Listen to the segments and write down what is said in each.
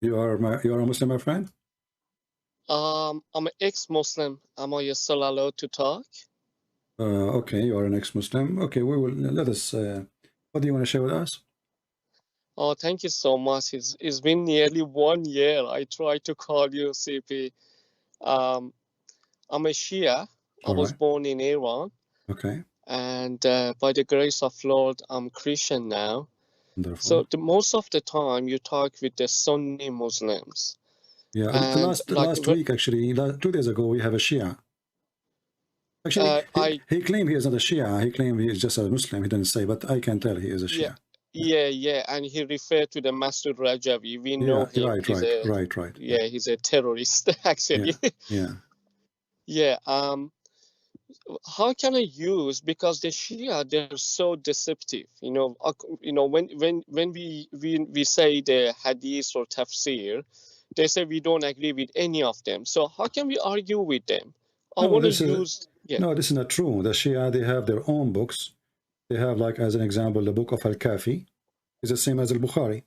You are a Muslim, my friend? I'm an ex-Muslim. Am I still allowed to talk? Okay, you are an ex-Muslim. Okay, we will let us. What do you want to share with us? Oh, thank you so much. It's been nearly 1 year. I tried to call you, CP. I'm a Shia. I All was right. born in Iran, Okay. and by the grace of Lord, I'm Christian now. Wonderful. So most of the time, you talk with the Sunni Muslims. Yeah. And Last week, actually, 2 days ago, we have a Shia. Actually, he claimed he is not a Shia. He claimed he is just a Muslim. He didn't say, but I can tell he is a Shia. Yeah, and he referred to the Masud Rajavi. We know him. Right. Yeah, he's a terrorist, actually. Yeah. How can I use, because the Shia, they're so deceptive. When we say the Hadith or Tafsir, they say we don't agree with any of them. So how can we argue with them? No, this is not true. The Shia, they have their own books. They have, like, as an example, the book of Al-Kafi is the same as Al-Bukhari.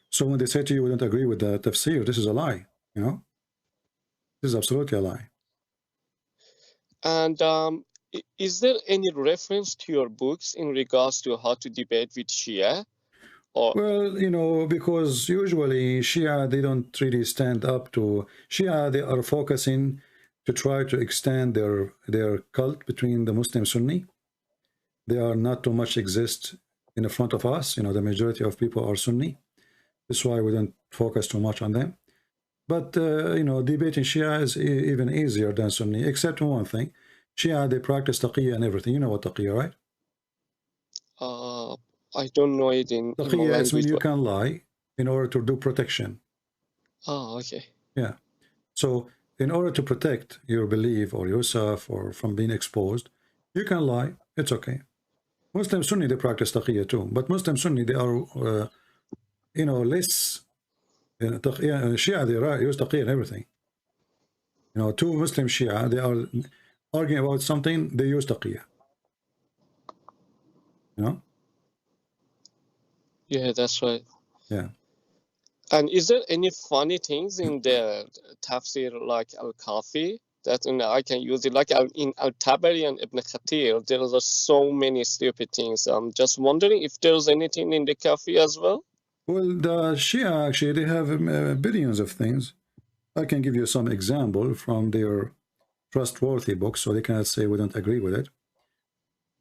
So when they say to you, we don't agree with the tafsir, this is a lie, you know? This is absolutely a lie. And is there any reference to your books in regards to how to debate with Shia? Well, because usually Shia, they don't really stand up to... Shia, they are focusing to try to extend their cult between the Muslim Sunni. They are not too much exist in the front of us. The majority of people are Sunni. That's why we don't focus too much on them. But, debating Shia is even easier than Sunni, except one thing. Shia, they practice taqiyya and everything. You know what taqiyya, right? I don't know it in my language. Is when you can lie in order to do protection. Oh, okay. Yeah. So in order to protect your belief or yourself or from being exposed, you can lie. It's okay. Muslim Sunni, they practice taqiyya too. But Muslim Sunni, they are, less... Shia, they use taqiyya and everything. Two Muslim Shia, they are arguing about something, they use taqiyya. Yeah, that's right. Yeah. And is there any funny things in the tafsir like Al-Kafi that I can use it? Like in Al-Tabari and Ibn Khatir, there are so many stupid things. I'm just wondering if there's anything in the Kafi as well? Well, the Shia, actually, they have billions of things. I can give you some example from their trustworthy books, so they cannot say we don't agree with it.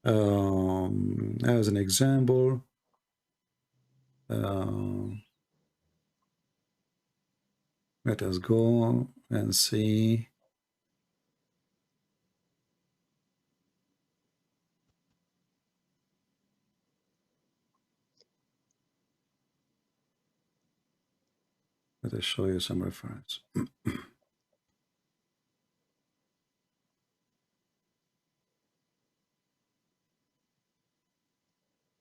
As an example, let us go and see. Let us show you some reference.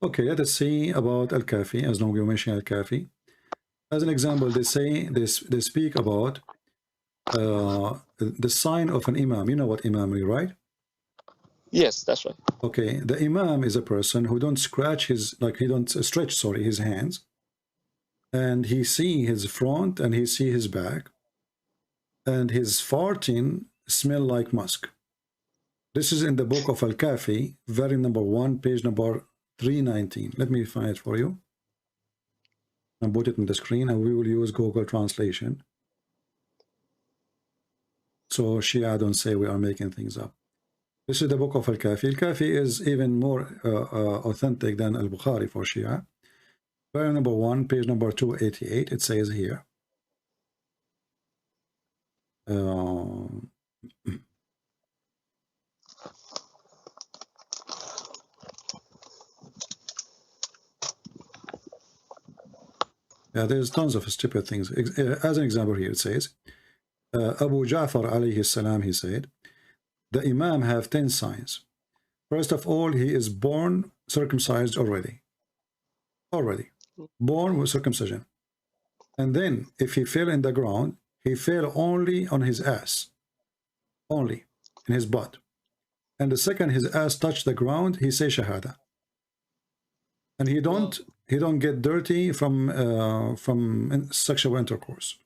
Okay, let us see about Al-Kafi, as long as you mention Al-Kafi. As an example, they speak about the sign of an imam. You know what imam is, right? Yes, that's right. Okay, the imam is a person who don't scratch he don't stretch, his hands. And he see his front and he see his back. And his farting smell like musk. This is in the book of Al-Kafi, volume number 1, page number 319. Let me find it for you. And put it on the screen, and we will use Google Translation. So Shia don't say we are making things up. This is the book of Al-Kafi. Al-Kafi is even more authentic than Al-Bukhari for Shia. Volume number 1, page number 288, it says here. Yeah, there's tons of stupid things. As an example here, it says, Abu Ja'far alayhi salam, he said, the Imam have 10 signs. First of all, he is born circumcised already. Born with circumcision. And then, if he fell in the ground, he fell only on his ass. Only in his butt. And the second his ass touched the ground, he say Shahada. And he don't he don't get dirty from sexual intercourse.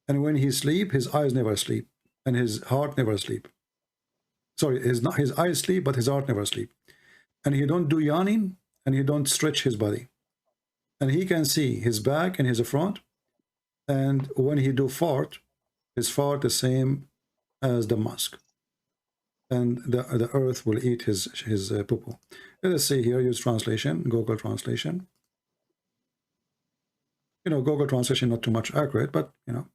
And when he sleep, his eyes never sleep, and his heart never sleep. Sorry, his eyes sleep, but his heart never sleep. And he don't do yawning, and he don't stretch his body. And he can see his back and his front. And when he do fart, his fart the same as the mosque. And the earth will eat his poo-poo. Let us see here, use translation, Google translation. You know, Google translation not too much accurate, but you know.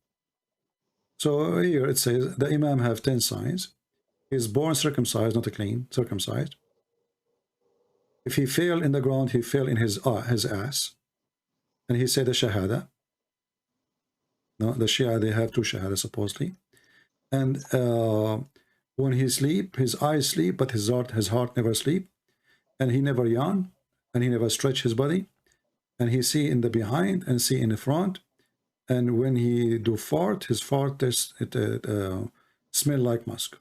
So here it says the Imam have 10 signs. He is born circumcised, not a clean, circumcised. If he fell in the ground, he fell in his ass. And he said the Shahada. No, the Shia, they have 2 Shahada supposedly. And when he sleep, his eyes sleep, but his heart never sleep. And he never yawn, and he never stretch his body. And he see in the behind and see in the front. And when he do fart, his fart smell like musk.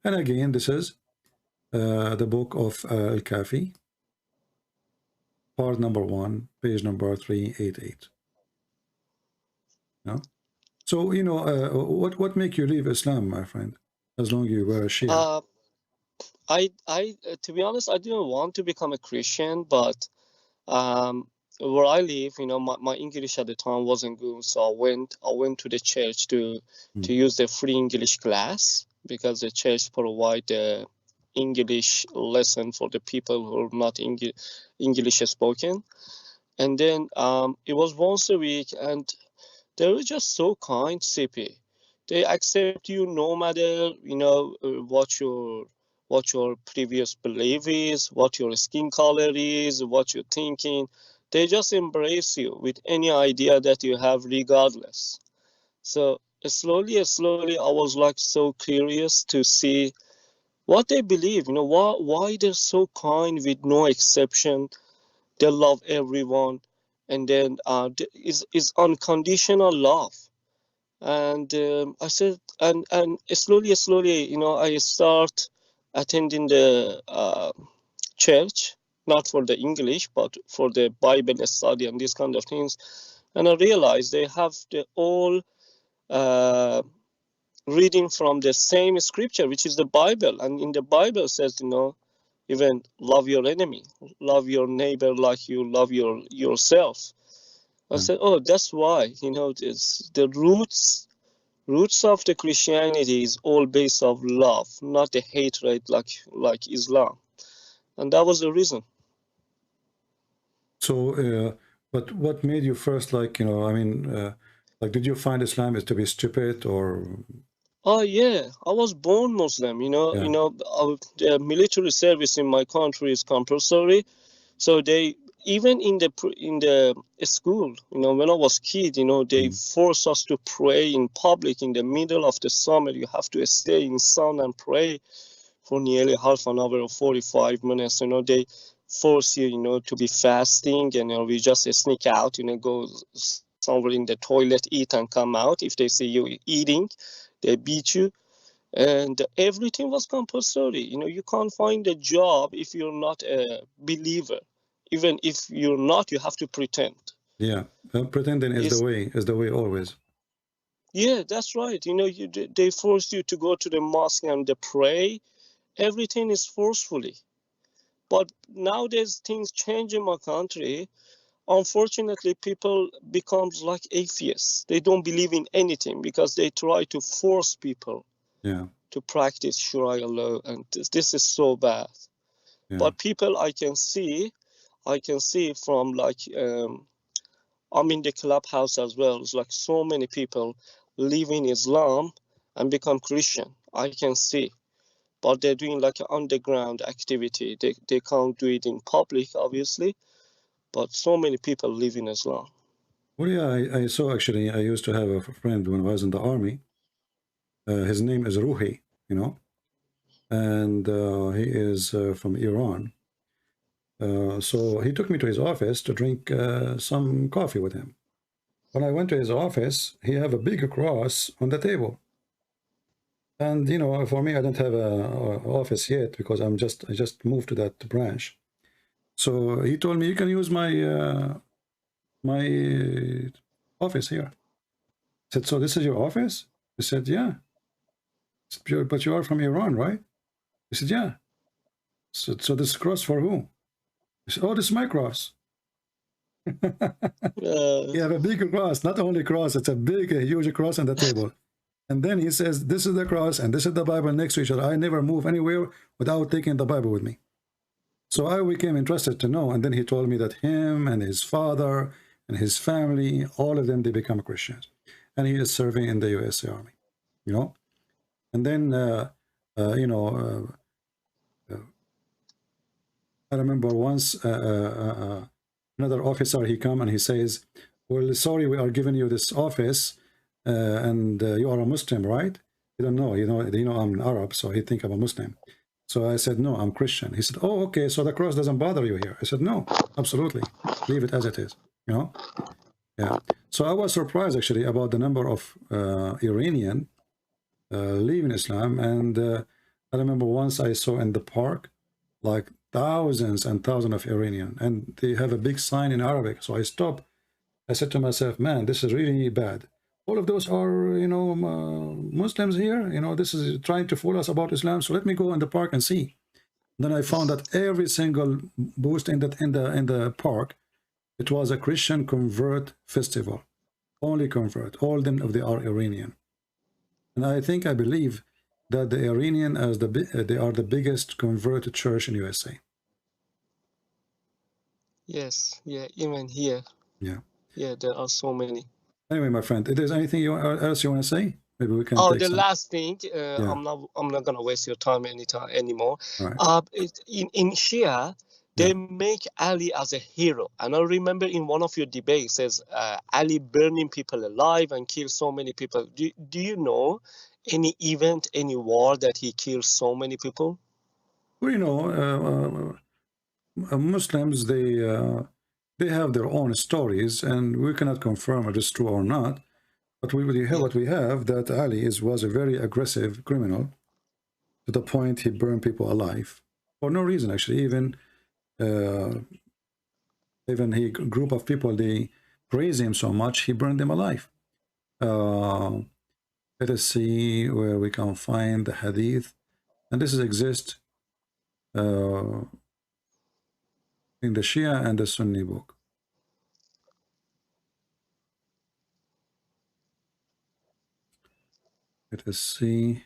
And again, this is the book of Al-Kafi, part number 1, page number 388. No? So, you know, what make you leave Islam, my friend, as long as you were a Shia? To be honest, I didn't want to become a Christian, but where I live, you know, my English at the time wasn't good, so I went to the church to use the free English class, because the church provide the English lesson for the people who are not English spoken. And then it was once a week, and they were just so kind, CP. They accept you no matter, you know, what your previous belief is, what your skin color is, what you're thinking. They just embrace you with any idea that you have, regardless. So slowly, I was like so curious to see what they believe. You know, why they're so kind with no exception. They love everyone, and then is unconditional love. And I said, and slowly, you know, I start attending the church, not for the English, but for the Bible study and these kind of things. And I realized they have the all reading from the same scripture, which is the Bible. And in the Bible says, you know, even love your enemy, love your neighbor like you love yourself. I said, oh, that's why, you know, it's the roots of the Christianity is all based of love, not the hatred like Islam. And that was the reason. So, but what made you first, like, you know, I mean, like, did you find Islam is to be stupid, or? Oh yeah, I was born Muslim. You know, the military service in my country is compulsory, so they even in the school, you know, when I was kid, you know, they force us to pray in public in the middle of the summer. You have to stay in sun and pray for nearly half an hour or 45 minutes. You know, they force you, you know, to be fasting, and you know, we just sneak out, you know, go somewhere in the toilet, eat, and come out. If they see you eating, they beat you. And everything was compulsory. You know, you can't find a job if you're not a believer. Even if you're not, you have to pretend. Yeah, pretending is the way always. Yeah, that's right. You know, they force you to go to the mosque and they pray. Everything is forcefully. But nowadays things change in my country. Unfortunately, people becomes like atheists. They don't believe in anything because they try to force people to practice Sharia law, and this is so bad. But people, I can see from like I'm in the clubhouse as well. It's like so many people live in Islam and become Christian. I can see, but they're doing like an underground activity. They can't do it in public, obviously, but so many people live in Islam. Well, yeah, I saw, actually, I used to have a friend when I was in the army. His name is Ruhi, you know, and he is from Iran. So he took me to his office to drink some coffee with him. When I went to his office, he have a big cross on the table. And, you know, for me, I don't have a office yet because I just moved to that branch. So he told me, you can use my my office here. I said, so this is your office? He said, yeah. I said, but you are from Iran, right? He said, yeah. So this cross for who? He said, oh, this is my cross. You have a big cross, not only cross, it's a big, a huge cross on the table. And then he says, this is the cross and this is the Bible next to each other. I never move anywhere without taking the Bible with me. So I became interested to know. And then he told me that him and his father and his family, all of them, they become Christians. And he is serving in the USA Army, you know. And then, you know, I remember once another officer, he come and he says, well, sorry, we are giving you this office and you are a Muslim, right? You don't know, you know I'm an Arab, so he think I'm a Muslim. So I said, no, I'm Christian. He said, oh, okay, so the cross doesn't bother you here. I said, no, absolutely. Leave it as it is, you know? Yeah. So I was surprised, actually, about the number of Iranian leaving Islam. And I remember once I saw in the park, like thousands and thousands of Iranian, and they have a big sign in Arabic. So I stopped. I said to myself, man, this is really bad. All of those are, you know, Muslims here. You know, this is trying to fool us about Islam. So let me go in the park and see. Then I found that every single booth in the park, it was a Christian convert festival. Only convert. All of them are Iranian. And I believe that the Iranian they are the biggest converted church in USA. Yes, yeah, even here. Yeah. Yeah, there are so many. Anyway, my friend, if there's anything else you want to say, maybe we can. Oh, take the some. last thing, Yeah. I'm not gonna waste your time anymore. Right. In Shia, they make Ali as a hero, and I remember in one of your debates says Ali burning people alive and kill so many people. Do you know any event, any war that he killed so many people? Well, you know, Muslims, they have their own stories, and we cannot confirm if it's true or not. But what we have, that Ali was a very aggressive criminal, to the point he burned people alive for no reason. Actually, even a group of people, they praise him so much, he burned them alive. Let us see where we can find the hadith, and this exists in the Shia and the Sunni book. Let us see.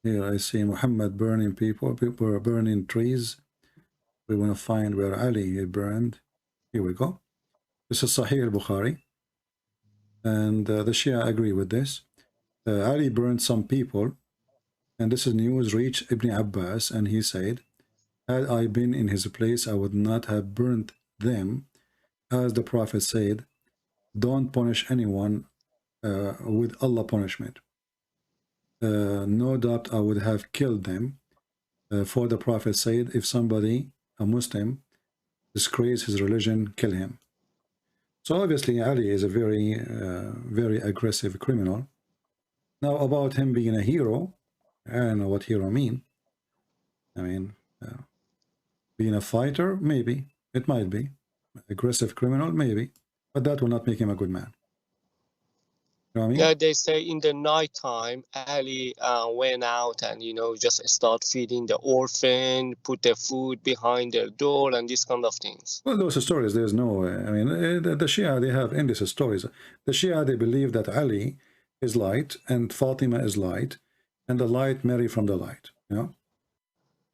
Here I see Muhammad burning people are burning trees. We want to find where Ali burned. Here we go. This is Sahih al-Bukhari. And the Shia agree with this. Ali burned some people. And this is news reached Ibn Abbas. And he said, had I been in his place, I would not have burnt them. As the Prophet said, don't punish anyone with Allah punishment. No doubt I would have killed them. For the Prophet said, if somebody, a Muslim, disgrace his religion, kill him. So obviously Ali is a very, very aggressive criminal. Now about him being a hero, I don't know what hero mean. I mean, being a fighter, maybe. It might be. Aggressive criminal, maybe. But that will not make him a good man. You know what I mean? Yeah, they say in the night time, Ali went out and, you know, just start feeding the orphan, put the food behind their door and these kind of things. Well, those stories, there's no, I mean, the Shia, they have endless stories. The Shia, they believe that Ali is light and Fatima is light, and the light marry from the light, you know?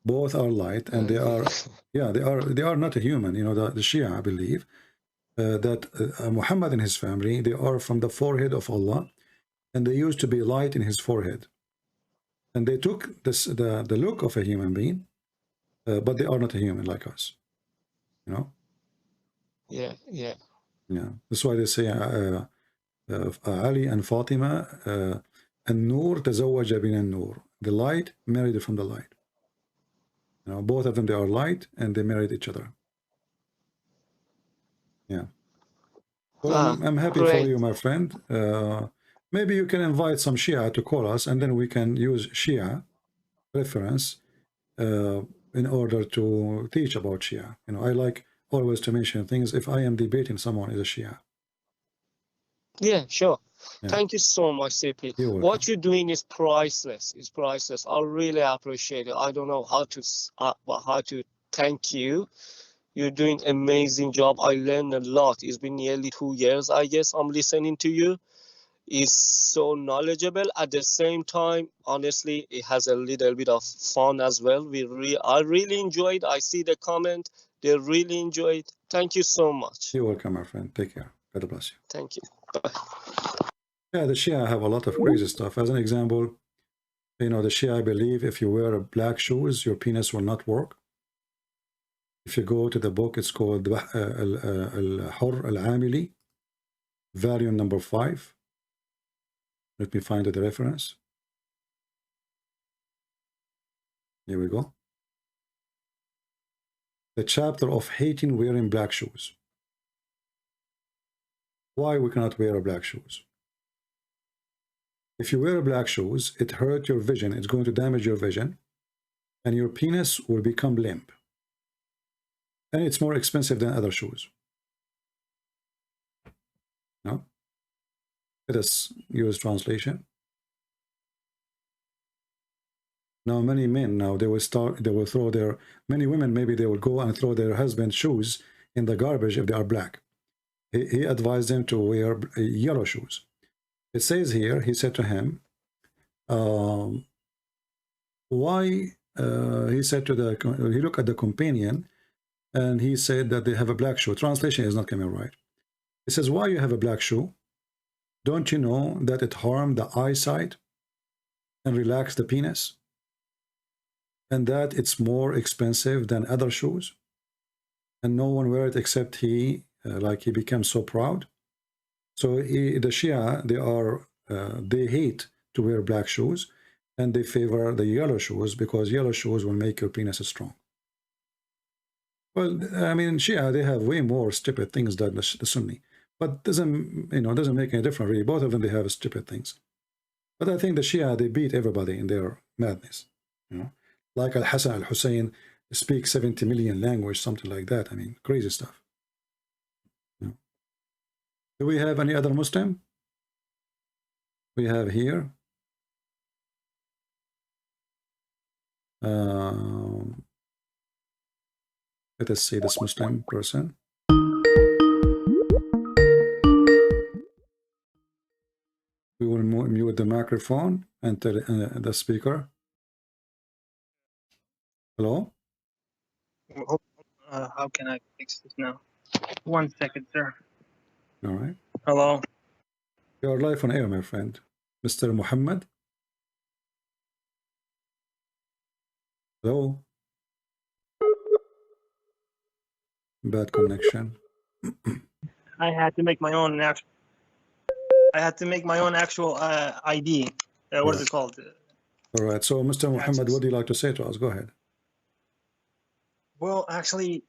Both are light, and they are, yeah, they are not a human, you know, the Shia, I believe. That Muhammad and his family, they are from the forehead of Allah, and they used to be light in his forehead. And they took the look of a human being, but they are not a human like us, you know? Yeah. Yeah, that's why they say Ali and Fatima, النور تزوج بين النور. The light married from the light. You know, both of them, they are light, and they married each other. Yeah. Well, I'm happy for you, my friend. Maybe you can invite some Shia to call us, and then we can use Shia reference in order to teach about Shia. You know, I like always to mention things if I am debating someone is a Shia. Yeah, sure. Yeah. Thank you so much, CP. You're welcome. What you're doing is priceless. It's priceless. I really appreciate it. I don't know how to thank you. You're doing amazing job. I learned a lot. It's been nearly 2 years, I guess. I'm listening to you. It's so knowledgeable. At the same time, honestly, it has a little bit of fun as well. I really enjoyed. I see the comment. They really enjoyed. Thank you so much. You're welcome, my friend. Take care. God bless you. Thank you. Bye. Yeah, the Shia have a lot of crazy stuff. As an example, you know, the Shia believe if you wear black shoes, your penis will not work. If you go to the book, it's called Al-Hur Al-Amili, volume number 5. Let me find the reference. Here we go. The chapter of hating wearing black shoes. Why we cannot wear black shoes? If you wear black shoes, it hurts your vision. It's going to damage your vision, and your penis will become limp. And it's more expensive than other shoes. No? Let us use translation. Now, many men now they will throw their, many women maybe they will go and throw their husband's shoes in the garbage if they are black. He advised them to wear yellow shoes. It says here, he said to him, why, he said to the, he looked at the companion and he said that they have a black shoe. Translation is not coming right. He says, why you have a black shoe? Don't you know that it harmed the eyesight and relax the penis? And that it's more expensive than other shoes? And no one wear it except he, like he becomes so proud. So the Shia, they hate to wear black shoes, and they favor the yellow shoes because yellow shoes will make your penis strong. Well, I mean, Shia, they have way more stupid things than the Sunni, but doesn't make any difference really. Both of them, they have stupid things. But I think the Shia, they beat everybody in their madness. You know, like Al-Hassan, Al-Hossein speak 70 million language, something like that. I mean, crazy stuff. You know. Do we have any other Muslim? We have here. Let us see this Muslim person. We will mute the microphone and tell the speaker. Hello? How can I fix this now? 1 second, sir. All right. Hello. You are live on air, my friend. Mr. Muhammad? Hello? Bad connection. I had to make my own actual. I had to make my own actual ID. What is it called? All right. So, Mr. Muhammad, what do you like to say to us? Go ahead. Well, actually,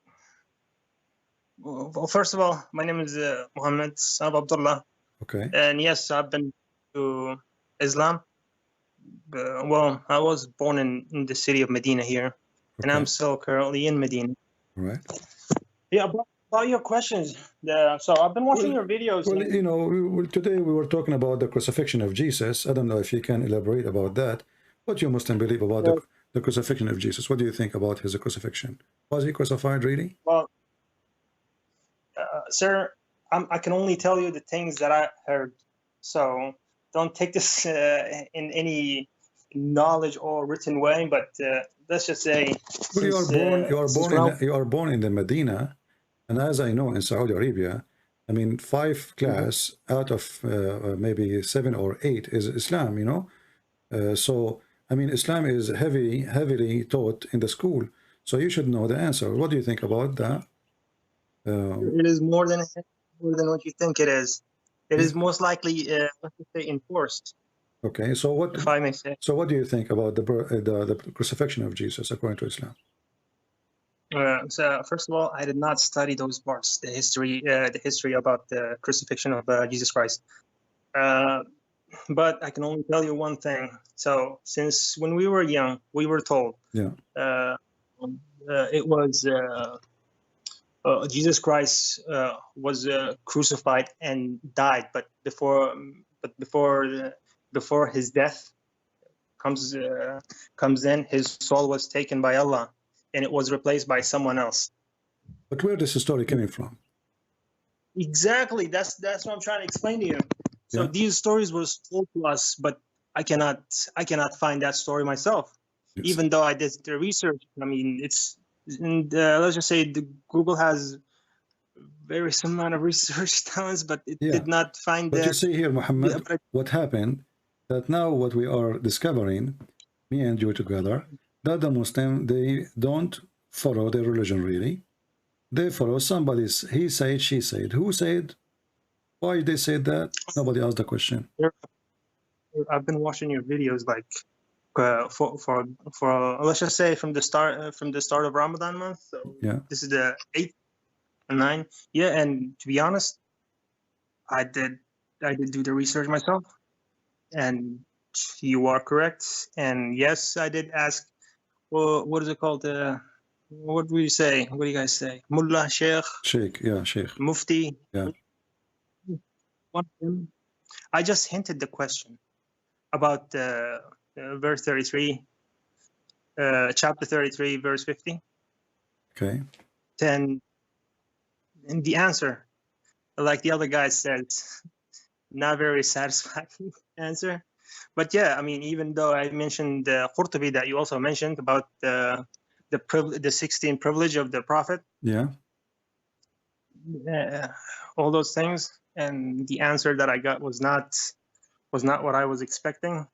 well, first of all, my name is Muhammad, son of Abdullah. Okay. And yes, I've been to Islam. Well, I was born in the city of Medina here, okay. And I'm still currently in Medina. All right. Yeah, about your questions. So I've been watching your videos. Well, you know, today we were talking about the crucifixion of Jesus. I don't know if you can elaborate about that. What do you Muslim believe about the crucifixion of Jesus? What do you think about his crucifixion? Was he crucified really? Well, sir, I can only tell you the things that I heard. So don't take this in any knowledge or written way. But let's just say, well, you are born in the Medina, and as I know in Saudi Arabia, I mean, 5 class out of maybe 7 or 8 is Islam. You know, so I mean, Islam is heavily taught in the school. So you should know the answer. What do you think about that? It is more than what you think it is. It is most likely, let's say, enforced. Okay, so what? If I may say. So what do you think about the crucifixion of Jesus according to Islam? So first of all, I did not study those parts, the history about the crucifixion of Jesus Christ. but I can only tell you one thing. So since when we were young, we were told, Yeah. it was Jesus Christ was crucified and died, but before his death comes in, his soul was taken by Allah, and it was replaced by someone else. But where is the story coming from? Exactly. That's what I'm trying to explain to you. So Yeah. these stories were told to us, but I cannot find that story myself. Yes. Even though I did the research. I mean, it's and let's just say Google has very similar amount of research talents, but it Yeah. did not find But that. you see here, Muhammad, what happened, that now what we are discovering, me and you together, that the Muslim, they don't follow their religion really. They follow somebody's, he said, she said. Who said? Why they said that? Nobody asked the question. I've been watching your videos like for let's just say from the start of Ramadan month. So Yeah. this is the 8th and 9th. Yeah, and to be honest, I did do the research myself, and you are correct. And yes, I did ask. Well, what is it called? What do you say? What do you guys say? Mullah, Sheikh, Sheikh, yeah, Sheikh. Mufti. Yeah. One of them. I just hinted the question about verse 33, chapter 33, verse 50. Okay. Then, in the answer, like the other guy said, not very satisfying answer. But yeah, I mean, even though I mentioned Qurtubi that you also mentioned about the 16 privilege of the Prophet, Yeah. all those things, and the answer that I got was not what I was expecting.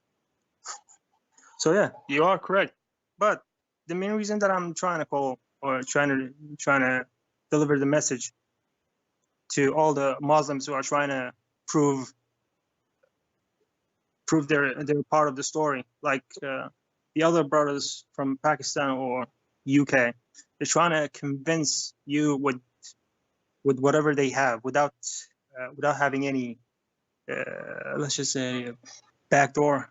So yeah, you are correct. But the main reason that I'm trying to call or trying to deliver the message to all the Muslims who are trying to prove they're part of the story, like the other brothers from Pakistan or UK, they're trying to convince you with whatever they have without having any let's just say backdoor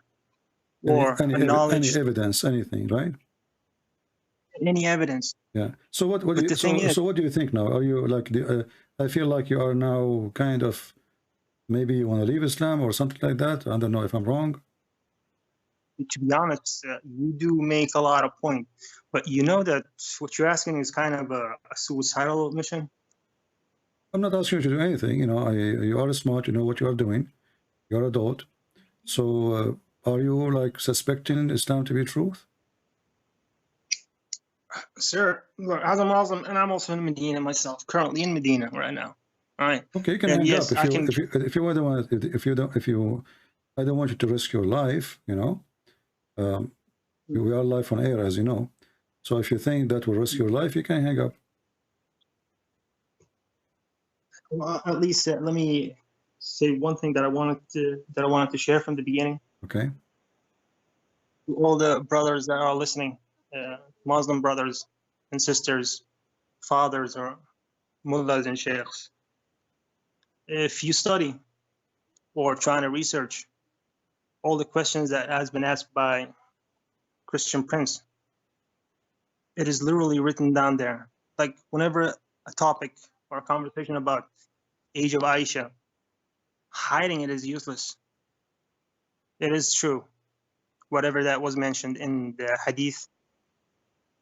or knowledge, any evidence, anything, right? any evidence. Yeah. So what do you, so what do you think now? Are you like I feel like you are now kind of, maybe you want to leave Islam or something like that. I don't know if I'm wrong. To be honest, you do make a lot of points, but you know that what you're asking is kind of a suicidal mission. I'm not asking you to do anything. You know, you are smart. You know what you are doing. You're adult. So are you like suspecting Islam to be truth? Sir, look, as a Muslim, and I'm also in Medina myself, currently in Medina right now. All right. Okay, you can hang up if you don't want, I don't want you to risk your life. You know, we are live on air, as you know. So if you think that will risk your life, you can hang up. Well, at least let me say one thing that I wanted to share from the beginning. Okay. To all the brothers that are listening, Muslim brothers and sisters, fathers or mullahs and sheikhs, if you study or trying to research all the questions that has been asked by Christian Prince, it is literally written down there. Like whenever a topic or a conversation about age of Aisha, hiding it is useless. It is true. Whatever that was mentioned in the hadith,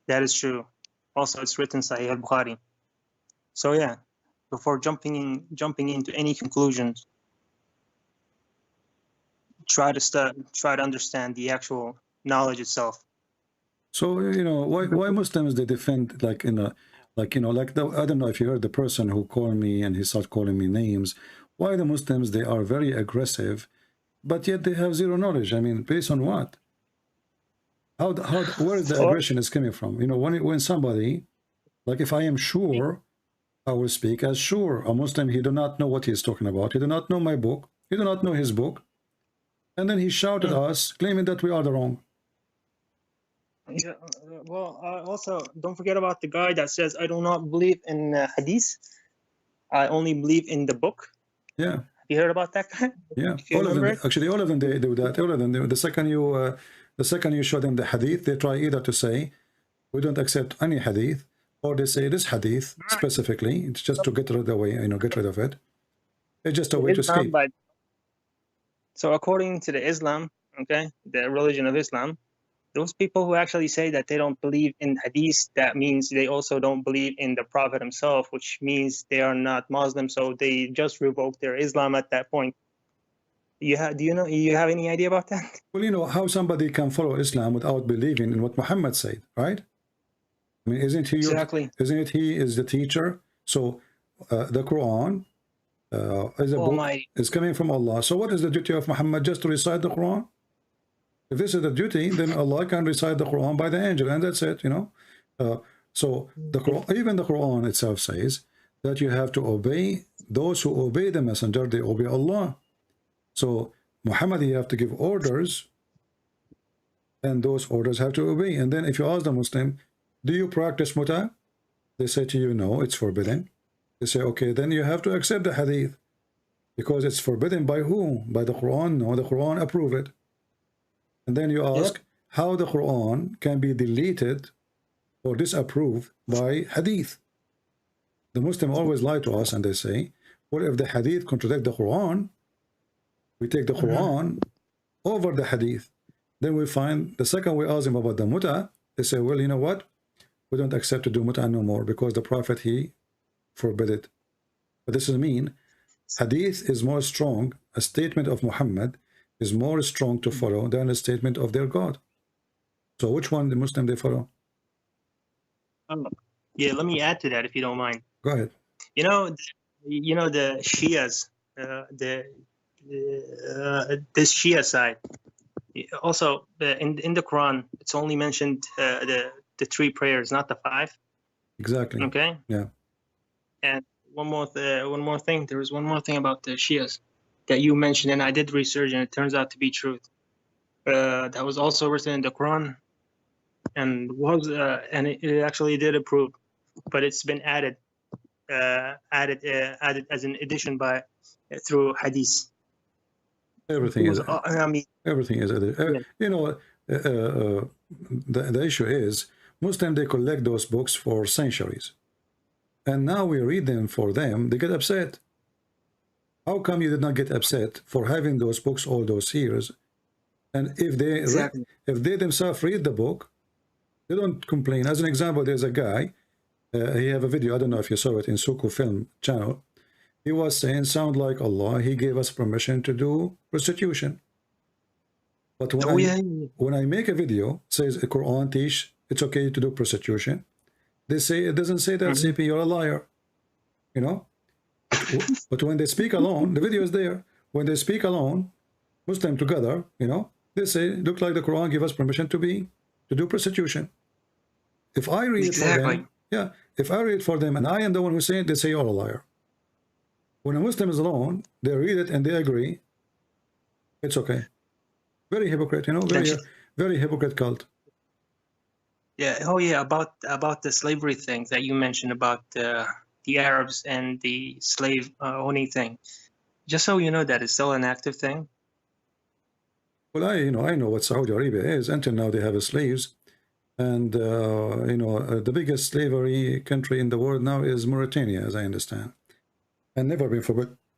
that is true. Also, it's written Sahih al-Bukhari. So yeah, before jumping into any conclusions, try to understand the actual knowledge itself. So you know why Muslims, they defend like in a like, you know, like I don't know if you heard the person who called me and he started calling me names. Why the Muslims, they are very aggressive, but yet they have zero knowledge. I mean, based on what? Where is the aggression is coming from? You know, when somebody, like if I am sure, I will speak as sure. A Muslim, he do not know what he is talking about. He do not know my book. He do not know his book. And then he shouted at us, claiming that we are the wrong. Yeah, well, also, don't forget about the guy that says, I do not believe in hadith. I only believe in the book. Yeah. Have You heard about that guy? Yeah, If you all of them. remember it? Actually, all of them they do that. All of them. The second you show them the hadith, they try either to say we don't accept any hadith, or they say this hadith specifically. It's just to get rid of get rid of it. It's just a way to Islam, escape. but so according to the Islam, okay, the religion of Islam, those people who actually say that they don't believe in hadith, that means they also don't believe in the Prophet himself, which means they are not Muslim. So they just revoke their Islam at that point. Do you have any idea about that? Well, you know how somebody can follow Islam without believing in what Muhammad said, right? I mean, isn't he Exactly. Isn't it he is the teacher? So the Quran is a book, is coming from Allah. So what is the duty of Muhammad? Just to recite the Quran? If this is the duty, then Allah can recite the Quran by the angel, and that's it, So the Quran, even the Quran itself says that you have to obey those who obey the messenger, they obey Allah. So Muhammad, you have to give orders, and those orders have to obey. And then if you ask the Muslim, do you practice muta? They say to you, no, it's forbidden. They say, okay, then you have to accept the hadith, because it's forbidden by whom? By the Quran? No, the Quran approve it. And then you ask how the Quran can be deleted or disapproved by hadith. The Muslim always lie to us and they say, well, if the hadith contradict the Quran, we take the Quran over the hadith. Then we find the second we ask them about the muta, they say, well, you know what? We don't accept to do muta no more because the Prophet, he forbid it. But this doesn't mean hadith is more strong, a statement of Muhammad is more strong to follow than a statement of their God. So which one the Muslim they follow? Yeah, let me add to that if you don't mind. Go ahead. You know the Shias, this Shia side. Also, in the Quran, it's only mentioned the 3 prayers, not the 5. Exactly. Okay. Yeah. And one more thing. There was one more thing about the Shias that you mentioned, and I did research, and it turns out to be truth. That was also written in the Quran, and it actually did approve, but it's been added as an addition through hadith. Everything is. I mean, everything is. The issue is Muslims, they collect those books for centuries, and now we read them for them. They get upset. How come you did not get upset for having those books all those years? And if they themselves read the book, they don't complain. As an example, there's a guy, he have a video, I don't know if you saw it in Suku Film channel. He was saying, sound like Allah, he gave us permission to do prostitution. But when I make a video, says the Quran teach it's okay to do prostitution, they say it doesn't say that, CP, you're a liar. But when they speak alone, the video is there. When they speak alone, Muslim together, they say, look like the Quran give us permission to do prostitution. If I read it for them, if I read for them and I am the one who say it, they say you're a liar. When a Muslim is alone, they read it and they agree, it's okay. Very hypocrite, very hypocrite cult. Yeah. Oh yeah. About the slavery thing that you mentioned about the Arabs and the slave owning thing. Just so you know that it's still an active thing. Well, I know what Saudi Arabia is. Until now, they have slaves, and the biggest slavery country in the world now is Mauritania, as I understand, and never been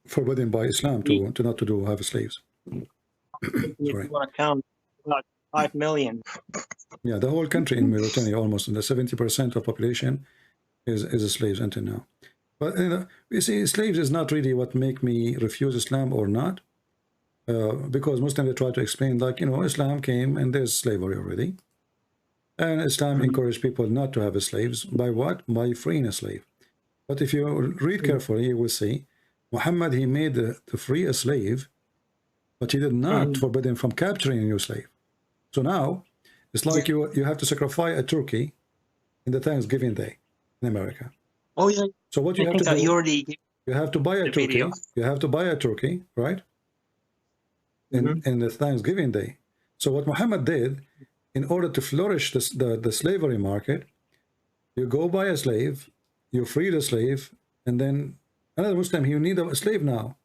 forbidden by Islam to not to have slaves. You want to count about 5 million. Yeah, the whole country in Mauritania, almost the 70% of population is slaves until now. But you see, slaves is not really what make me refuse Islam or not, because Muslims, they try to explain like, Islam came and there's slavery already, and Islam encouraged people not to have slaves by what? By freeing a slave. But if you read carefully, you will see Muhammad, he made to free a slave, but he did not forbid him from capturing a new slave. So now it's like you have to sacrifice a turkey in the Thanksgiving Day in America. Oh yeah. So what you have to do? You have to buy a turkey. Video. You have to buy a turkey, right? In the Thanksgiving Day. So what Muhammad did, in order to flourish the slavery market, you go buy a slave, you free the slave, and then another Muslim, you need a slave now.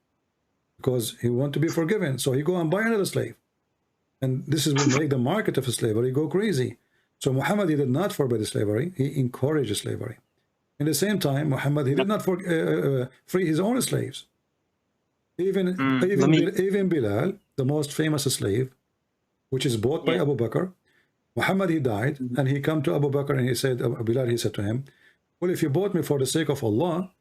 because he want to be forgiven. So he go and buy another slave. And this is will make the market of slavery go crazy. So Muhammad, he did not forbid slavery. He encouraged slavery. In the same time, Muhammad, he did not free his own slaves. Even Bilal, the most famous slave, which is bought by Abu Bakr, Muhammad, he died, and he come to Abu Bakr and he said, Bilal, he said to him, well, if you bought me for the sake of Allah,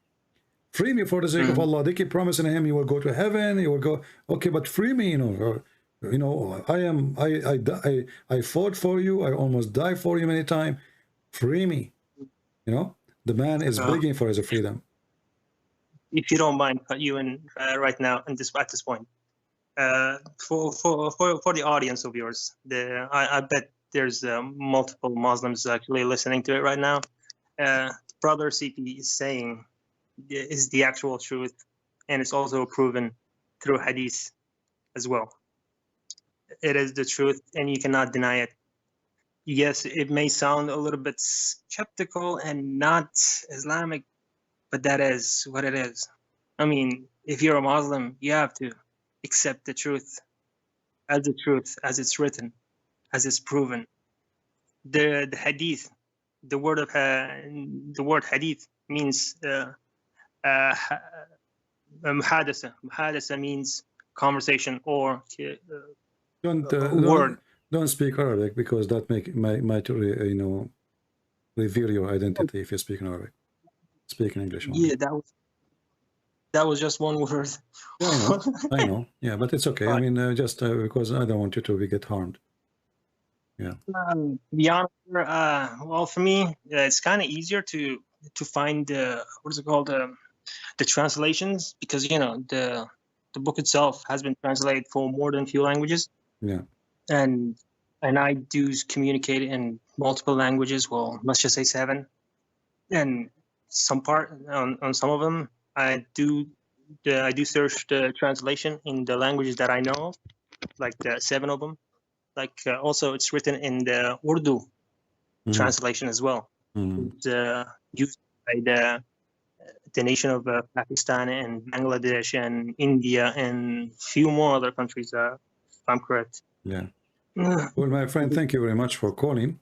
free me for the sake of Allah. They keep promising him you will go to heaven, you will go, okay, but free me, I fought for you, I almost died for you many times, free me. The man is begging for his freedom. If you don't mind, cut you in right now at this point. For the audience of yours, I bet there's multiple Muslims actually listening to it right now. Brother CP is saying is the actual truth, and it's also proven through hadith as well. It is the truth, and you cannot deny it. Yes, it may sound a little bit skeptical and not Islamic, but that is what it is. I mean, if you're a Muslim, you have to accept the truth, as it's written, as it's proven. The hadith, the word hadith means muhadasa. Muhadasa means conversation or word. Don't speak Arabic, because that might reveal your identity if you speak in Arabic. Speak in English only. Yeah, that was just one word. Yeah, I know. Yeah, but it's okay. I mean, just because I don't want you to get harmed. Yeah. To be honest, well, for me, it's kind of easier to find what is it called, the translations, because the book itself has been translated for more than a few languages. Yeah. And I do communicate in multiple languages. Well, let's just say 7. And on some of them, I do search the translation in the languages that I know, like 7 of them. Like also, it's written in the Urdu translation as well. It's used by the nation of Pakistan and Bangladesh and India and few more other countries, if I'm correct. Yeah. Well, my friend, thank you very much for calling.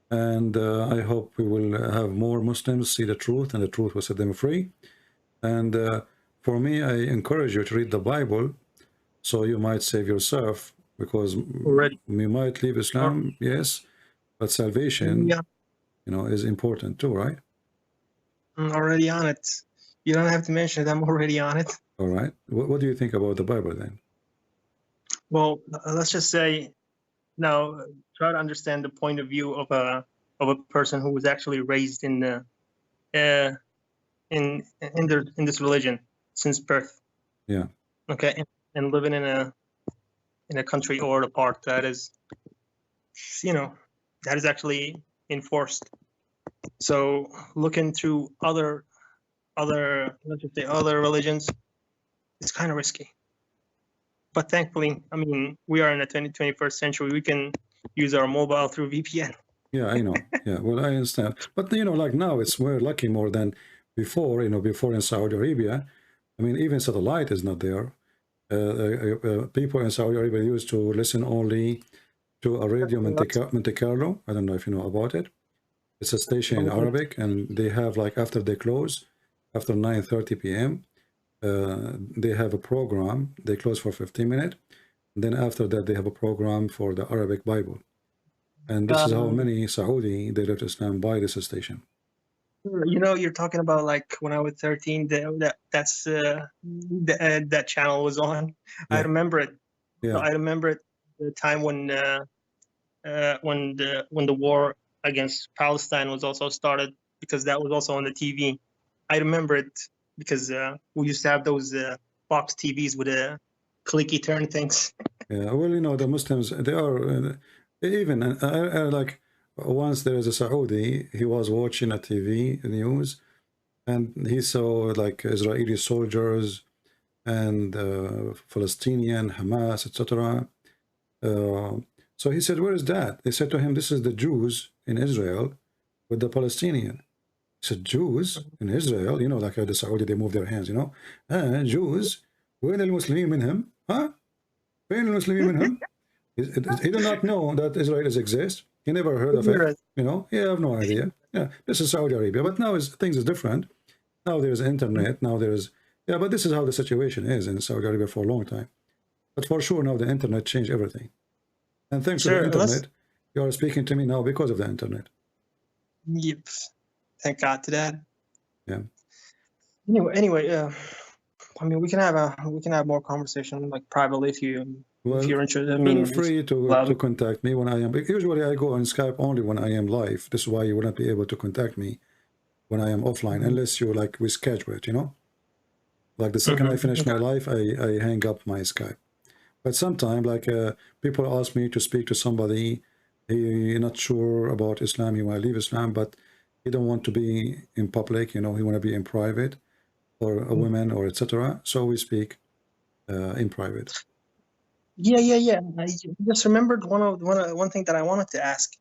And I hope we will have more Muslims see the truth, and the truth will set them free. And for me, I encourage you to read the Bible, so you might save yourself, because we might leave Islam, yes, but salvation, is important too, right? I'm already on it. You don't have to mention it. I'm already on it. All right. What do you think about the Bible then? Well, let's just say, now try to understand the point of view of a person who was actually raised in this religion since birth. Yeah. Okay, and living in a country or a part that is, that is actually enforced. So looking through other let's just say other religions, it's kind of risky. But thankfully, I mean, we are in the 21st century. We can use our mobile through VPN. Yeah, I know. Yeah, well, I understand. But, like now, we're lucky more than before, before in Saudi Arabia. I mean, even satellite is not there. People in Saudi Arabia used to listen only to a radio Monte Carlo. I don't know if you know about it. It's a station in Arabic, and they have, like, after they close, after 9:30 p.m., they have a program. They close for 15 minutes. Then after that, they have a program for the Arabic Bible. And this is how many Saudi, they left Islam by this station. You're talking about, like, when I was 13, that channel was on. Yeah. I remember it. Yeah. I remember it, the time when the war against Palestine was also started, because that was also on the TV. I remember it because we used to have those box TVs with clicky turn things. Yeah, well, the Muslims, they are even like, once there is a Saudi, he was watching a TV news, and he saw, like, Israeli soldiers and Palestinian, Hamas, etc. So he said, where is that? They said to him, this is the Jews in Israel with the Palestinian. He said, Jews in Israel, like the Saudi, they move their hands, Jews وين المسلمين منهم؟ ها؟ وين المسلمين منهم? He do not know that Israelis exist. He never heard of it. You know, he have no idea. Yeah, this is Saudi Arabia. But now things is different. Now there's internet. Now there's, yeah, but this is how the situation is in Saudi Arabia for a long time. But for sure now the internet changed everything. And thanks to the internet, you are speaking to me now because of the internet. Yep. Thank God to that. Yeah. Anyway, I mean, we can have more conversation like privately if you're interested. I mean, feel free to contact me when I am. Usually I go on Skype only when I am live. This is why you wouldn't be able to contact me when I am offline, unless you like we schedule it. You know, like the second I finish my live, I hang up my Skype. But sometimes, like people ask me to speak to somebody, he not sure about Islam, he want to leave Islam, but he don't want to be in public. You know, he want to be in private, or a woman, or etc. So we speak in private. Yeah. I just remembered one thing that I wanted to ask.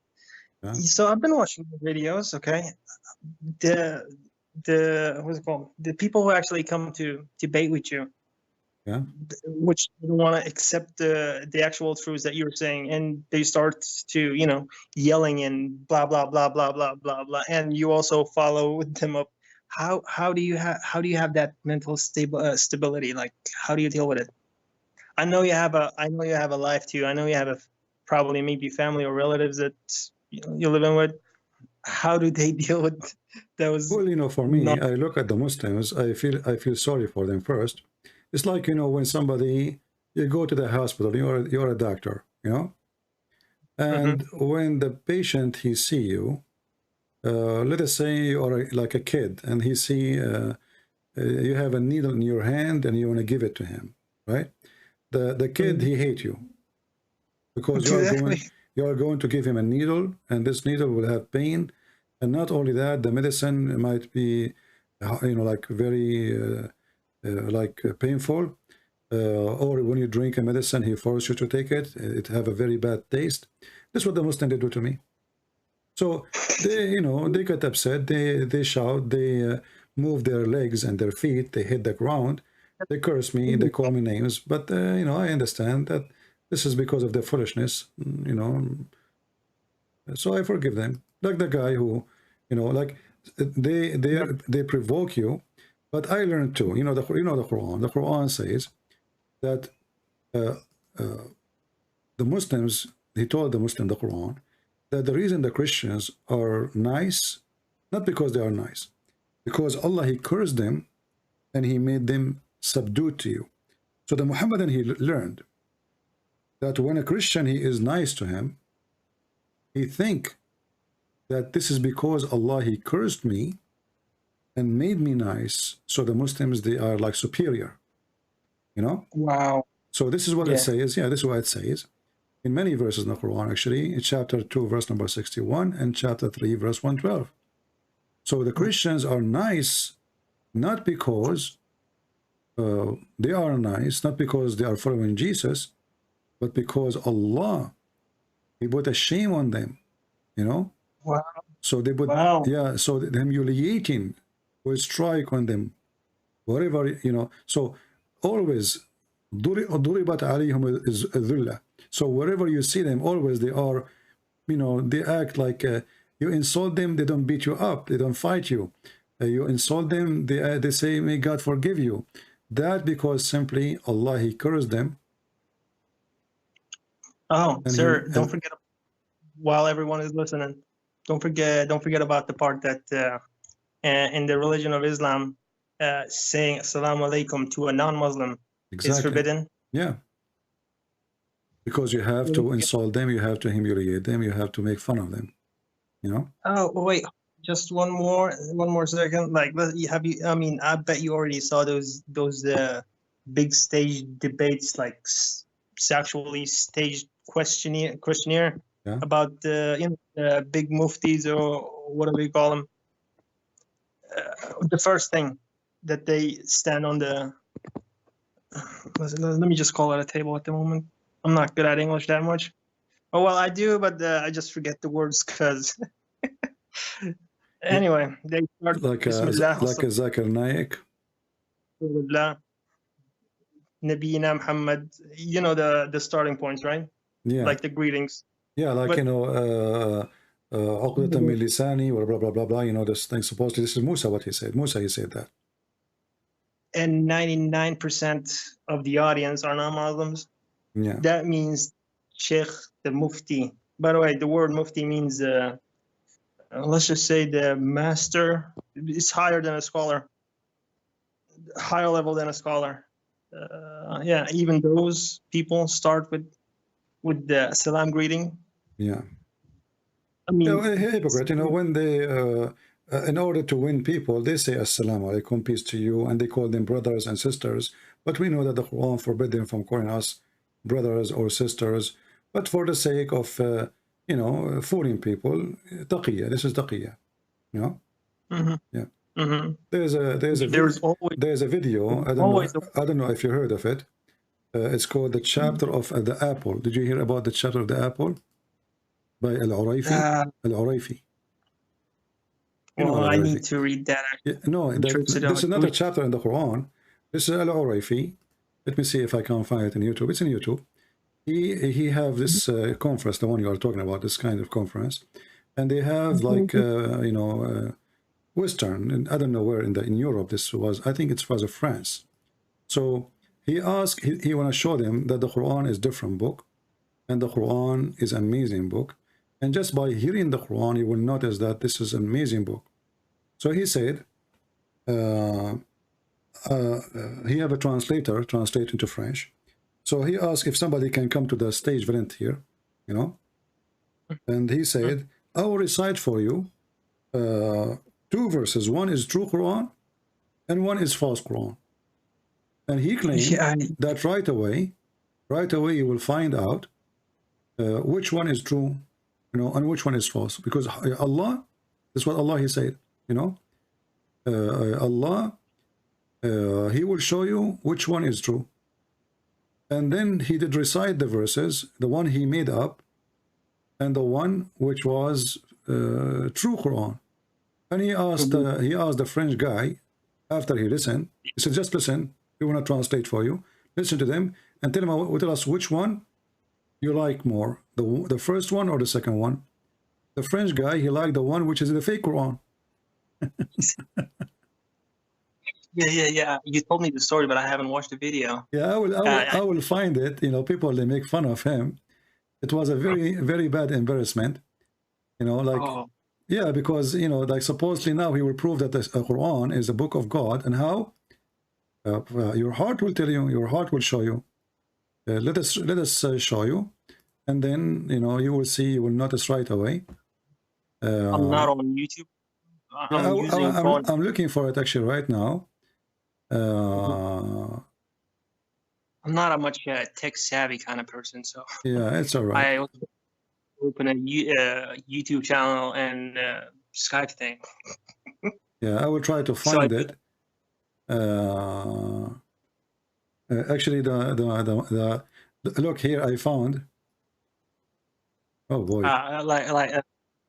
Yeah. So I've been watching the videos. Okay, the what's it called? The people who actually come to debate with you. Yeah. Which don't want to accept the actual truths that you're saying, and they start to yelling and blah blah blah blah blah blah blah, and you also follow them up. How do you have that mental stability? Like, how do you deal with it? I know you have a life too. I know you have probably maybe family or relatives that you're living with. How do they deal with those? Well, for me, I look at the Muslims. I feel sorry for them first. It's like, when somebody, you go to the hospital, you're a doctor, and when the patient, he see you, let us say you're like a kid, and he see you have a needle in your hand and you want to give it to him, right? The kid, he hate you because you are going to give him a needle, and this needle will have pain, and not only that, the medicine might be, like very painful, or when you drink a medicine, he forces you to take it. It have a very bad taste. This is what the Muslims they do to me. So they, they get upset. They shout. They move their legs and their feet. They hit the ground. They curse me. They call me names. But I understand that this is because of their foolishness. So I forgive them. Like the guy who, like they provoke you. But I learned too, the Quran. The Quran says that the Muslims, he told the Muslim, the Quran, that the reason the Christians are nice, not because they are nice, because Allah, he cursed them and he made them subdued to you. So the Muhammadan, he learned that when a Christian, he is nice to him, he think that this is because Allah, he cursed me and made me nice, so the Muslims, they are like superior, Wow. So this is what it says. Yeah, this is what it says in many verses in the Quran, actually, in chapter 2, verse number 61, and chapter 3, verse 112. So the Christians are nice, not because they are nice, not because they are following Jesus, but because Allah, he put a shame on them, Wow. So they put, so the humiliating will strike on them, whatever, so always ضربت عليهم الذلة. So wherever you see them, always they are, they act like you insult them, they don't beat you up, they don't fight you. You insult them, they say, may God forgive you. That because simply Allah, he cursed them. Oh, sir, don't forget, while everyone is listening, don't forget about the part that in the religion of Islam, saying assalamu alaikum to a non-Muslim is forbidden. Yeah, because you have to insult them, you have to humiliate them, you have to make fun of them, Oh wait, just one more second. Like, I mean, I bet you already saw those big stage debates, like sexually staged questionnaire about the big muftis, or whatever you call them. The first thing that they stand on the, let me just call it a table at the moment. I'm not good at English that much. Oh, well, I do, but I just forget the words because anyway, they start like a Zakir Naik. Nabiyina Muhammad. You know the starting points, right? Yeah. Like the greetings. Yeah, like, But- you know, عقدة من لساني, or blah, blah, blah, blah, you know, this thing. Supposedly, this is Musa, what he said. Musa, he said that. And 99% of the audience are non-Muslims. Yeah. That means Sheikh, the Mufti. By the way, the word Mufti means, let's just say the master. It's higher than a scholar, higher level than a scholar. Yeah, even those people start with the salam greeting. Yeah. I mean, You know, hypocrite, you know, when they, in order to win people, they say Assalamu alaikum, peace to you, and they call them brothers and sisters. But we know that the Quran forbid them from calling us brothers or sisters. But for the sake of, you know, fooling people, taqiyya, this is taqiyya, you know? mhm, Yeah. mhm. There's always a video, always I don't know if you heard of it. It's called the chapter of the apple. Did you hear about the chapter of the apple? By Al-Urayfi? Al-Urayfi. You know well, I Al-Urayfi. need to read that. Yeah, no, interested this is in- not a chapter in the Quran. This is Al-Urayfi. Let me see if I can find it in YouTube. It's in YouTube. He have this conference, the one you are talking about, this kind of conference, and they have like you know, Western, and I don't know where in Europe this was. I think it was France. So he asked, he want to show them that the Quran is different book, and the Quran is amazing book, and just by hearing the Quran, you will notice that this is an amazing book. So he said, he have a translator translate into French. So he asked if somebody can come to the stage volunteer, you know, and he said, I will recite for you two verses. One is true Quran and one is false Quran. And he claimed Yeah, that right away you will find out which one is true, you know, and which one is false. Because Allah, this is what Allah, he said, you know, Allah, he will show you which one is true. And then he did recite the verses, the one he made up, and the one which was true Quran. And he asked the French guy, after he listened, he said, just listen, we want to translate for you. Listen to them and tell us which one you like more, the first one or the second one. The French guy, he liked the one which is the fake Quran. yeah. You told me the story, but I haven't watched the video. Yeah, I will find it. You know, people, they make fun of him. It was a very, very bad embarrassment. You know, like, yeah, because, you know, like supposedly now he will prove that the Quran is a book of God, and how? Your heart will tell you, your heart will show you. Let us show you, and then, you know, you will see, you will notice right away. I'm not on YouTube. I'm looking for it actually right now. I'm not a much tech savvy kind of person, so yeah, it's all right. I open a YouTube channel and Skype thing. Yeah, I will try to find it. Actually, the look here, I found. Oh boy.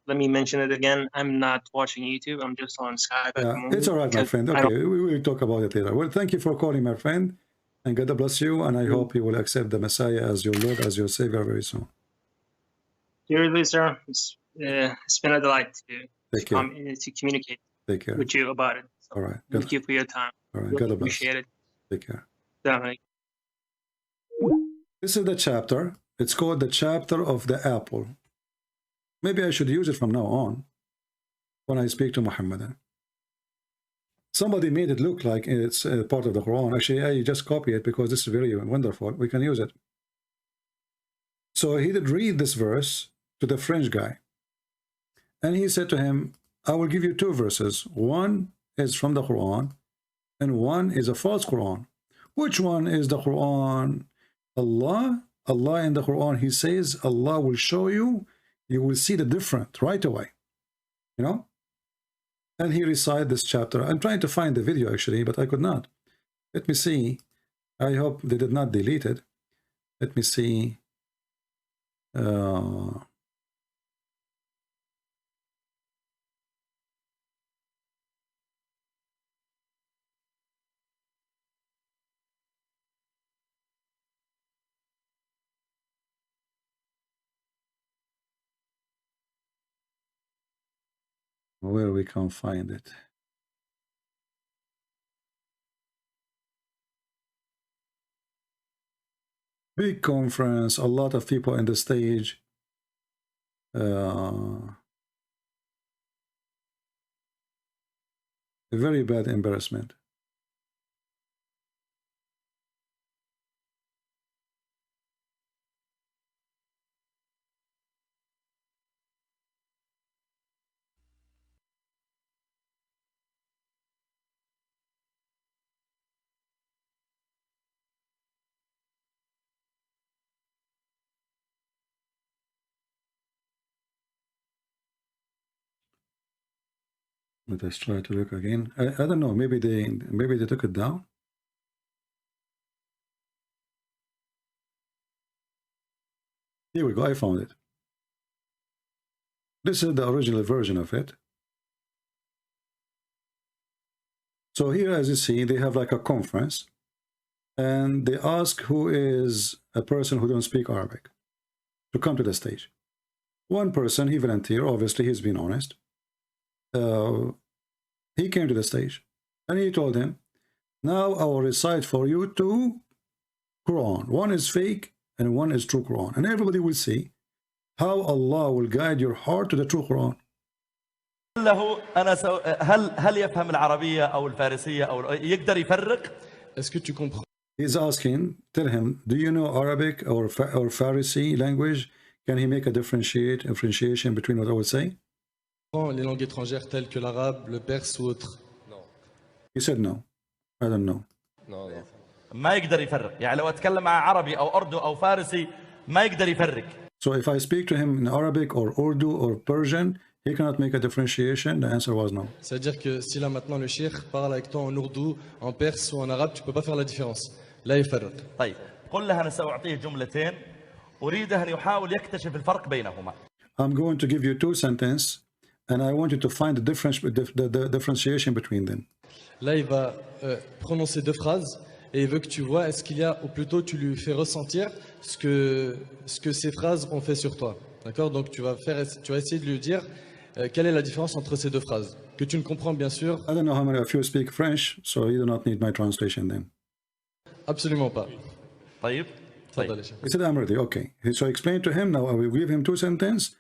Let me mention it again. I'm not watching YouTube. I'm just on Skype at the moment. It's all right, my friend. Okay, we will talk about it later. Well, thank you for calling, my friend, and God bless you. And I hope you will accept the Messiah as your Lord, as your Savior very soon. Seriously, sir, it's been a delight to communicate with you about it. So all right. Thank you for your time. All right. Really God bless. Appreciate it. Take care. Definitely. This is the chapter. It's called the chapter of the apple. Maybe I should use it from now on when I speak to Muhammadan. Somebody made it look like it's part of the Quran. Actually, I just copy it because this is very wonderful. We can use it. So he did read this verse to the French guy. And he said to him, I will give you two verses. One is from the Quran, and one is a false Quran. Which one is the Quran? Allah in the Quran, he says, Allah will show you, you will see the difference right away. You know? And he recited this chapter. I'm trying to find the video actually, but I could not. Let me see. I hope they did not delete it. Let me see. where we can find it. Big conference, a lot of people in the stage. A very bad embarrassment. Let us try to look again. I don't know. Maybe they took it down. Here we go. I found it. This is the original version of it. So here, as you see, they have like a conference, and they ask who is a person who don't speak Arabic to come to the stage. One person, he volunteered. Obviously, he's been honest. He came to the stage, and he told him, now I will recite for you two Quran. One is fake and one is true Quran. And everybody will see how Allah will guide your heart to the true Quran. له هل يفهم العربية أو الفارسية أو يقدر يفرق؟ Est-ce que tu comprends He's asking, tell him, do you know Arabic or Farsi language? Can he make a differentiation between what I would say? les langues étrangères telles que l'arabe, le perse ou autre? No. He said no. I don't know. No. ما يقدر يفرق، يعني لو أتكلم مع عربي أو أردو أو فارسي ما يقدر يفرق. So if I speak to him in Arabic or Urdu or Persian, he cannot make a differentiation. The answer was no. C'est-à-dire que si là maintenant le Sheikh parle avec toi en ourdou, en perse ou en arabe, tu peux pas faire la différence. لا يفرق. طيب قل له أنا سأعطيه جملتين أريده أن يحاول يكتشف الفرق بينهما. I'm going to give you two sentences, and I want you to find the differentiation between them. Là, il va prononcer deux phrases et il veut que tu vois est-ce qu'il y a, ou plutôt tu lui fais ressentir ce que ces phrases ont fait sur toi. D'accord? Donc tu vas essayer de lui dire quelle est la différence entre ces deux phrases que tu ne comprends bien sûr. I don't know how many of you speak French, so you do not need my translation then. Absolument pas. طيب. He said, I'm ready. Okay. So explain to him now. I will give him two sentences,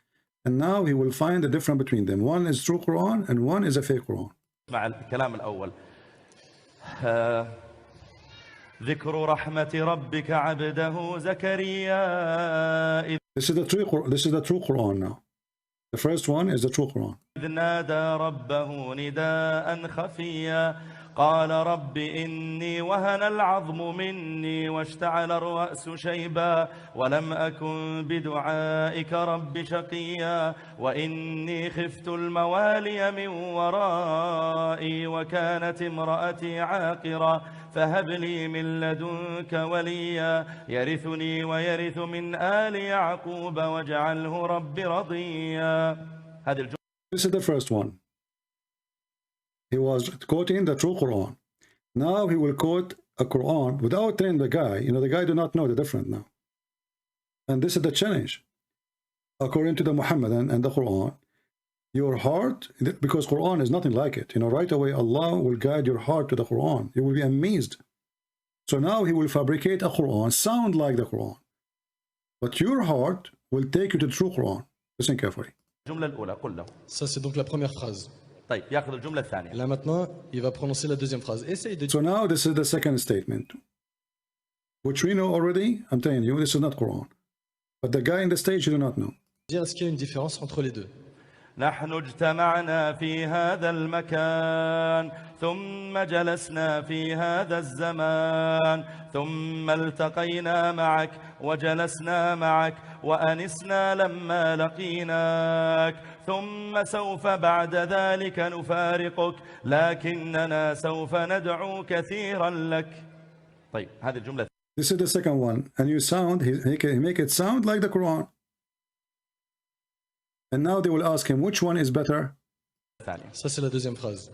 and now he will find the difference between them. One is true Quran, and one is a fake Quran. مع الكلام الأول. ذكر رحمة ربك عبده زكريا. This is the true Quran now. The first one is the true Quran. إذ نادى ربه نداء خفيا قال رب إني وهن العظم مني واشتعل الرأس شيبا ولم أكن بدعائك رب شقيا وإني خفت الموالي من ورائي وكانت امرأتي عاقرا فهب لي من لدنك وليا يرثني ويرث من آل يعقوب واجعله رب رضيا. هذه الجملة. This is the first one. He was quoting the true Quran. Now he will quote a Quran without telling the guy. You know, the guy do not know the difference now. And this is the challenge. According to the Muhammadan and the Quran, your heart, because Quran is nothing like it. You know, right away Allah will guide your heart to the Quran. You will be amazed. So now he will fabricate a Quran, sound like the Quran. But your heart will take you to the true Quran. Listen carefully. الجملة الأولى قل له. Ça c'est donc la première phrase. طيب ياخذ الجملة الثانية. Là maintenant, il va prononcer la deuxième phrase. Essaye de. So now this is the second statement, which we know already. I'm telling you, this is not Quran. But the guy in the stage, you do not know. Dire est-ce qu'il y a une différence entre les deux? نحن اجتمعنا في هذا المكان ثم جلسنا في هذا الزمان ثم التقينا معك وجلسنا معك وأنسنا لما لقيناك ثم سوف بعد ذلك نفارقك لكننا سوف ندعو كثيرا لك. طيب هذه الجملة. This is the second one, and you sound, he make it sound like the Quran. And now they will ask him, which one is better? Ça c'est la deuxième phrase.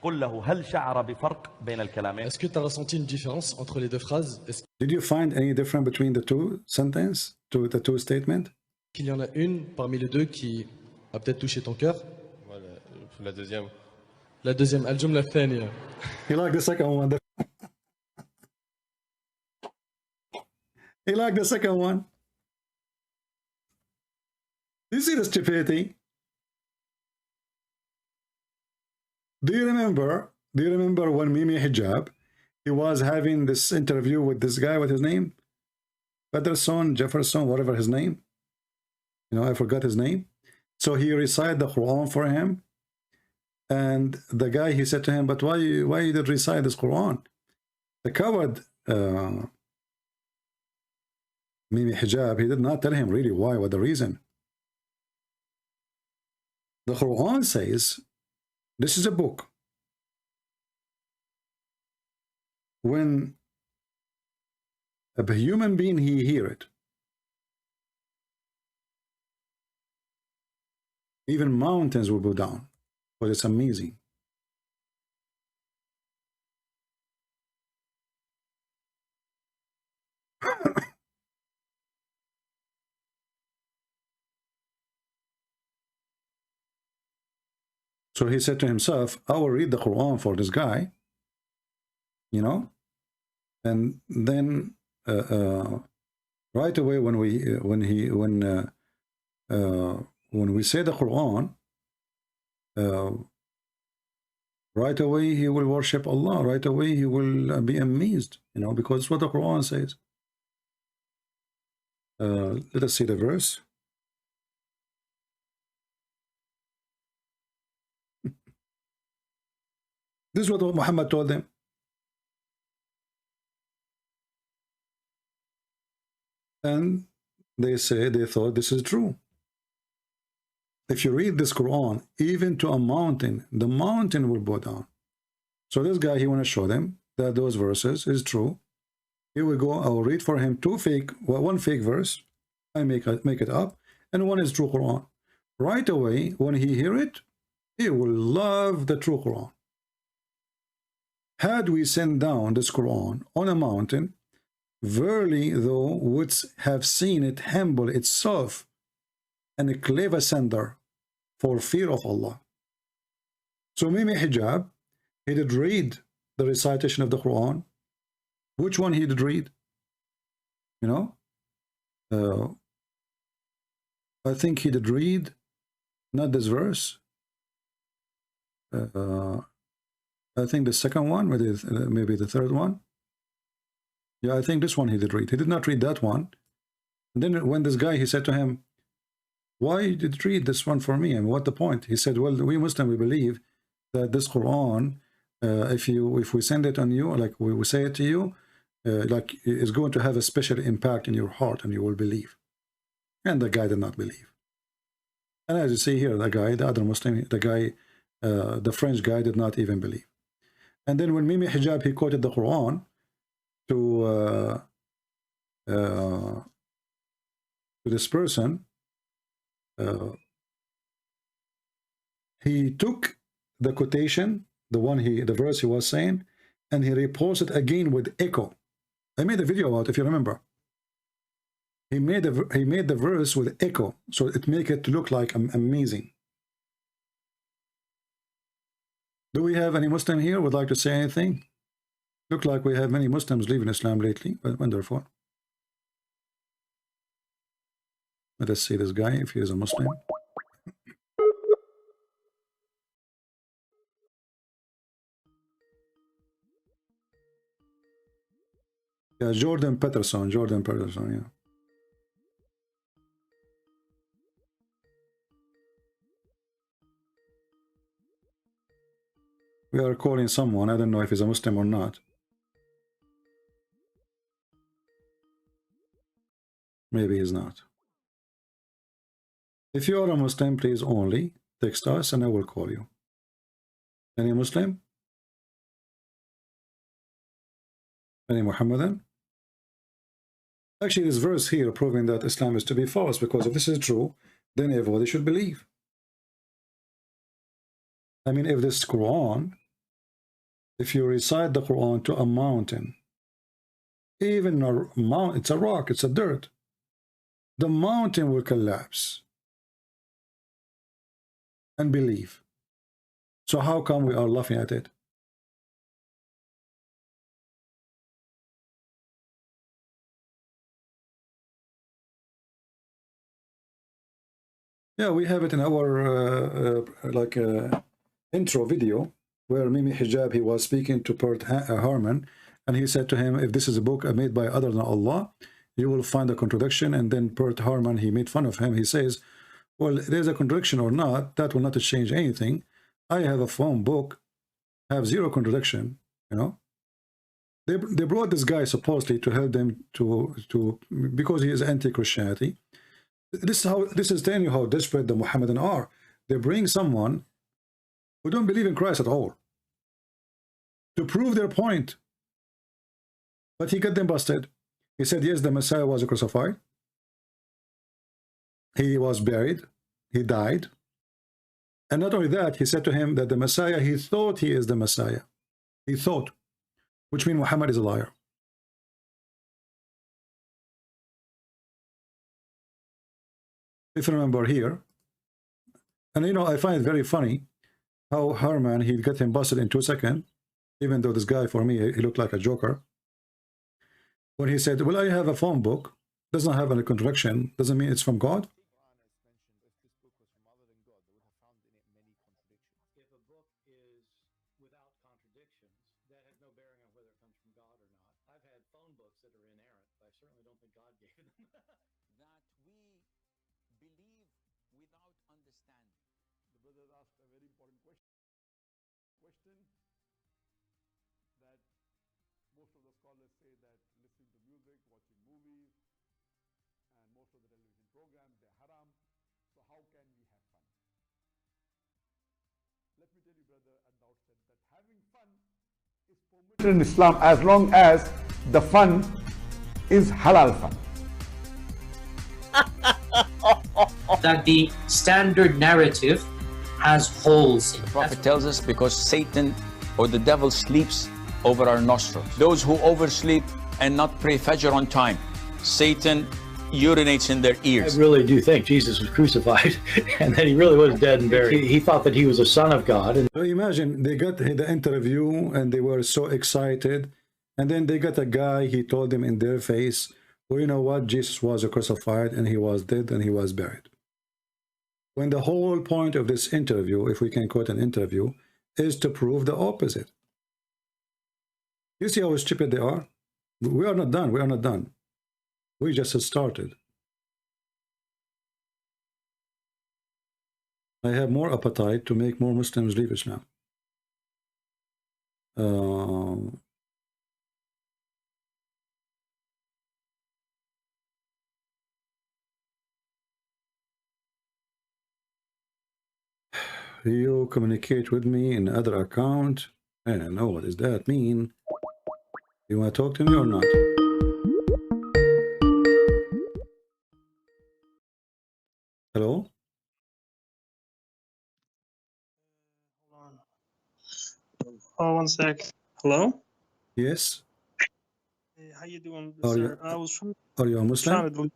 قل له هل شعر بفرق بين الكلامين؟ Est-ce que tu as ressenti une différence entre les deux phrases? Did you find any difference between the two sentences, the two statements? Qu'il y en a une parmi les deux qui a peut-être touché ton cœur? Voilà. La deuxième. La deuxième. الجملة الثانية. He liked the second one. He liked the second one. Do you see the stupidity? Do you remember when Mimi Hijab, he was having this interview with this guy, what's his name? Pederson, Jefferson, whatever his name. You know, I forgot his name. So he recited the Quran for him. And the guy, he said to him, but why you did recite this Quran? The coward, Mimi Hijab, he did not tell him really why, what the reason. The Quran says, this is a book. When a human being, he hear it, even mountains will go down, but it's amazing. So he said to himself, I will read the Quran for this guy, you know, and then right away when we say the Quran, right away he will worship Allah. Right away he will be amazed, you know, because it's what the Quran says. Let us see the verse. This is what Muhammad told them. And they thought this is true. If you read this Quran, even to a mountain, the mountain will bow down. So this guy, he want to show them that those verses is true. Here we go. I will read for him one fake verse. I make it up, and one is true Quran. Right away, when he hear it, he will love the true Quran. Had we sent down this Quran on a mountain, verily thou wouldst have seen it humble itself and cleave asunder for fear of Allah. So Mimi Hijab, he did read the recitation of the Quran. Which one he did read? You know? I think he did read, not this verse. I think the second one, maybe the third one. Yeah, I think this one he did read. He did not read that one. And then when this guy, he said to him, why did you read this one for me? And what the point? He said, well, we Muslim, we believe that this Quran, if we send it on you, like we say it to you, like it's going to have a special impact in your heart and you will believe. And the guy did not believe. And as you see here, the guy, the other Muslim, the guy, the French guy did not even believe. And then when Mimi Hijab, he quoted the Quran to this person, he took the quotation, the verse he was saying, and he reposted again with echo. I made a video about it, if you remember. He made the verse with echo, so it make it look like amazing. Do we have any Muslim here would like to say anything? Look like we have many Muslims leaving Islam lately, but wonderful. Let us see this guy if he is a Muslim. Yeah, Jordan Peterson, yeah. We are calling someone, I don't know if he's a Muslim or not. Maybe he's not. If you are a Muslim, please only text us and I will call you. Any Muslim? Any Muhammadan? Actually, this verse here proving that Islam is to be false, because if this is true, then everybody should believe. I mean, if this Quran, if you recite the Quran to a mountain, even a mountain, it's a rock, it's a dirt, the mountain will collapse and believe. So how come we are laughing at it? Yeah, we have it in our intro video where Mimi Hijab, he was speaking to Bert Harman, and he said to him, if this is a book made by other than Allah, you will find a contradiction. And then Bert Harman, he made fun of him. He says, well, there's a contradiction or not, that will not change anything. I have a phone book, have zero contradiction, you know. They brought this guy supposedly to help them to because he is anti-Christianity. This is telling you how desperate the Mohammedan are. They bring someone who don't believe in Christ at all to prove their point. But he got them busted. He said, yes, the Messiah was crucified. He was buried. He died. And not only that, he said to him that the Messiah, he thought he is the Messiah. He thought, which means Muhammad is a liar. If you remember here, and you know, I find it very funny how Herman, he got him busted in 2 seconds, even though this guy, for me, he looked like a joker. When he said, well, I have a phone book, doesn't have any contradiction, doesn't mean it's from God. In Islam, as long as the fun is halal fun. That the standard narrative has holes in it. The Prophet tells us because Satan or the devil sleeps over our nostrils. Those who oversleep and not pray Fajr on time, Satan urinates in their ears. I really do think Jesus was crucified and that he really was dead and buried. He thought that he was a son of God. And so imagine they got the interview and they were so excited, and then they got a guy, he told them in their face, well, you know what, Jesus was crucified and he was dead and he was buried. When the whole point of this interview, if we can quote an interview, is to prove the opposite. You see how stupid they are? We are not done. We are not done. We just started. I have more appetite to make more Muslims leave Islam. You communicate with me in other account. I don't know, what does that mean? You want to talk to me or not? Hello? Hold on. Oh, 1 sec. Hello? Yes? Hey, how you doing, Are sir? you- I was trying Are you a Muslim?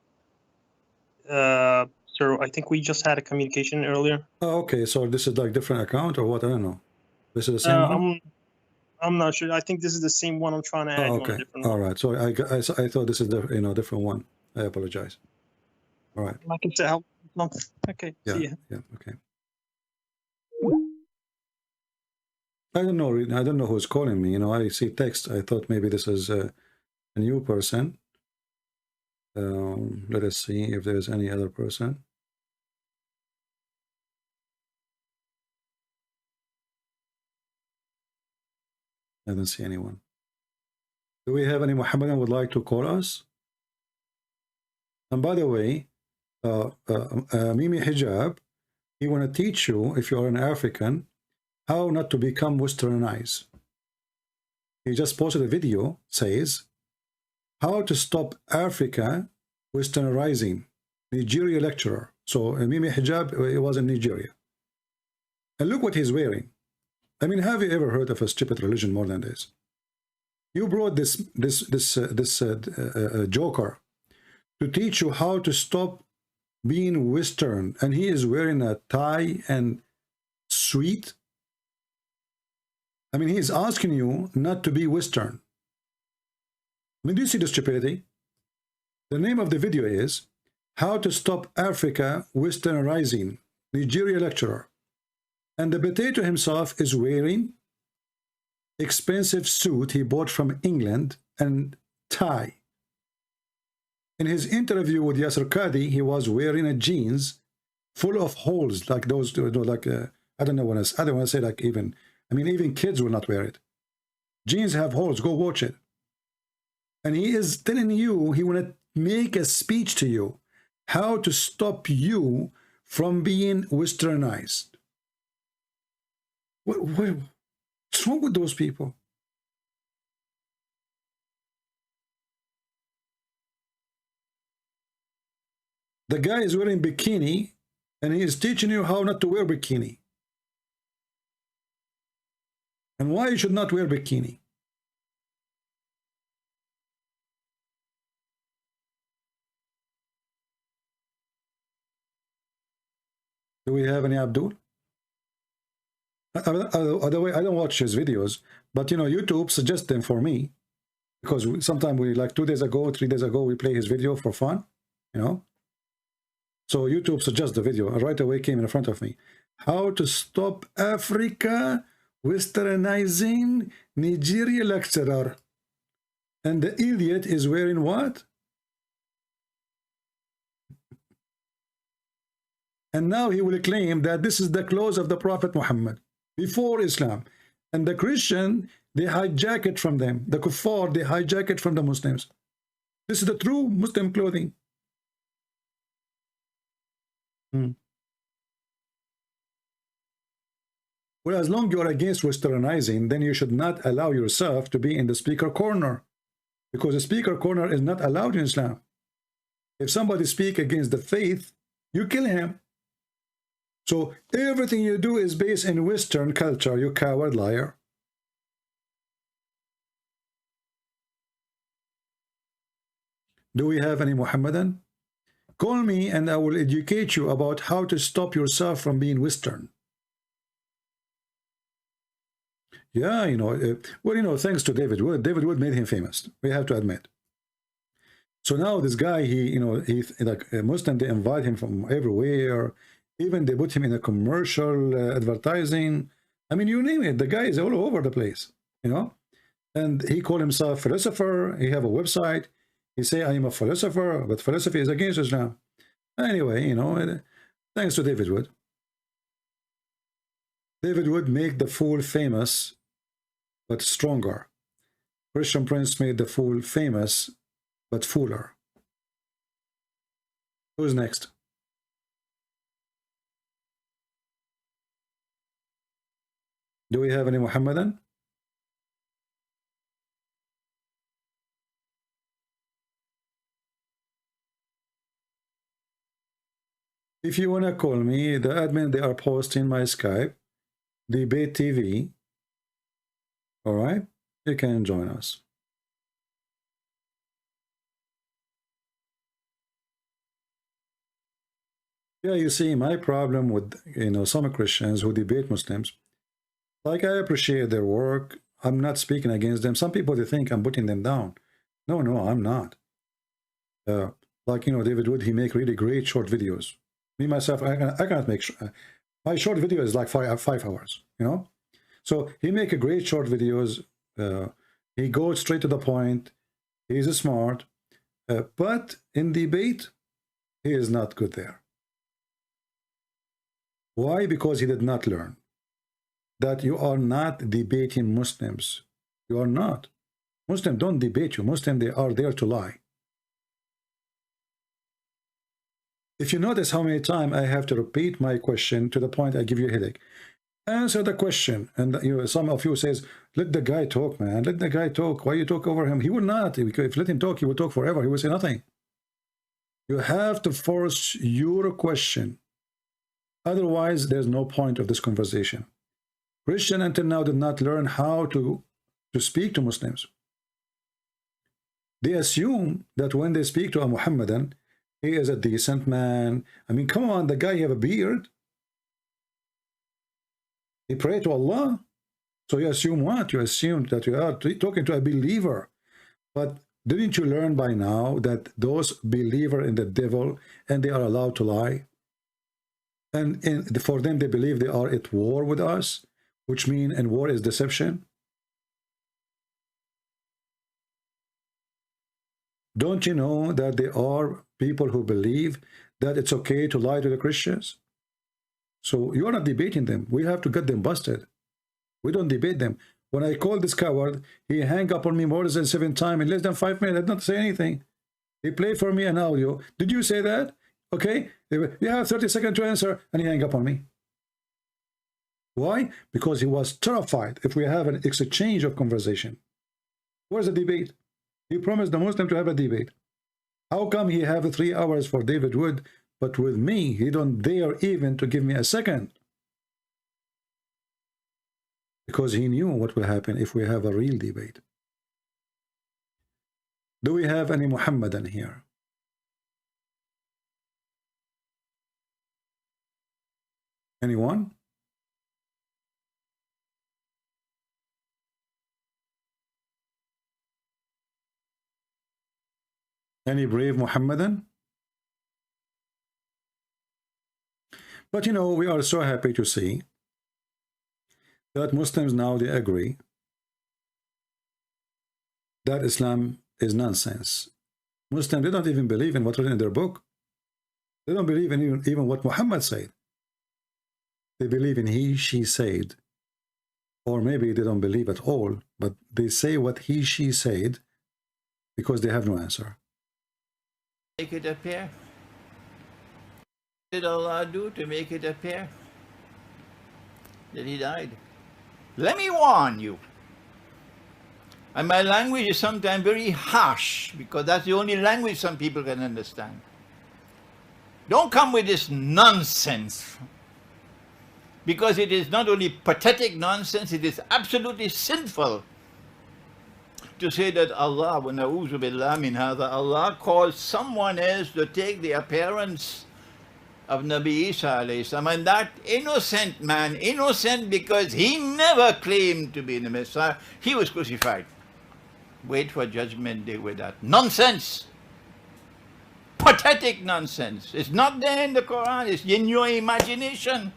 to sir, I think we just had a communication earlier. Oh, okay, so this is like different account or what? I don't know. This is the same one? I'm not sure. I think this is the same one. I'm trying to add Oh, you on a okay. different All one. right. So I thought this is the different one. I apologize. All right. Like I said, okay. Yeah. See ya. Yeah. Okay. I don't know. I don't know who's calling me. You know, I see text. I thought maybe this is a new person. Let us see if there's any other person. I don't see anyone. Do we have any Muhammadan would like to call us? And by the way, Mimi Hijab, he want to teach you, if you are an African, how not to become westernized. He just posted a video, says, how to stop Africa westernizing. Nigeria lecturer. So Mimi Hijab, it was in Nigeria. And look what he's wearing. I mean, have you ever heard of a stupid religion more than this? You brought this joker to teach you how to stop being Western, and he is wearing a tie and suit. I mean, he's asking you not to be Western. I mean, do you see the stupidity? The name of the video is How to Stop Africa Westernizing, Nigeria lecturer. And the potato himself is wearing expensive suit he bought from England and tie. In his interview with Yasser Qadi, he was wearing a jeans full of holes, like those, like I don't know what else. I don't want to say like even, I mean, even kids will not wear it. Jeans have holes. Go watch it. And he is telling you, he want to make a speech to you, how to stop you from being Westernized. What's wrong with those people? The guy is wearing bikini, and he is teaching you how not to wear bikini. And why you should not wear bikini. Do we have any Abdul? Other I don't watch his videos, but you know, YouTube suggests them for me, because sometimes we, like 2 days ago, 3 days ago, we play his video for fun, you know. So YouTube suggests the video, and right away came in front of me. How to Stop Africa Westernizing, Nigeria lecturer. And the idiot is wearing what? And now he will claim that this is the clothes of the Prophet Muhammad before Islam. And the Christian, they hijack it from them. The kuffar, they hijack it from the Muslims. This is the true Muslim clothing. Well, as long as you are against Westernizing, then you should not allow yourself to be in the speaker corner, because the speaker corner is not allowed in Islam. If somebody speaks against the faith, you kill him. So everything you do is based in Western culture, you coward liar. Do we have any Muhammadan? Call me and I will educate you about how to stop yourself from being Western. Yeah, you know, well, you know, thanks to David Wood made him famous. We have to admit. So now this guy, he, you know, he like a Muslim, they invite him from everywhere. Even they put him in a commercial advertising. I mean, you name it. The guy is all over the place, you know. And he called himself philosopher. He have a website. He say, I am a philosopher, but philosophy is against Islam. Anyway, you know, thanks to David Wood. David Wood made the fool famous, but stronger. Christian Prince made the fool famous, but fooler. Who's next? Do we have any Muhammadan? If you want to call me, the admin, they are posting my Skype, Debate TV. All right, you can join us. Yeah, you see, my problem with, you know, some Christians who debate Muslims, like, I appreciate their work. I'm not speaking against them. Some people, they think I'm putting them down. No, I'm not. Like, you know, David Wood, he make really great short videos. Me, myself, I cannot make my short video is like 5 hours, you know. So he make a great short videos. He goes straight to the point. He's smart, but in debate, he is not good there. Why? Because he did not learn that you are not debating Muslims. You are not. Muslims don't debate you. Muslims, they are there to lie. If you notice how many times I have to repeat my question to the point I give you a headache. Answer the question. And you know, some of you says, let the guy talk, man. Let the guy talk. Why you talk over him? He will not. If you let him talk, he will talk forever. He will say nothing. You have to force your question. Otherwise, there's no point of this conversation. Christian until now did not learn how to speak to Muslims. They assume that when they speak to a Muhammadan, he is a decent man. I mean, come on, the guy have a beard. He pray to Allah. So you assume what? You assume that you are talking to a believer. But didn't you learn by now that those believers in the devil and they are allowed to lie? And for them, they believe they are at war with us, which means, and war is deception. Don't you know that there are people who believe that it's okay to lie to the Christians? So you are not debating them. We have to get them busted. We don't debate them. When I called this coward, he hung up on me more than 7 times in less than 5 minutes. I did not say anything. He played for me an audio. Did you say that? Okay, you have 30 seconds to answer, and he hung up on me. Why? Because he was terrified if we have an exchange of conversation. Where's the debate? He promised the Muslim to have a debate. How come he have 3 hours for David Wood, but with me, he don't dare even to give me a second? Because he knew what will happen if we have a real debate. Do we have any Muhammadan here? Anyone? Any brave Muhammadan? But you know, we are so happy to see that Muslims now, they agree that Islam is nonsense. Muslims, they don't even believe in what's written in their book. They don't believe in even what Muhammad said. They believe in he, she said. Or maybe they don't believe at all, but they say what he, she said because they have no answer. Make it appear? What did Allah do to make it appear that he died? Let me warn you. And my language is sometimes very harsh because that's the only language some people can understand. Don't come with this nonsense, because it is not only pathetic nonsense, it is absolutely sinful to say that Allah, wa na'udhu billah min hadha, Allah calls someone else to take the appearance of Nabi Isa alayhi salam, and that innocent man, innocent because he never claimed to be the Messiah, he was crucified. Wait for judgment day with that nonsense. Pathetic nonsense. It's not there in the Quran, it's in your imagination.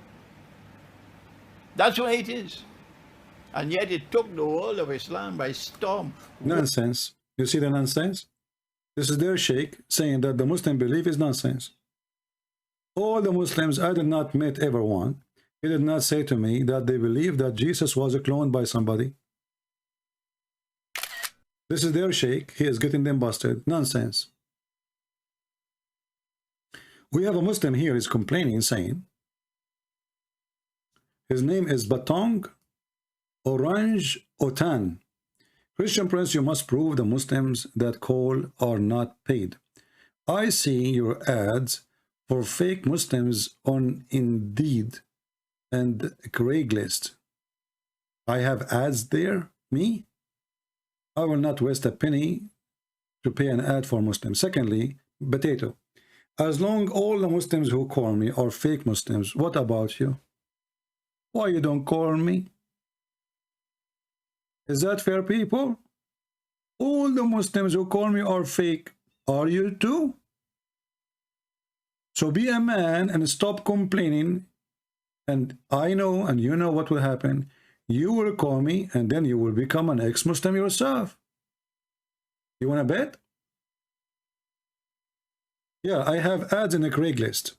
That's why it is. And yet it took the world of Islam by storm. Nonsense. You see the nonsense? This is their Sheikh saying that the Muslim belief is nonsense. All the Muslims I did not meet ever one, he did not say to me that they believe that Jesus was cloned by somebody. This is their Sheikh. He is getting them busted. Nonsense. We have a Muslim here is complaining, saying, his name is Batong Orange Otan. Christian Prince, you must prove the Muslims that call are not paid. I see your ads for fake Muslims on Indeed and Craigslist. I have ads there, me? I will not waste a penny to pay an ad for Muslims. Secondly, potato. As long all the Muslims who call me are fake Muslims, what about you? Why you don't call me? Is that fair, people? All the Muslims who call me are fake. Are you too? So be a man and stop complaining. And I know and you know what will happen. You will call me and then you will become an ex-Muslim yourself. You want to bet? Yeah, I have ads in a Craigslist.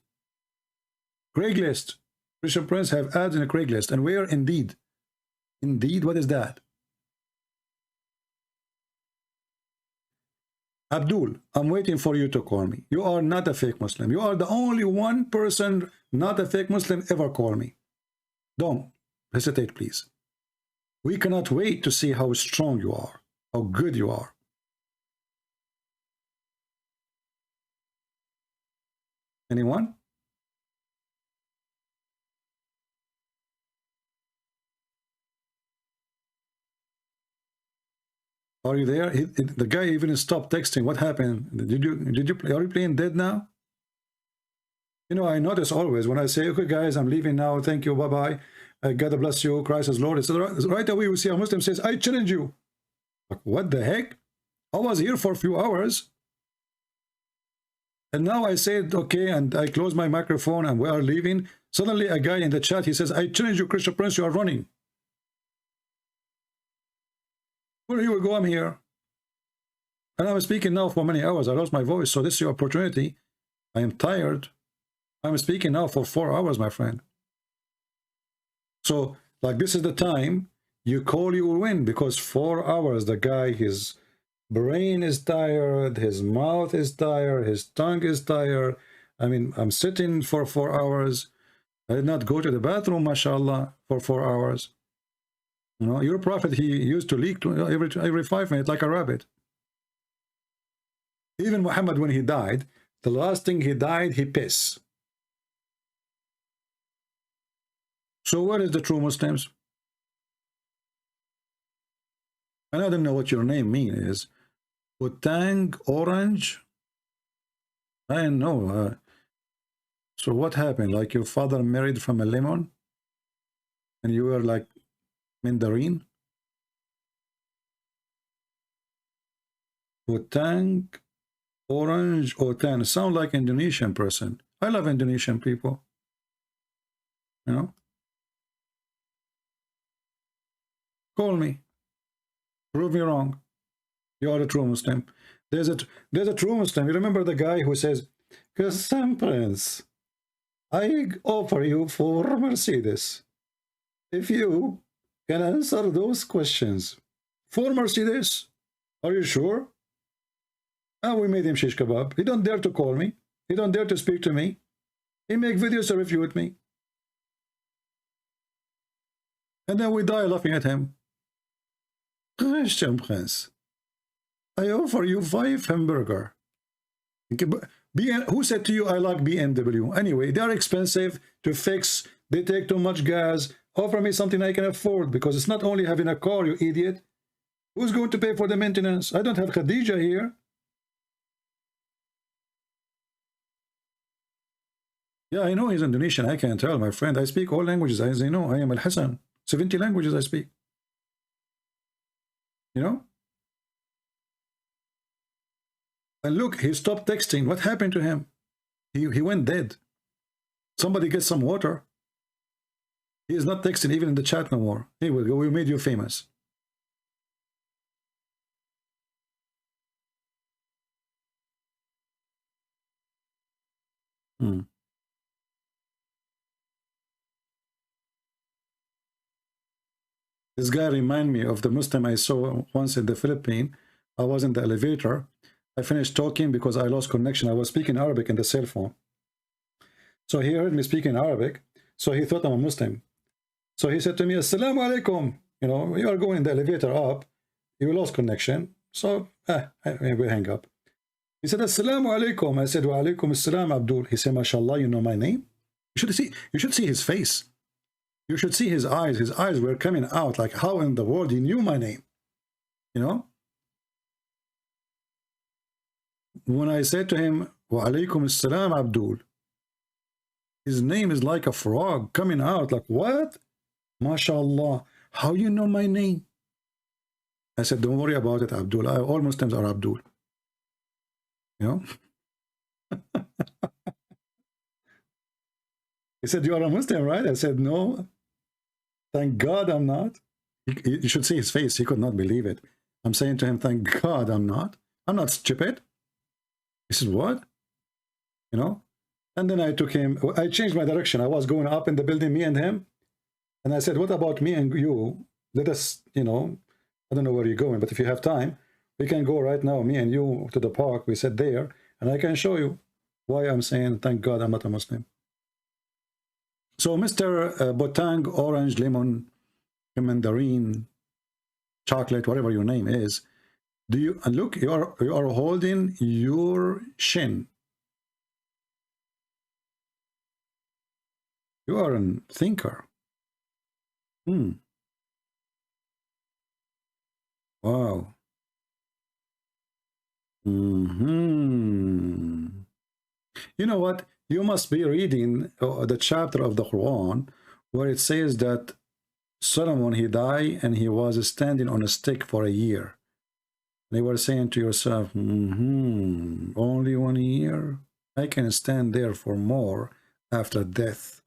Craigslist. Christian Prince have ads in a Craigslist. And where? Indeed. Indeed, what is that? Abdul, I'm waiting for you to call me. You are not a fake Muslim. You are the only one person not a fake Muslim ever call me. Don't hesitate, please. We cannot wait to see how strong you are, how good you are. Anyone? Are you there? The guy even stopped texting. What happened? Did you play? Are you playing dead now? You know, I notice always when I say, okay, guys, I'm leaving now. Thank you. Bye-bye. God bless you, Christ is Lord. It's right away we see a Muslim says, I challenge you. Like, what the heck? I was here for a few hours. And now I said, okay, and I close my microphone and we are leaving. Suddenly a guy in the chat, he says, I challenge you, Christian Prince, you are running. Where you will go, I'm here. And I'm speaking now for many hours. I lost my voice, so this is your opportunity. I am tired. I'm speaking now for 4 hours, my friend. So, like, this is the time you call, you will win, because 4 hours, the guy, his brain is tired, his mouth is tired, his tongue is tired. I mean, I'm sitting for 4 hours. I did not go to the bathroom, mashallah, for 4 hours. You know, your prophet, he used to leak every 5 minutes like a rabbit. Even Muhammad, when he died, the last thing he died, he pissed. So where is the true Muslims? And I don't know what your name means. Butang, orange? I don't know. So what happened? Like your father married from a lemon? And you were like mandarin? Butang, orange, otan. Sound like Indonesian person. I love Indonesian people. You know? Call me. Prove me wrong. You are a true Muslim. There's a true Muslim. You remember the guy who says, Christian Prince, I offer you 4 Mercedes. If you can answer those questions. 4 Mercedes? Are you sure? And we made him shish kebab. He don't dare to call me. He don't dare to speak to me. He make videos to refute me. And then we die laughing at him. Christian Prince, I offer you 5 hamburger. Who said to you I like BMW? Anyway, they are expensive to fix. They take too much gas. Offer me something I can afford, because it's not only having a car, you idiot. Who's going to pay for the maintenance? I don't have Khadija here. Yeah, I know he's Indonesian. I can't tell, my friend. I speak all languages, as I know. I am Al-Hassan. 70 languages I speak. You know? And look, he stopped texting. What happened to him? He went dead. Somebody get some water. He is not texting even in the chat no more. Here we go. We made you famous. This guy remind me of the Muslim I saw once in the Philippines. I was in the elevator. I finished talking because I lost connection. I was speaking Arabic in the cell phone. So he heard me speaking Arabic. So he thought I'm a Muslim. So he said to me, Assalamu alaikum. You know, you are going in the elevator up. You lost connection. So we hang up. He said, Assalamu alaikum. I said, Wa alaikum assalam, Abdul. He said, MashaAllah, you know my name? You should see his face. You should see his eyes. His eyes were coming out like, how in the world he knew my name? You know? When I said to him, Wa alaikum assalam, Abdul, his name is like a frog coming out. Like, what? MashaAllah, how you know my name? I said, don't worry about it, Abdul. All Muslims are Abdul. You know? He said, you are a Muslim, right? I said, no. Thank God I'm not. You should see his face. He could not believe it. I'm saying to him, thank God I'm not. I'm not stupid. He said, what? You know? And then I took him. I changed my direction. I was going up in the building, me and him. And I said, what about me and you? Let us, you know, I don't know where you're going, but if you have time, we can go right now, me and you, to the park. We sat there, and I can show you why I'm saying, thank God I'm not a Muslim. So, Mr. Botang, orange, lemon, mandarin, chocolate, whatever your name is, do you look? You are holding your shin. You are a thinker. Wow. You know what? You must be reading the chapter of the Quran where it says that Solomon, he died and he was standing on a stick for a year. They were saying to yourself, only 1 year? I can stand there for more after death.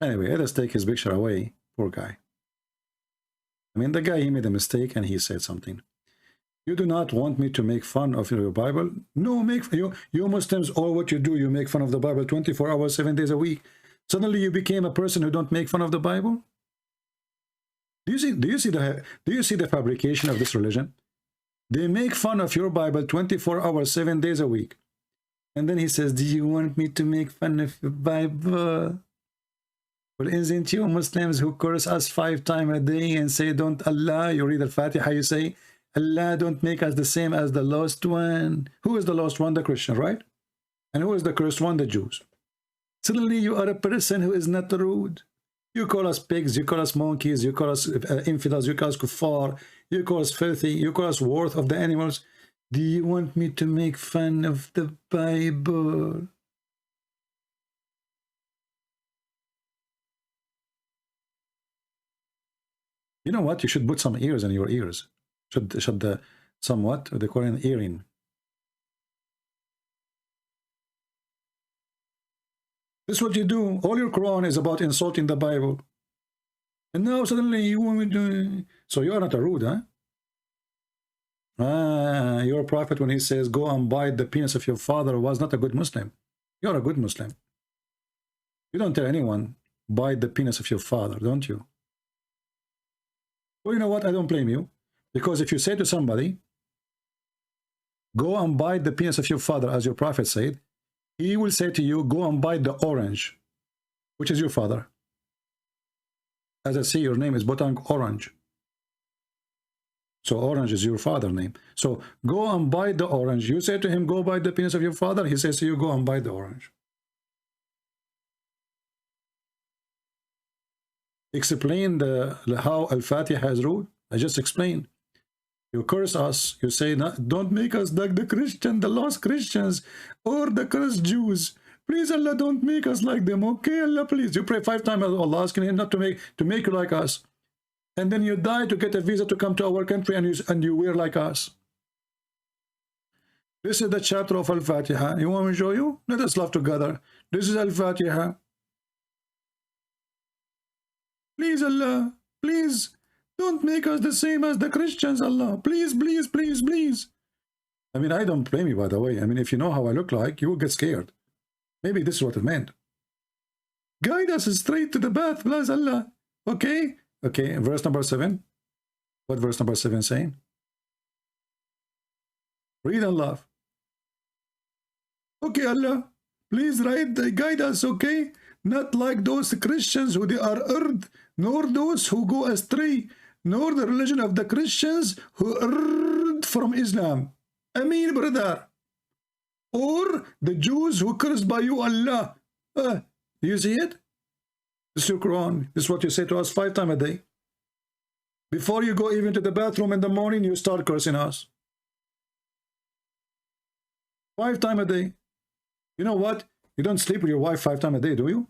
Anyway, let us take his picture away. Poor guy. I mean, the guy, he made a mistake and he said something. You do not want me to make fun of your Bible? No, you Muslims, all what you do, you make fun of the Bible 24 hours, 7 days a week. Suddenly you became a person who don't make fun of the Bible? Do you see the fabrication of this religion? They make fun of your Bible 24 hours, 7 days a week. And then he says, do you want me to make fun of your Bible? Well, isn't you Muslims who curse us 5 times a day and say, don't Allah, you read Al-Fatiha, you say, Allah, don't make us the same as the lost one. Who is the lost one? The Christian, right? And who is the cursed one? The Jews. Suddenly you are a person who is not rude. You call us pigs, you call us monkeys, you call us infidels, you call us kuffar, you call us filthy, you call us worth of the animals. Do you want me to make fun of the Bible? You know what? You should put some ears in your ears. Should somewhat, they call it an earring. This is what you do. All your Quran is about insulting the Bible. And now suddenly you want me to... So you are not a rude, huh? Your prophet, when he says, go and bite the penis of your father, was not a good Muslim. You're a good Muslim. You don't tell anyone, bite the penis of your father, don't you? Well, you know what? I don't blame you. Because if you say to somebody, go and bite the penis of your father, as your prophet said, he will say to you, go and bite the orange, which is your father. As I see, your name is Botang Orange. So orange is your father name. So go and bite the orange. You say to him, go bite the penis of your father. He says to you, go and bite the orange. Explain how Al-Fatiha is rude. I just explained. You curse us. You say, don't make us like the Christian, the lost Christians, or the cursed Jews. Please, Allah, don't make us like them. Okay, Allah, please. You pray 5 times, Allah, asking him not to make you like us. And then you die to get a visa to come to our country, and you wear like us. This is the chapter of Al-Fatiha. You want me to show you? Let us laugh together. This is Al-Fatiha. Please, Allah, please. Don't make us the same as the Christians, Allah. Please, please, please, please. I mean, I don't blame you, by the way. I mean, if you know how I look like, you will get scared. Maybe this is what it meant. Guide us straight to the path, please, Allah. Okay? Okay, verse number 7. What verse number 7 saying? Read and laugh. Okay, Allah. Please guide us, okay? Not like those Christians who they are erred, nor those who go astray, nor the religion of the Christians who erred from Islam. I mean, brother. Or the Jews who cursed by you, Allah. Do you see it? This is your Quran. This is what you say to us 5 times a day. Before you go even to the bathroom in the morning, you start cursing us. 5 times a day. You know what? You don't sleep with your wife 5 times a day, do you?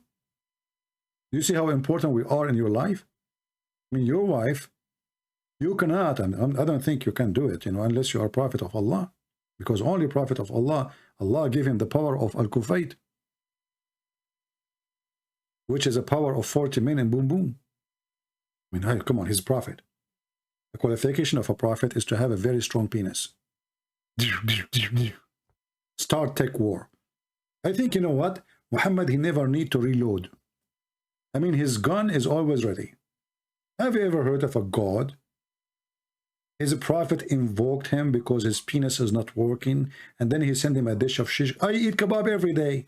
Do you see how important we are in your life? I mean, your wife, you cannot, and I don't think you can do it, you know, unless you are a prophet of Allah. Because only prophet of Allah, Allah gave him the power of Al-Kufayt, which is a power of 40 men and boom, boom. I mean, hey, come on, he's a prophet. The qualification of a prophet is to have a very strong penis. Start tech war. I think, you know what? Muhammad, he never need to reload. I mean, his gun is always ready. Have you ever heard of a God? His prophet invoked him because his penis is not working, and then he sent him a dish of shish. I eat kebab every day.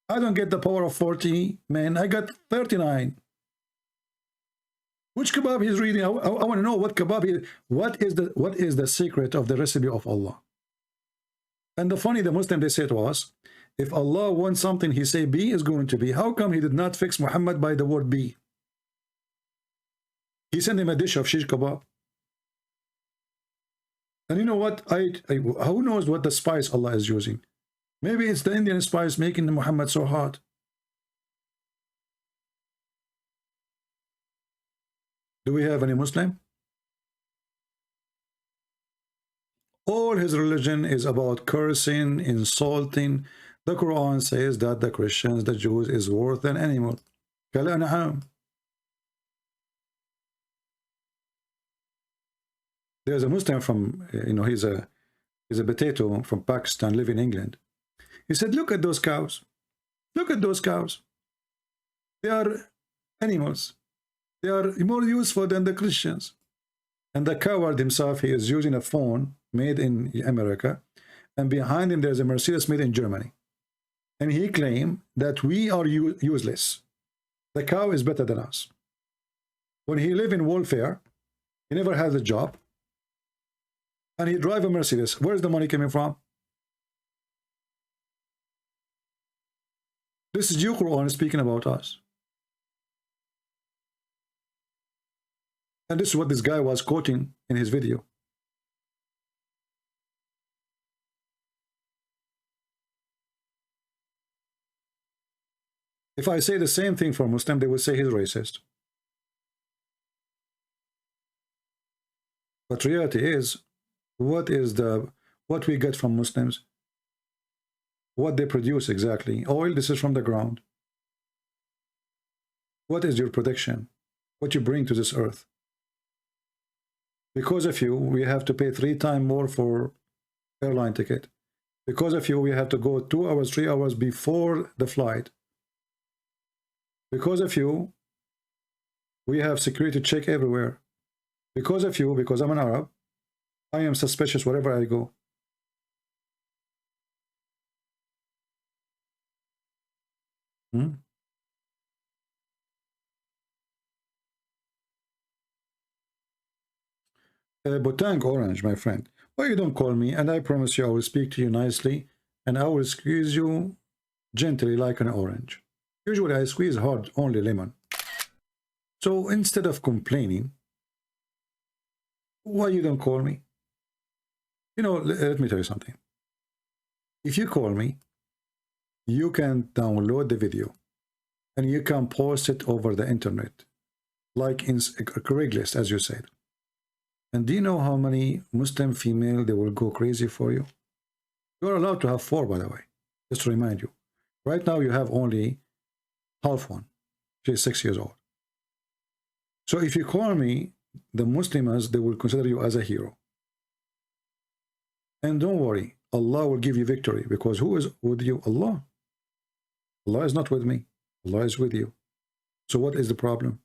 I don't get the power of 40 men. I got 39. Which kebab he's reading? I want to know what kebab he, what is the secret of the recipe of Allah? And the funny, the Muslim, they say to us, if Allah wants something, he say B is going to be. How come he did not fix Muhammad by the word B? He sent him a dish of shish kebab. And you know what? Who knows what the spice Allah is using? Maybe it's the Indian spies making Muhammad so hot. Do we have any Muslim? All his religion is about cursing, insulting. The Quran says that the Christians, the Jews, is worse than animal. There's a Muslim from, he's a potato from Pakistan, live in England. He said, look at those cows. Look at those cows. They are animals. They are more useful than the Christians. And the coward himself, he is using a phone made in America, and behind him there's a Mercedes made in Germany. And he claimed that we are useless. The cow is better than us. When he lived in welfare, he never had a job, and he drive a Mercedes. Where's the money coming from? This is your Quran speaking about us. And this is what this guy was quoting in his video. If I say the same thing for Muslim, they will say he's racist. But reality is, what we get from Muslims? What they produce exactly? Oil, this is from the ground. What is your protection? What you bring to this earth? Because of you, we have to pay 3 times more for airline ticket. Because of you, we have to go 2 hours, 3 hours before the flight. Because of you, we have security check everywhere. Because of you, because I'm an Arab, I am suspicious wherever I go. Botang Orange, my friend. Why you don't call me? And I promise you I will speak to you nicely, and I will squeeze you gently like an orange. Usually I squeeze hard only lemon. So instead of complaining, why you don't call me? Let me tell you something. If you call me, you can download the video and you can post it over the internet, like in Craigslist, as you said. And do you know how many Muslim female they will go crazy for you? You're allowed to have 4, by the way, just to remind you. Right now you have only half one. She's 6 years old. So if you call me, the Muslims, they will consider you as a hero. And don't worry, Allah will give you victory, because who is with you? Allah. Allah is not with me. Allah is with you. So what is the problem?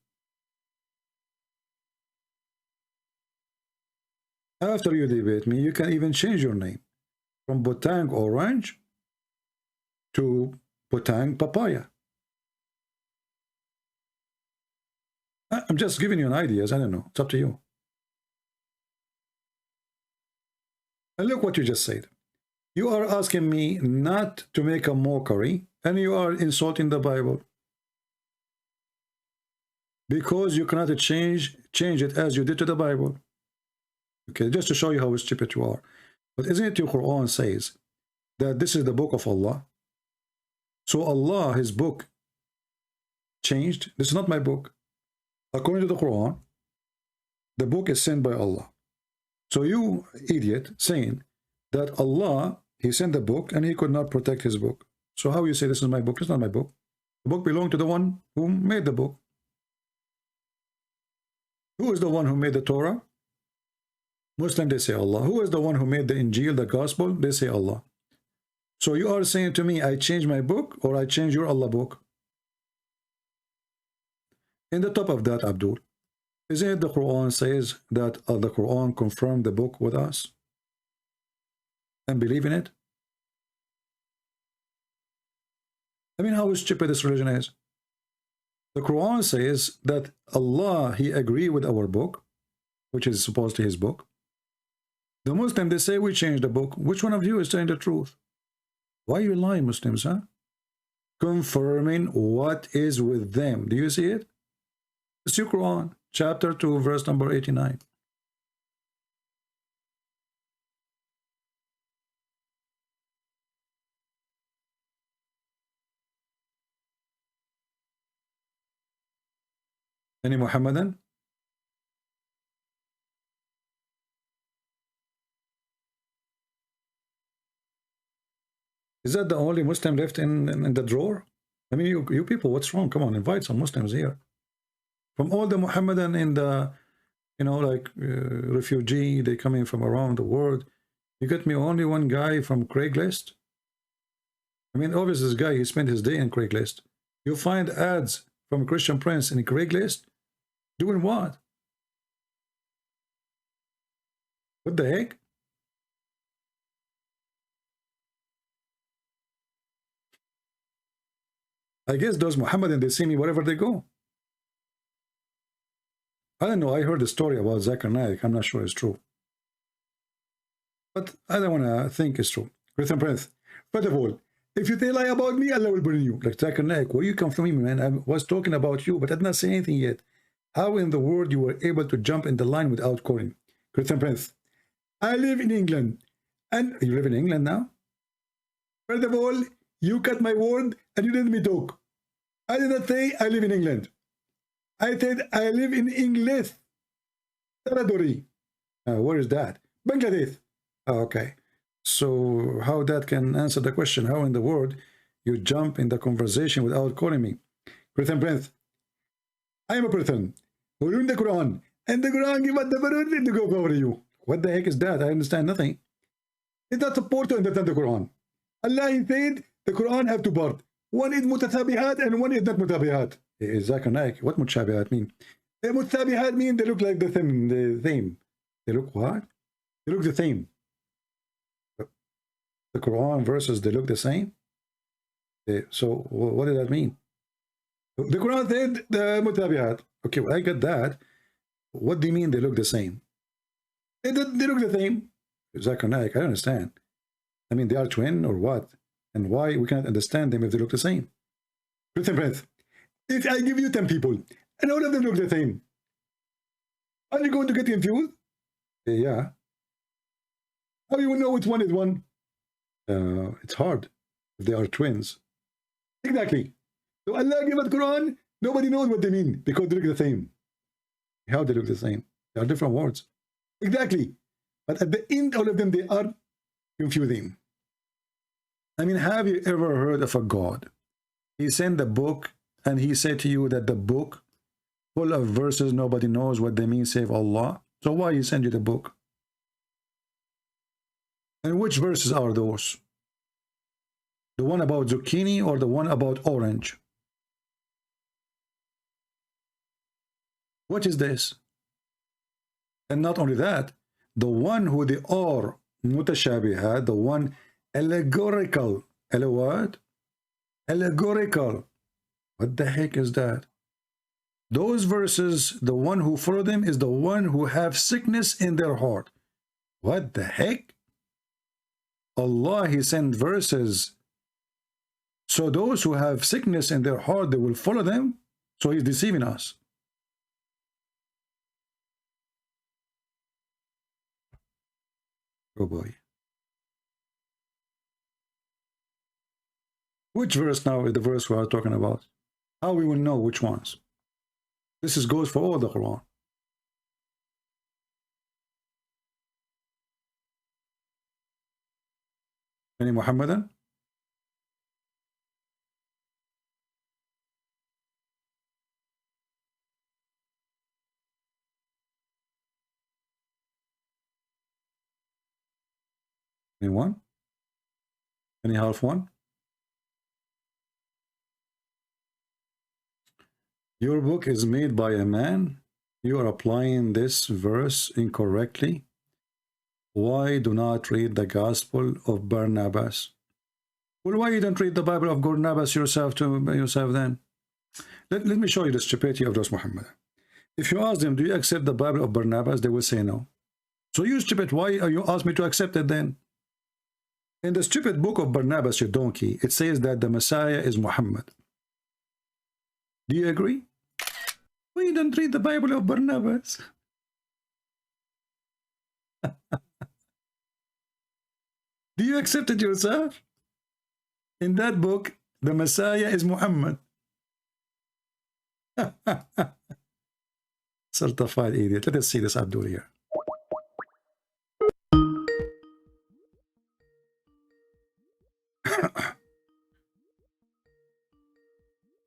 After you debate me, you can even change your name from Botang Orange to Botang Papaya. I'm just giving you an idea. I don't know. It's up to you. And look what you just said. You are asking me not to make a mockery, and you are insulting the Bible. Because you cannot change it as you did to the Bible. Okay, just to show you how stupid you are. But isn't it your Quran says that this is the book of Allah? So Allah, his book, changed. This is not my book. According to the Quran, the book is sent by Allah. So you idiot saying that Allah, he sent the book and he could not protect his book. So how you say this is my book? It's not my book. The book belonged to the one who made the book. Who is the one who made the Torah? Muslim, they say Allah. Who is the one who made the Injil, the gospel? They say Allah. So you are saying to me, I change my book or I change your Allah book? In the top of that, Abdul, isn't it the Quran says that the Quran confirmed the book with us? And believe in it? I mean, how stupid this religion is. The Quran says that Allah, he agreed with our book, which is supposedly his book. The Muslim, they say we changed the book. Which one of you is telling the truth? Why are you lying, Muslims, huh? Confirming what is with them. Do you see it? It's your Quran, chapter 2, verse number 89. Any Muhammadan? Is that the only Muslim left in the drawer? I mean, you people, what's wrong? Come on, invite some Muslims here. From all the Muhammadan in the, you know, like refugee, they come in from around the world. You get me only one guy from Craigslist? I mean, obviously this guy, he spent his day in Craigslist. You find ads from Christian Prince in Craigslist? Doing what? What the heck? I guess those Muhammadan, they see me wherever they go. I don't know, I heard a story about Zakir Naik. I'm not sure it's true. But I don't want to think it's true. Christian Prince, first of all, if you tell lie about me, Allah will burn you. Like Zakir Naik, where you come from, man? I was talking about you, but I did not say anything yet. How in the world you were able to jump in the line without calling? Christian Prince, I live in England. And you live in England now? First of all, you cut my word and you let me talk. I did not say I live in England. I said I live in English territory. Where is that? Bangladesh. Oh, okay. So how that can answer the question? How in the world you jump in the conversation without calling me? Christian Prince, I am a person who read the Quran, and the Quran give us the burden to go over you. What the heck is that? I understand nothing. It's not supposed to understand the Quran. Allah said the Quran have two parts. One is mutathabihat and one is not mutabihat. Zakir Naik, what mutashabihat mean? Mutabihat mean they look like the same. They look what? They look the same. The Quran verses, they look the same? So what does that mean? The Quran said the mutabihat. Okay, well, I get that. What do you mean they look the same? They look the same. Zakir Naik, I don't understand. I mean, they are twin or what? And why we can't understand them if they look the same? Christian Prince, if I give you 10 people and all of them look the same, are you going to get confused? Yeah. How you will know which one is one? It's hard if they are twins. Exactly. So Allah gave us Quran, nobody knows what they mean because they look the same. How they look the same? They are different words. Exactly. But at the end, all of them, they are confusing. I mean, have you ever heard of a God? He sent the book and he said to you that the book full of verses, nobody knows what they mean save Allah. So why he send you the book? And which verses are those? The one about zucchini or the one about orange? What is this? And not only that, the one who they are mutashabihat, the one allegorical. What? Allegorical. What the heck is that? Those verses, the one who follow them is the one who have sickness in their heart. What the heck? Allah, he sent verses. So those who have sickness in their heart, they will follow them. So he's deceiving us. Oh boy. Which verse now is the verse we are talking about? How we will know which ones? This goes for all the Quran. Any Muhammadan? Anyone? Any half one? Your book is made by a man. You are applying this verse incorrectly. Why do not read the Gospel of Barnabas? Well, why you don't read the Bible of Barnabas yourself then? Let me show you the stupidity of those Muhammad. If you ask them, do you accept the Bible of Barnabas? They will say no. So you stupid, why are you ask me to accept it then? In the stupid book of Barnabas, you donkey, it says that the Messiah is Muhammad. Do you agree? We don't read the Bible of Barnabas. Do you accept it yourself? In that book, the Messiah is Muhammad. Certified idiot. Let us see this Abdul here.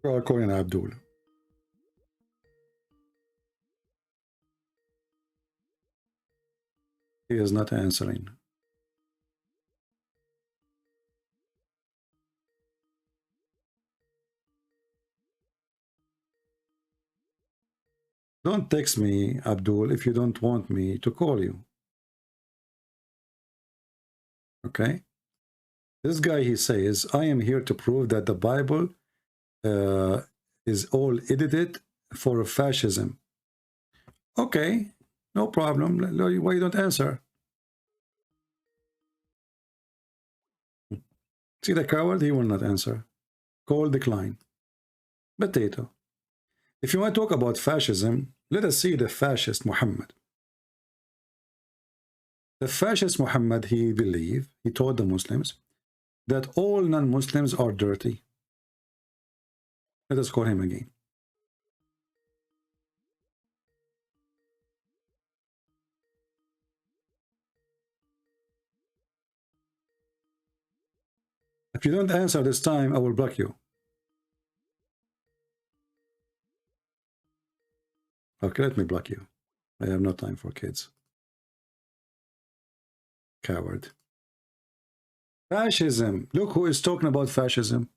We are calling Abdul. He is not answering. Don't text me, Abdul, if you don't want me to call you. Okay? This guy, he says, I am here to prove that the Bible is all edited for fascism. Okay, no problem. Why you don't answer? See the coward? He will not answer. Call decline. Potato. If you want to talk about fascism, let us see the fascist Muhammad. The fascist Muhammad, he believed, he told the Muslims that all non-Muslims are dirty. Let us call him again. If you don't answer this time, I will block you. Okay, let me block you. I have no time for kids. Coward. Fascism. Look who is talking about fascism.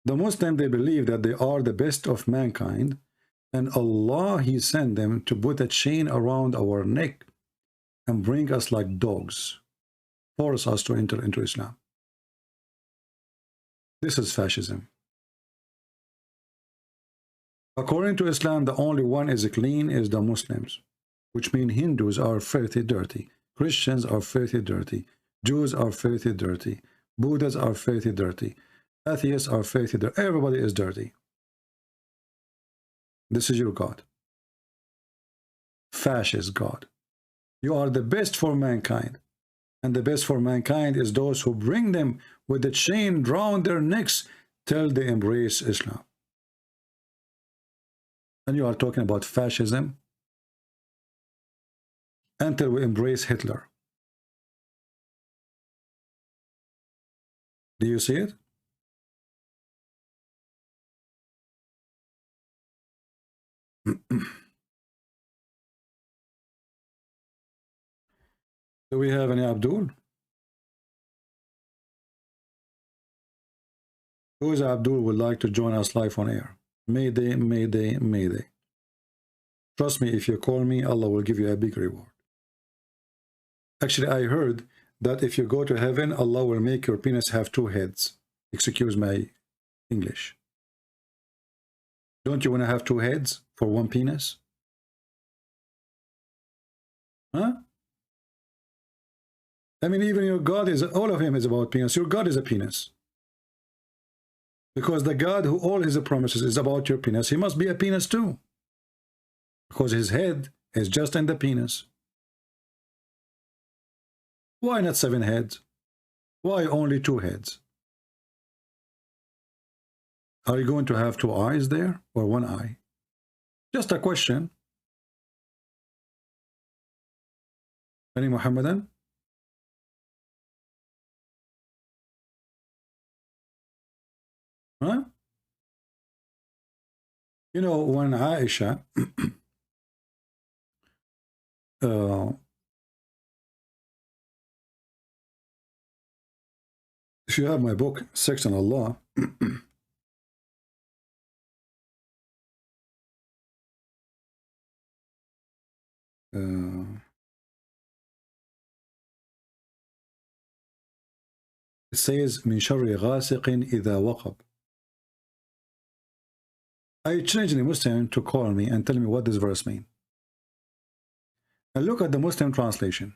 The Muslims, they believe that they are the best of mankind, and Allah, He sent them to put a chain around our neck and bring us like dogs, force us to enter into Islam. This is fascism. According to Islam, the only one is clean is the Muslims, which means Hindus are filthy dirty, Christians are filthy dirty, Jews are filthy dirty, Buddhists are filthy dirty, atheists are filthy dirty. Everybody is dirty. This is your God. Fascist God. You are the best for mankind. And the best for mankind is those who bring them with the chain round their necks till they embrace Islam. And you are talking about fascism until we embrace Hitler. Do you see it? Do we have any Abdul? Who is Abdul would like to join us live on air? Mayday, mayday, mayday. Trust me, if you call me, Allah will give you a big reward. Actually, I heard that if you go to heaven, Allah will make your penis have two heads. Excuse my English. Don't you want to have two heads for one penis? Huh? I mean, even your God is, all of him is about penis. Your God is a penis. Because the God who all his promises is about your penis, he must be a penis too. Because his head is just in the penis. Why not 7 heads? Why only 2 heads? Are you going to have 2 eyes there or 1 eye? Just a question. Any Muhammadan? Huh? You know, when Aisha if you have my book, Sex and Allah, it says, من شر غاسق إذا وقب. I challenge the Muslim to call me and tell me what this verse means. And look at the Muslim translation.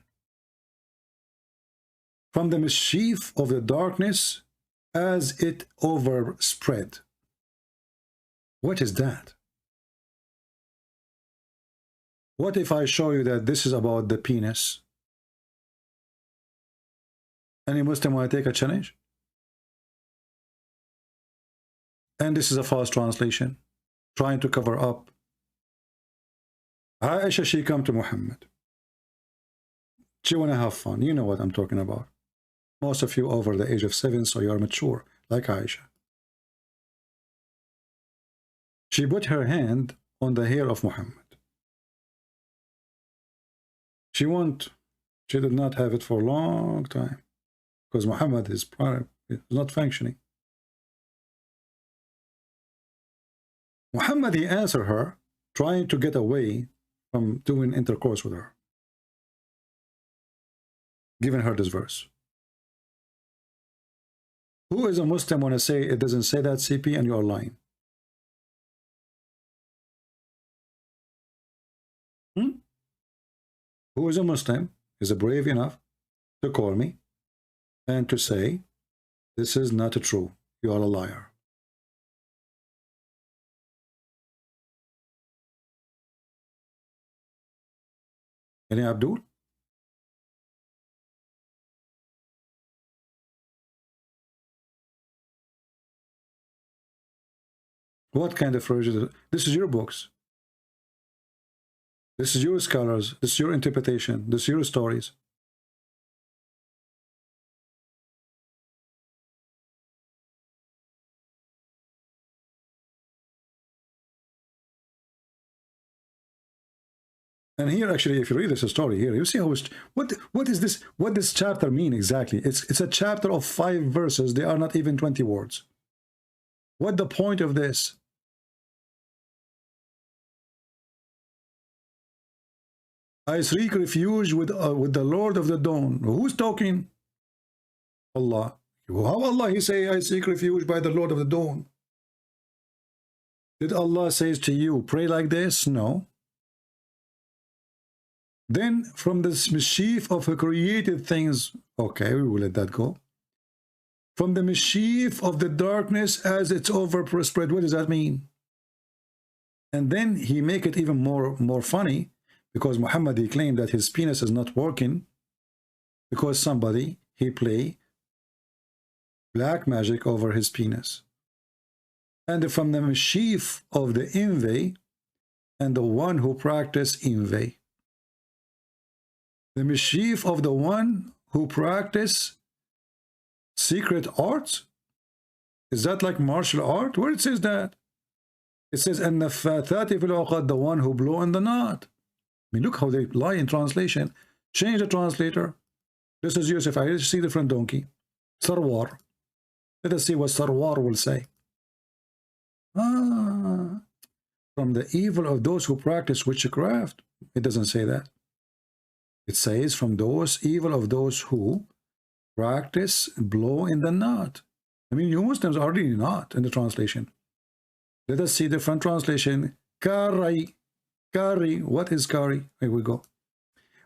From the mischief of the darkness as it overspread. What is that? What if I show you that this is about the penis? Any Muslim want to take a challenge? And this is a false translation, trying to cover up Aisha, she come to Muhammad. She want to have fun. You know what I'm talking about. Most of you over the age of 7, so you are mature, like Aisha. She put her hand on the hair of Muhammad. She did not have it for a long time because Muhammad is not functioning. Muhammad, he answered her, trying to get away from doing intercourse with her, giving her this verse. Who is a Muslim when I say it doesn't say that, CP, and you are lying? Who is a Muslim, is brave enough to call me and to say, this is not true, you are a liar? Any Abdul? What kind of version? This is your books. This is your scholars. This is your interpretation. This is your stories. And here, actually, if you read this story here, you see how what is this? What this chapter mean exactly? It's a chapter of 5 verses. They are not even 20 words. What the point of this? I seek refuge with the Lord of the Dawn. Who's talking? Allah. How Allah he say, I seek refuge by the Lord of the Dawn? Did Allah says to you, pray like this? No. Then from this mischief of created things, okay, we will let that go. From the mischief of the darkness as it's overspread, what does that mean? And then he make it even more funny, because Muhammad, he claimed that his penis is not working because somebody, he play black magic over his penis. And from the mischief of the envy and the one who practice envy. The mischief of the one who practice secret arts? Is that like martial art? Where it says that? It says, and the one who blow in the knot. I mean, look how they lie in translation. Change the translator. This is Yusuf. I see the front donkey. Sarwar. Let us see what Sarwar will say. From the evil of those who practice witchcraft. It doesn't say that. It says from those evil of those who practice blow in the knot. I mean, you Muslims are already not in the translation. Let us see the front translation. Kari. Kari, what is Kari? Here we go.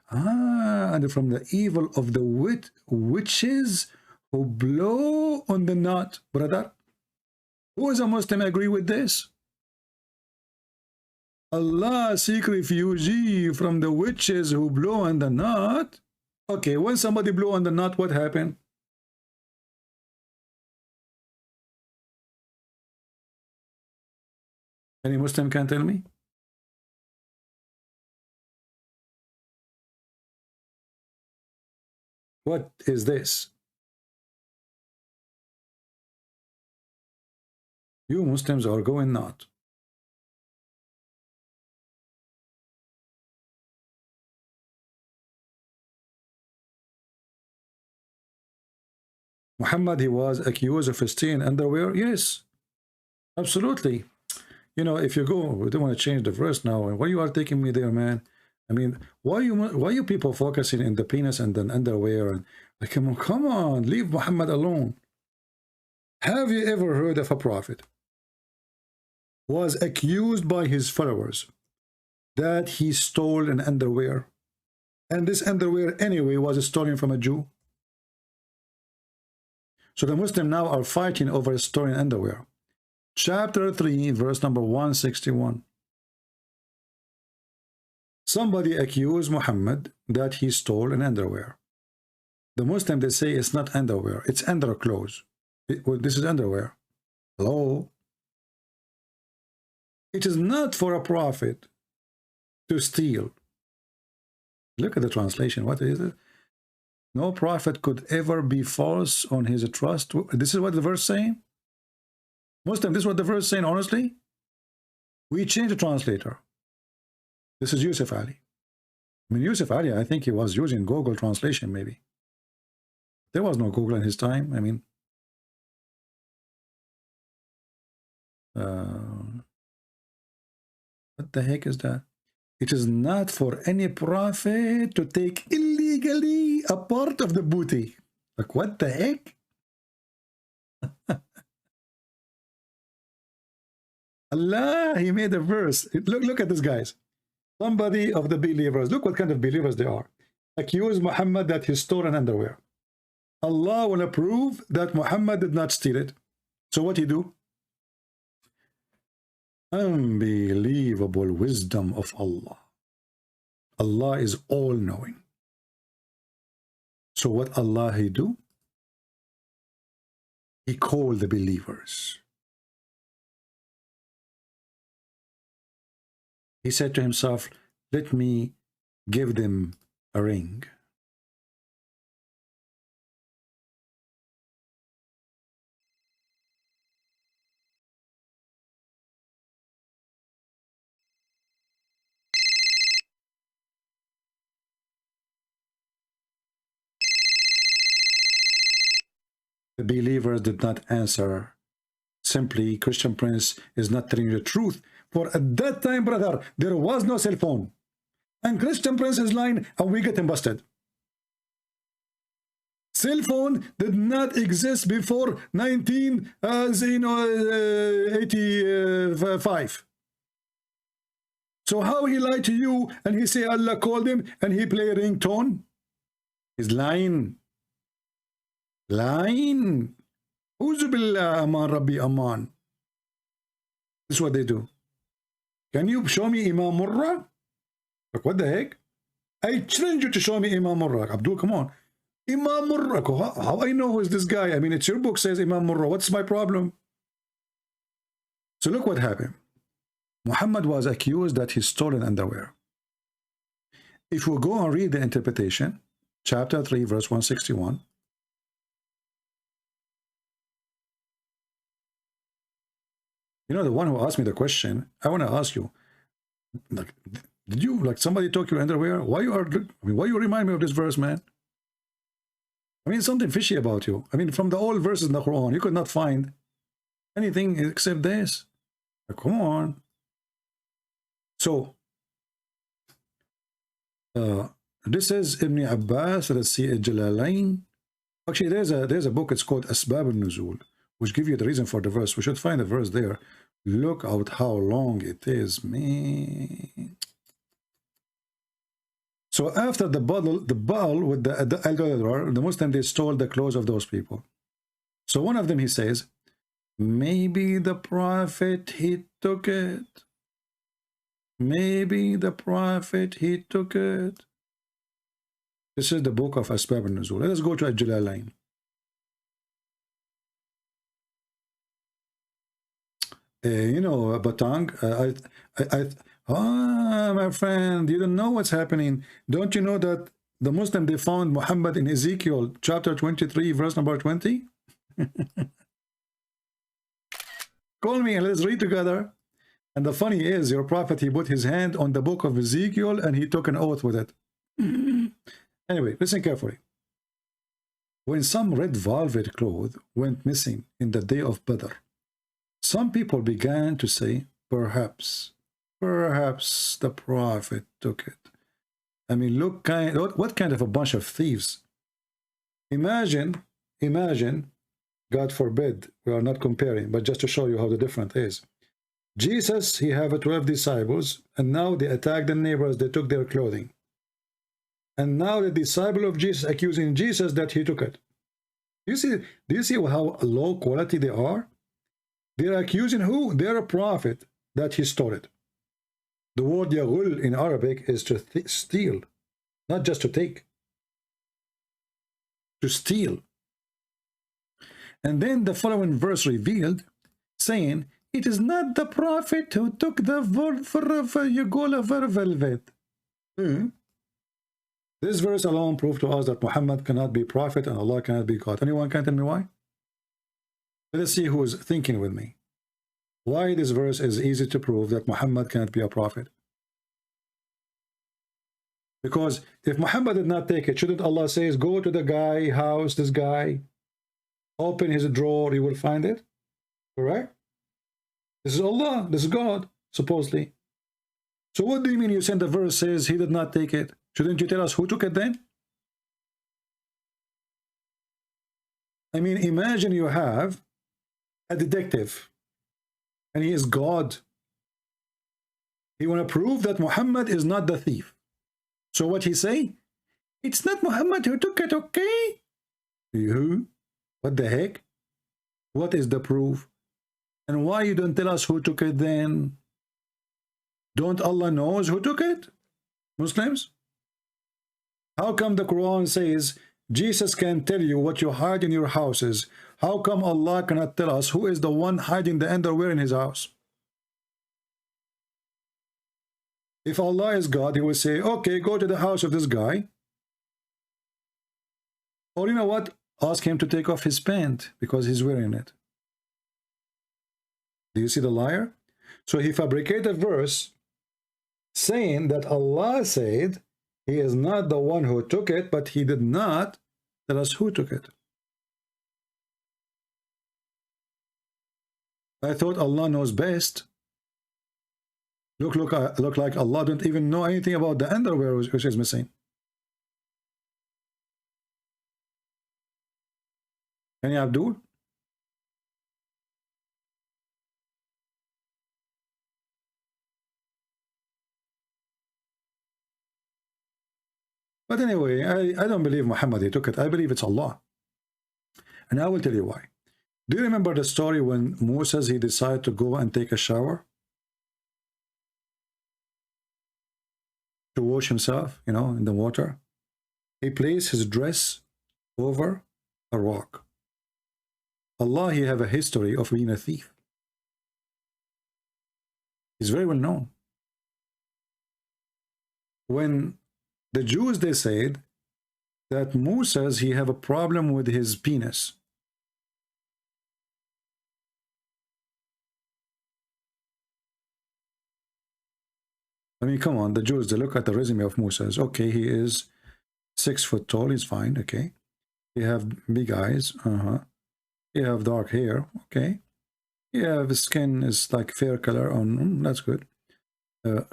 And from the evil of the witches who blow on the knot. Brother, who is a Muslim agree with this? Allah seek refuge from the witches who blow on the knot. Okay, when somebody blow on the knot, what happened? Any Muslim can tell me? What is this? You Muslims are going not. Muhammad, he was accused of stealing underwear. Yes, absolutely. You know, if you go, we don't want to change the verse now. Why you are taking me there, man? I mean, why you people focusing in the penis and then underwear? And like, come on, leave Muhammad alone. Have you ever heard of a prophet was accused by his followers that he stole an underwear? And this underwear anyway was stolen from a Jew. So the Muslims now are fighting over stolen underwear. Chapter 3, verse number 161. Somebody accused Muhammad that he stole an underwear. The Muslim, they say it's not underwear, it's underclothes. This is underwear. Hello? It is not for a prophet to steal. Look at the translation. What is it? No prophet could ever be false on his trust. This is what the verse saying? Muslim, this is what the verse saying, honestly? We changed the translator. This is Yusuf Ali. I mean, Yusuf Ali, I think he was using Google translation, maybe. There was no Google in his time. I mean, what the heck is that? It is not for any prophet to take illegally a part of the booty. Like, what the heck? Allah, he made a verse. Look at this, guys. Somebody of the believers, look what kind of believers they are. Accuse Muhammad that he stole an underwear. Allah will approve that Muhammad did not steal it. So what he do? Unbelievable wisdom of Allah. Allah is all-knowing. So what Allah he do? He called the believers. He said to himself, let me give them a ring. The believers did not answer. Simply, Christian Prince is not telling you the truth. For at that time, brother, there was no cell phone. And Christian Prince is lying, and we get him busted. Cell phone did not exist before 1985. So how he lied to you, and he say Allah called him, and he play ringtone? He's lying. Lying. Uzu billah, aman rabbi aman. This is what they do. Can you show me Imam Murrah? Like, what the heck? I challenge you to show me Imam Murrah. Abdul, come on. Imam Murrah. How I know who is this guy? I mean, it's your book says Imam Murrah. What's my problem? So look what happened. Muhammad was accused that he stole an underwear. If we go and read the interpretation, chapter 3, verse 161, you know, the one who asked me the question, I want to ask you, like, did you, like, somebody took your underwear? Why you are, I mean, why you remind me of this verse, man? I mean, something fishy about you. I mean, from the old verses in the Quran, you could not find anything except this. Like, come on. So, this is Ibn Abbas, let's see, Jalalain. Actually, there's a book, it's called Asbab al-Nuzul, which give you the reason for the verse. We should find the verse there. Look out how long it is, man. So after the Baal with the idolater, the Muslim, they stole the clothes of those people. So one of them, he says, maybe the prophet, he took it. Maybe the prophet, he took it. This is the book of Asbab al-Nuzul. Let us go to Al-Jalalain. You know, Batang, my friend, you don't know what's happening. Don't you know that the Muslim, they found Muhammad in Ezekiel chapter 23, verse number 20? Call me and let's read together. And the funny is, your prophet, he put his hand on the book of Ezekiel and he took an oath with it. Anyway, listen carefully. When some red velvet cloth went missing in the day of Badr, some people began to say, perhaps the prophet took it. I mean, look, what kind of a bunch of thieves. Imagine, God forbid, we are not comparing, but just to show you how the difference is. Jesus, he have 12 disciples, and now they attack the neighbors, they took their clothing. And now the disciple of Jesus accusing Jesus that he took it. Do you see how low quality they are? They're accusing who? They're a prophet that he stole it. The word yaghul in Arabic is to steal, not just to take. To steal. And then the following verse revealed, saying, It is not the prophet who took the velvet. This verse alone proved to us that Muhammad cannot be prophet and Allah cannot be God. Anyone can tell me why? Let's see who is thinking with me. Why this verse is easy to prove that Muhammad cannot be a prophet? Because if Muhammad did not take it, shouldn't Allah say, go to the guy house, this guy, open his drawer, you will find it? Correct? This is Allah, this is God, supposedly. So what do you mean you send the verse says he did not take it? Shouldn't you tell us who took it then? I mean, imagine you have a detective and he is God. He want to prove that Muhammad is not the thief. So what he say? It's not Muhammad who took it, okay? You? What the heck? What is the proof? And why you don't tell us who took it then? Don't Allah knows who took it? Muslims? How come the Quran says Jesus can tell you what you hide in your houses? How come Allah cannot tell us who is the one hiding the underwear in his house? If Allah is God, he will say, okay, go to the house of this guy. Or you know what? Ask him to take off his pant because he's wearing it. Do you see the liar? So he fabricated a verse saying that Allah said he is not the one who took it, but he did not tell us who took it. I thought Allah knows best. Look like Allah don't even know anything about the underwear which is missing. Any Abdul? But anyway, I don't believe Muhammad he took it. I believe it's Allah. And I will tell you why. Do you remember the story when Moses he decided to go and take a shower? To wash himself, you know, in the water. He placed his dress over a rock. Allah, he have a history of being a thief. He's very well known. When the Jews, they said that Moses, he have a problem with his penis. I mean, come on, the Jews, they look at the resume of Moses. Okay, he is 6 foot tall, he's fine, okay. He have big eyes, He have dark hair, okay. He have skin is like fair color, that's good.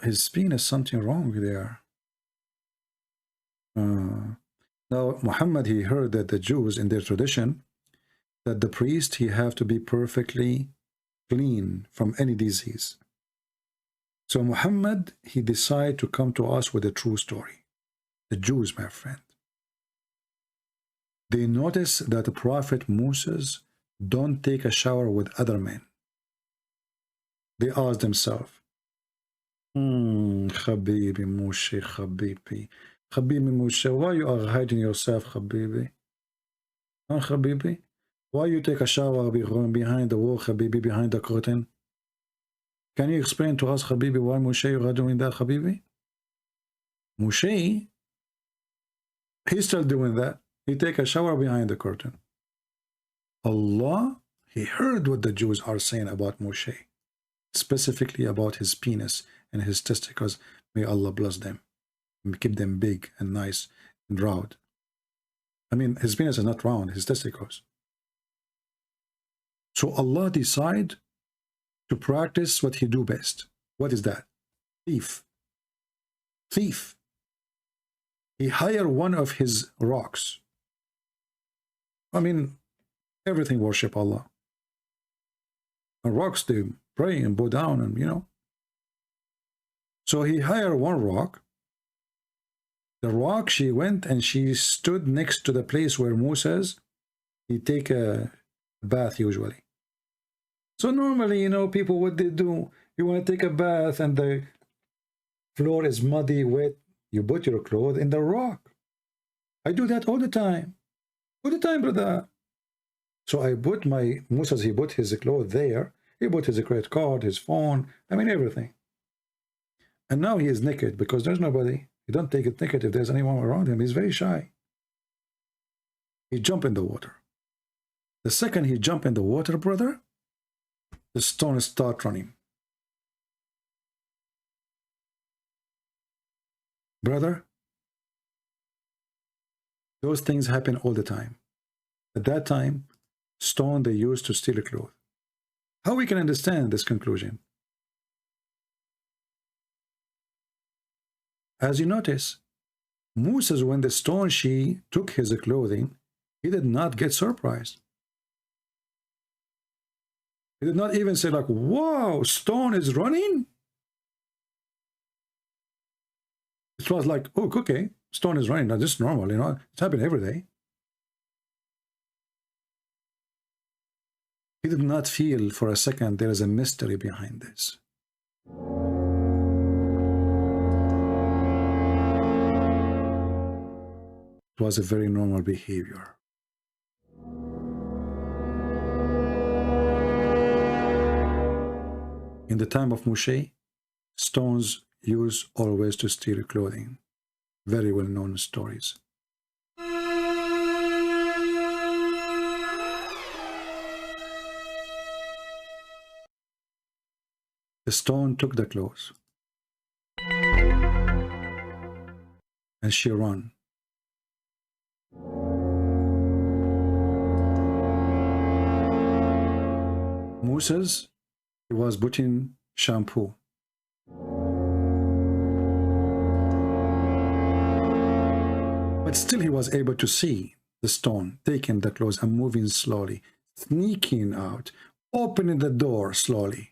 His penis, something wrong there. Now, Muhammad, he heard that the Jews, in their tradition, that the priest, he have to be perfectly clean from any disease. So Muhammad, he decided to come to us with a true story. The Jews, my friend. They notice that the prophet Moses don't take a shower with other men. They ask themselves, Habibi Moshe, Habibi. Habibi Moshe, why you are hiding yourself, Habibi? Huh, Habibi? Why you take a shower behind the wall, Habibi, behind the curtain? Can you explain to us, Habibi, why Moshe you are doing that, Habibi? Moshe, he's still doing that. He take a shower behind the curtain. Allah, he heard what the Jews are saying about Moshe, specifically about his penis and his testicles. May Allah bless them and keep them big and nice and round. I mean, his penis is not round, his testicles. So Allah decide to practice what he do best. What is that? Thief. Thief. He hired one of his rocks. I mean, everything worship Allah. And rocks, they pray and bow down and, you know. So he hired one rock. The rock, she went and she stood next to the place where Moses, he take a bath usually. So normally, you know, people, what they do, you want to take a bath and the floor is muddy, wet, you put your clothes in the rock. I do that all the time. All the time, brother. So I put my, Moses, he put his clothes there. He put his credit card, his phone, I mean everything. And now he is naked because there's nobody. He don't take it naked if there's anyone around him. He's very shy. He jump in the water. The second he jump in the water, brother, the stone start running. Brother, those things happen all the time. At that time, stone they used to steal clothes. How we can understand this conclusion? As you notice, Moses, when the stone she took his clothing, he did not get surprised. He did not even say like, wow, stone is running. It was like, oh, okay, stone is running. Now, this is normal, you know, it's happening every day. He did not feel for a second there is a mystery behind this. It was a very normal behavior. In the time of Moshe, stones used always to steal clothing. Very well-known stories. The stone took the clothes. And she ran. Moses, he was putting shampoo. But still he was able to see the stone taking the clothes and moving slowly, sneaking out, opening the door slowly.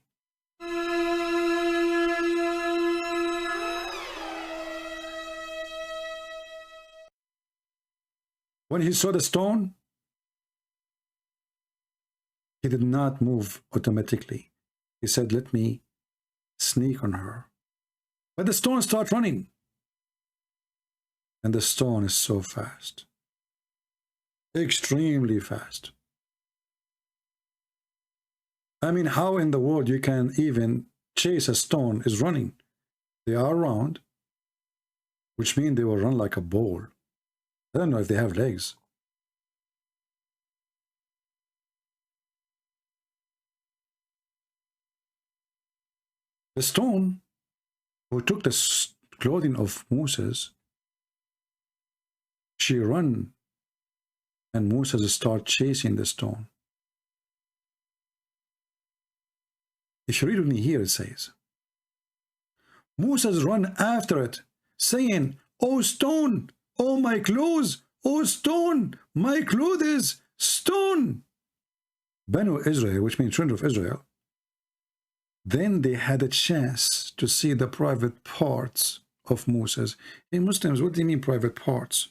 When he saw the stone, he did not move automatically. He said, let me sneak on her. But the stone started running. And the stone is so fast. Extremely fast. I mean, how in the world you can even chase a stone is running? They are round, which means they will run like a ball. I don't know if they have legs. The stone who took the clothing of Moses, she ran, and Moses started chasing the stone. If you read with me here, it says, Moses ran after it, saying, "Oh stone, oh my clothes, oh stone, my clothes, stone." Banu Israel, which means children of Israel, then they had a chance to see the private parts of Moses. In Muslims, what do you mean private parts?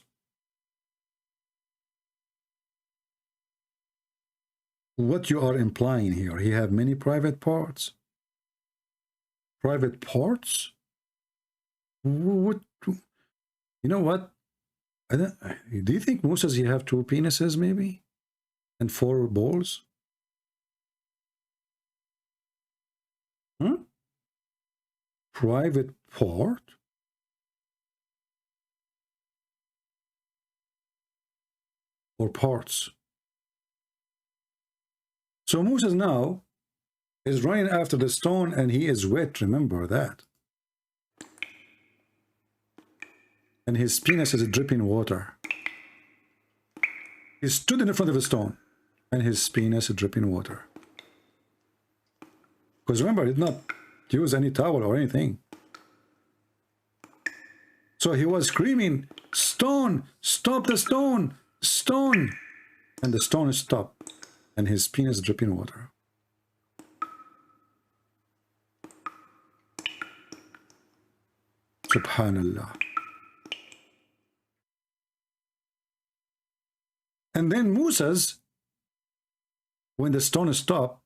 What you are implying here, he have many private parts. Private parts? What? You know what? Do you think Moses, he have 2 penises maybe? And 4 balls? Private part? Or parts? So Moses now is running after the stone and he is wet, remember that. And his penis is dripping water. He stood in front of a stone and his penis is dripping water. Because remember, he did not use any towel or anything. So he was screaming, "Stone, stop the stone, stone." And the stone stopped and his penis is dripping water. Subhanallah. And then Moses, when the stone stopped,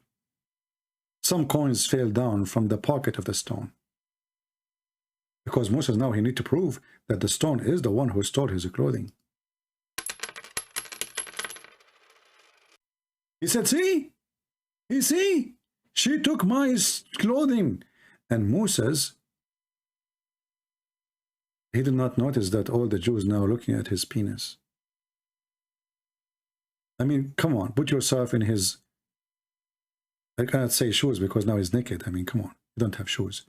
some coins fell down from the pocket of the stone. Because Moses now, he need to prove that the stone is the one who stole his clothing. He said, see? You see? She took my clothing. And Moses, he did not notice that all the Jews now looking at his penis. I mean, come on, put yourself in his, I cannot say shoes because now he's naked. I mean, come on, you don't have shoes.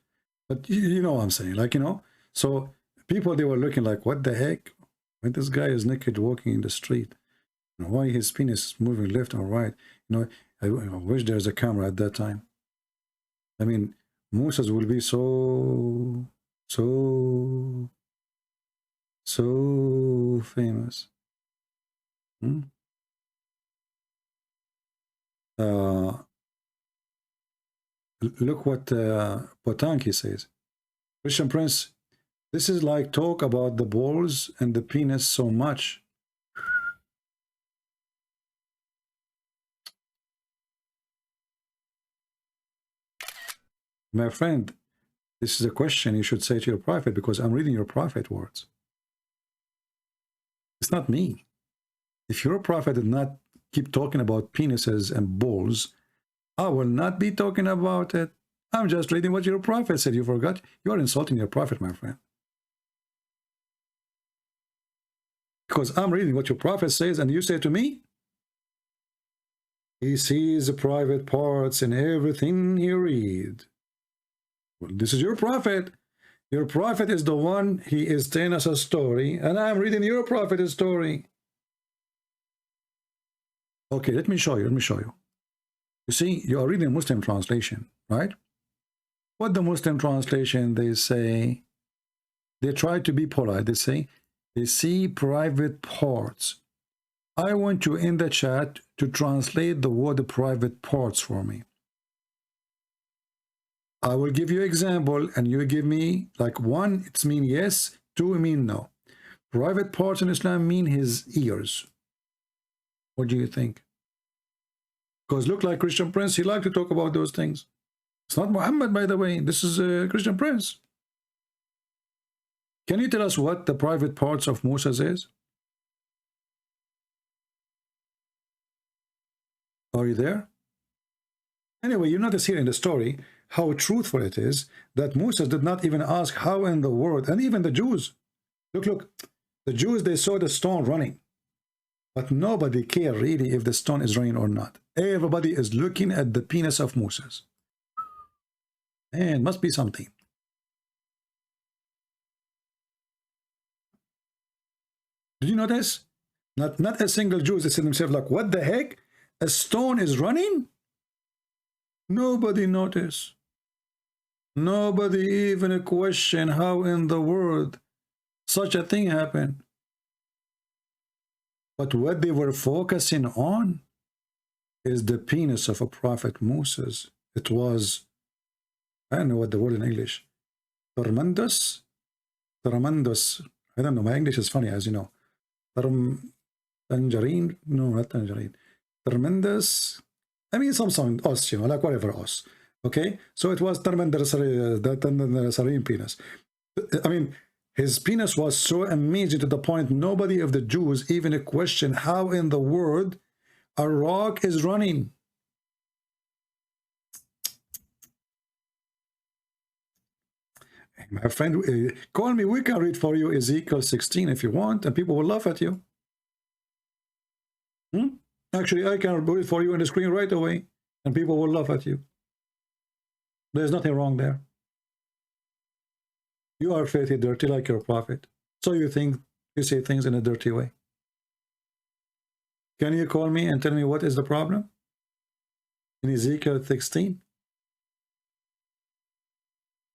But you know what I'm saying, like, you know. So people, they were looking like, what the heck? When this guy is naked walking in the street, you know, why his penis is moving left or right? You know, I wish there's a camera at that time. I mean, Moses will be so famous. Look what Potanki says. Christian Prince, this is like talk about the balls and the penis so much. My friend, this is a question you should say to your prophet, because I'm reading your prophet words. It's not me. If your prophet did not keep talking about penises and balls, I will not be talking about it. I'm just reading what your prophet said. You forgot? You are insulting your prophet, my friend. Because I'm reading what your prophet says, and you say to me, he sees the private parts in everything he reads. Well, this is your prophet. Your prophet is the one, he is telling us a story, and I'm reading your prophet's story. Okay, let me show you. You see, you are reading Muslim translation, right? What the Muslim translation, they say, they try to be polite. They say, they see private parts. I want you in the chat to translate the word private parts for me. I will give you example, and you give me, like, 1, it's mean yes, 2, it mean no. Private parts in Islam mean his ears. What do you think? Because look like Christian Prince, he likes to talk about those things. It's not Muhammad, by the way. This is Christian Prince. Can you tell us what the private parts of Moses is? Are you there? Anyway, you notice here in the story how truthful it is that Moses did not even ask how in the world, and even the Jews. Look, the Jews, they saw the stone running. But nobody cared really if the stone is running or not. Everybody is looking at the penis of Moses. And must be something. Did you notice? Not a single Jew said to himself like, what the heck? A stone is running? Nobody noticed. Nobody even questioned how in the world such a thing happened. But what they were focusing on is the penis of a prophet Moses. It was, I don't know what the word in English, tremendous. I don't know, my English is funny, as you know. Tangerine? No, not tangerine. Tremendous. I mean, some os, you know, like whatever os. Okay? So it was tremendous, the penis. I mean, his penis was so amazing to the point nobody of the Jews even questioned how in the world a rock is running. My friend, call me, we can read for you Ezekiel 16 if you want, and people will laugh at you. Actually, I can read it for you on the screen right away, and people will laugh at you. There's nothing wrong there. You are filthy, dirty like your prophet. So you think you say things in a dirty way. Can you call me and tell me what is the problem? In Ezekiel 16?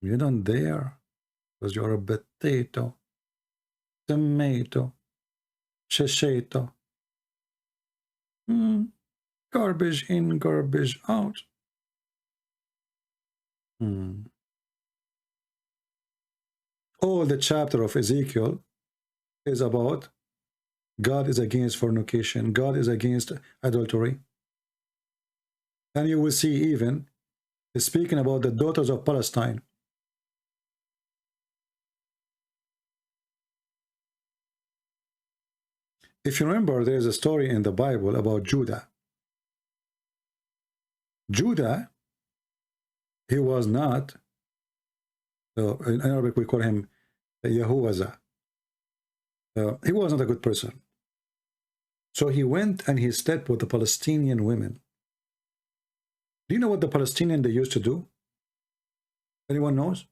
You don't dare, because you're a potato, tomato, shishato. Garbage in, garbage out. All the chapter of Ezekiel is about God is against fornication. God is against adultery. And you will see even speaking about the daughters of Palestine. If you remember, there is a story in the Bible about Judah. Judah he was not, so in Arabic we call him Yahuwaza. He was not a good person. So he went and he slept with the Palestinian women. Do you know what the Palestinian they used to do? Anyone knows?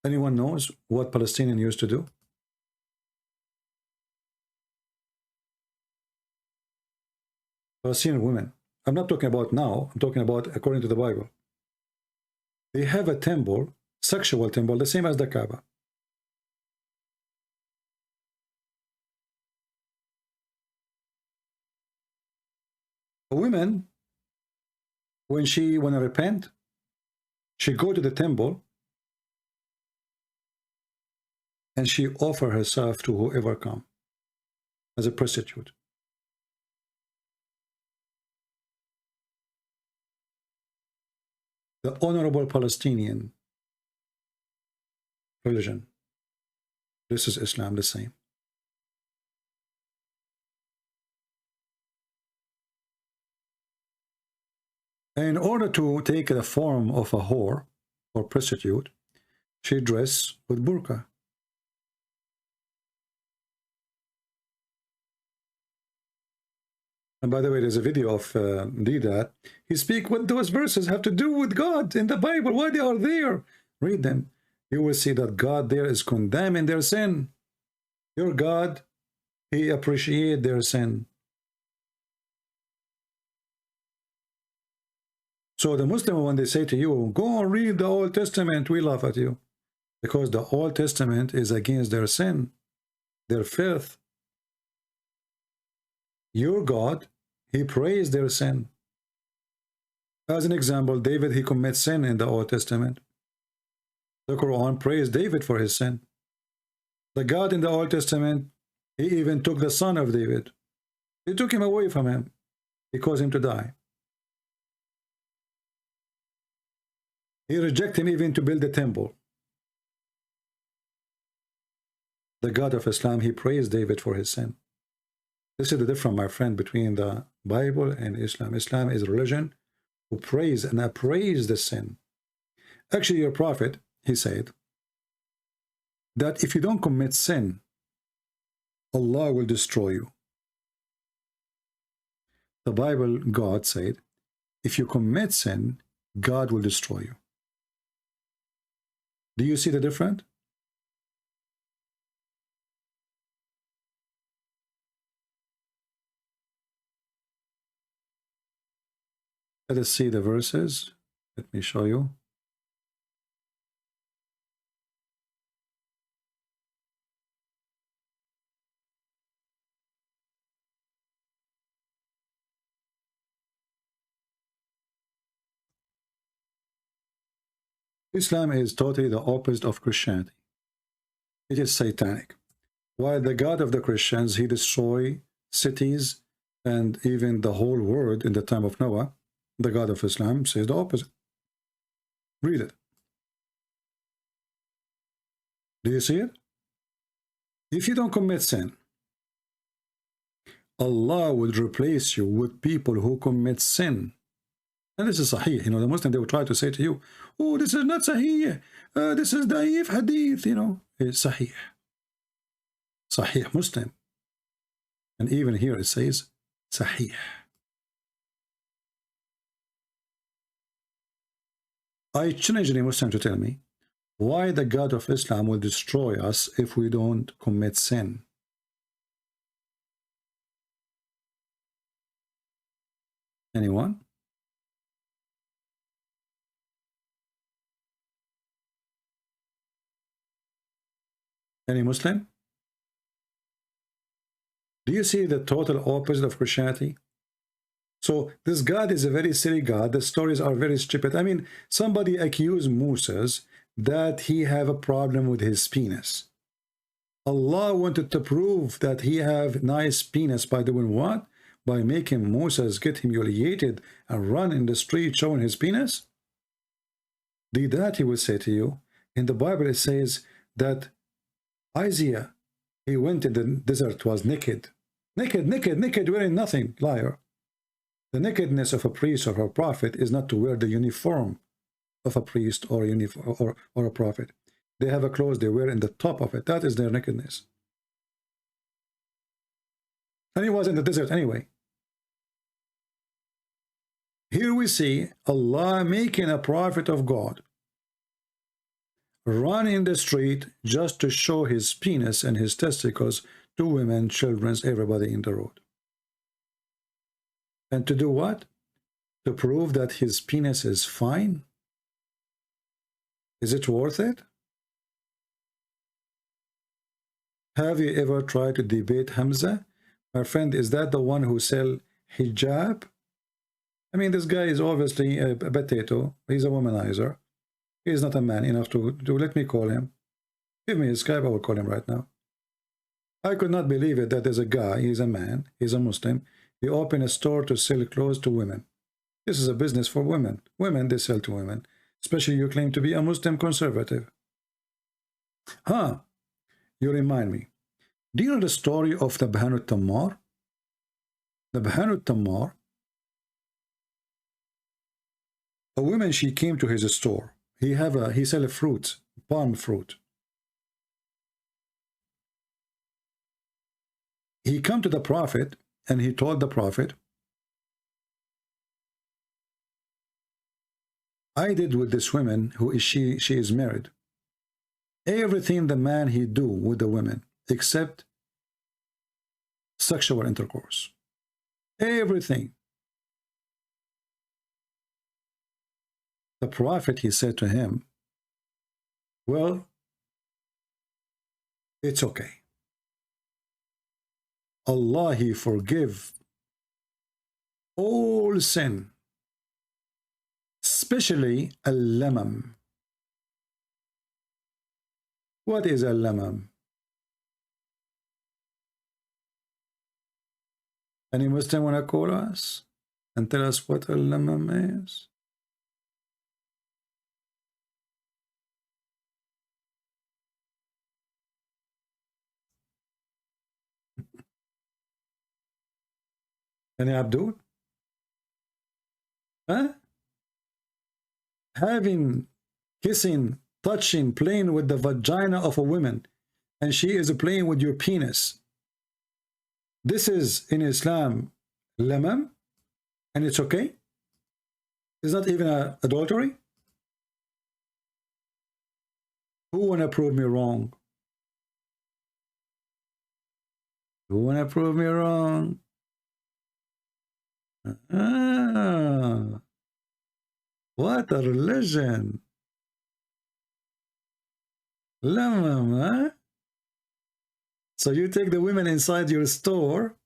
Anyone knows what Palestinian used to do? Palestinian women. I'm not talking about now. I'm talking about according to the Bible. They have a temple, sexual temple, the same as the Kaaba. A woman, when she want to repent, she go to the temple and she offer herself to whoever come as a prostitute. The honorable Palestinian religion. This is Islam, the same. And in order to take the form of a whore or prostitute, she dressed with burqa. And by the way, there's a video of Didat. He speaks what those verses have to do with God in the Bible, why they are there. Read them. You will see that God there is condemning their sin. Your God, he appreciates their sin. So the Muslim, when they say to you, go and read the Old Testament, we laugh at you. Because the Old Testament is against their sin, their filth. Your God, he praised their sin. As an example, David, he commits sin in the Old Testament. The Quran praised David for his sin. The God in the Old Testament, he even took the son of David. He took him away from him. He caused him to die. He rejected him even to build the temple. The God of Islam, he praised David for his sin. This is the difference, my friend, between the Bible and Islam. Islam is a religion who praise and appraise the sin. Actually, your prophet, he said that if you don't commit sin, Allah will destroy you. The Bible, God said, if you commit sin, God will destroy you. Do you see the difference? Let us see the verses. Let me show you. Islam is totally the opposite of Christianity. It is satanic. While the God of the Christians, he destroyed cities and even the whole world in the time of Noah, the God of Islam says the opposite. Read it. Do you see it? If you don't commit sin, Allah will replace you with people who commit sin. And this is sahih. You know, the Muslim, they will try to say to you, oh, this is not sahih. This is da'if hadith, you know. It's sahih. Sahih Muslim. And even here it says sahih. I challenge any Muslim to tell me why the God of Islam will destroy us if we don't commit sin. Anyone? Any Muslim? Do you see the total opposite of Christianity? So this God is a very silly God. The stories are very stupid. I mean, somebody accused Moses that he have a problem with his penis. Allah wanted to prove that he have nice penis by doing what? By making Moses get humiliated and run in the street showing his penis? Did that, he will say to you. In the Bible it says that Isaiah, he went in the desert, was naked. Naked, wearing nothing, liar. The nakedness of a priest or a prophet is not to wear the uniform of a priest or a prophet. They have a clothes they wear in the top of it. That is their nakedness. And he was in the desert anyway. Here we see Allah making a prophet of God run in the street just to show his penis and his testicles to women, children, everybody in the road. And to do what? To prove that his penis is fine? Is it worth it? Have you ever tried to debate Hamza? My friend, is that the one who sell hijab? I mean, this guy is obviously a potato. He's a womanizer. He's not a man enough to let me call him. Give me his Skype, I will call him right now. I could not believe it that there's a guy, he's a man, he's a Muslim. He opened a store to sell clothes to women. This is a business for women. Women, they sell to women. Especially you claim to be a Muslim conservative. You remind me. Do you know the story of the Bahanut Tammar? The Bahanut Tammar, a woman, she came to his store. He sell a fruit, palm fruit. He come to the Prophet and he told the Prophet, I did with this woman who is she is married. Everything the man he do with the women except sexual intercourse. Everything. The Prophet, he said to him, well, it's okay. Allah, he forgive all sin, especially al-lamam. What is al-lamam? Any Muslim want to call us and tell us what al-lamam is? Any Abdul? Huh? Having, kissing, touching, playing with the vagina of a woman, and she is playing with your penis. This is in Islam lamam, and it's okay. It's not even an adultery. Who wanna prove me wrong? Who wanna prove me wrong? What a religion. Lamam, huh? So you take the women inside your store,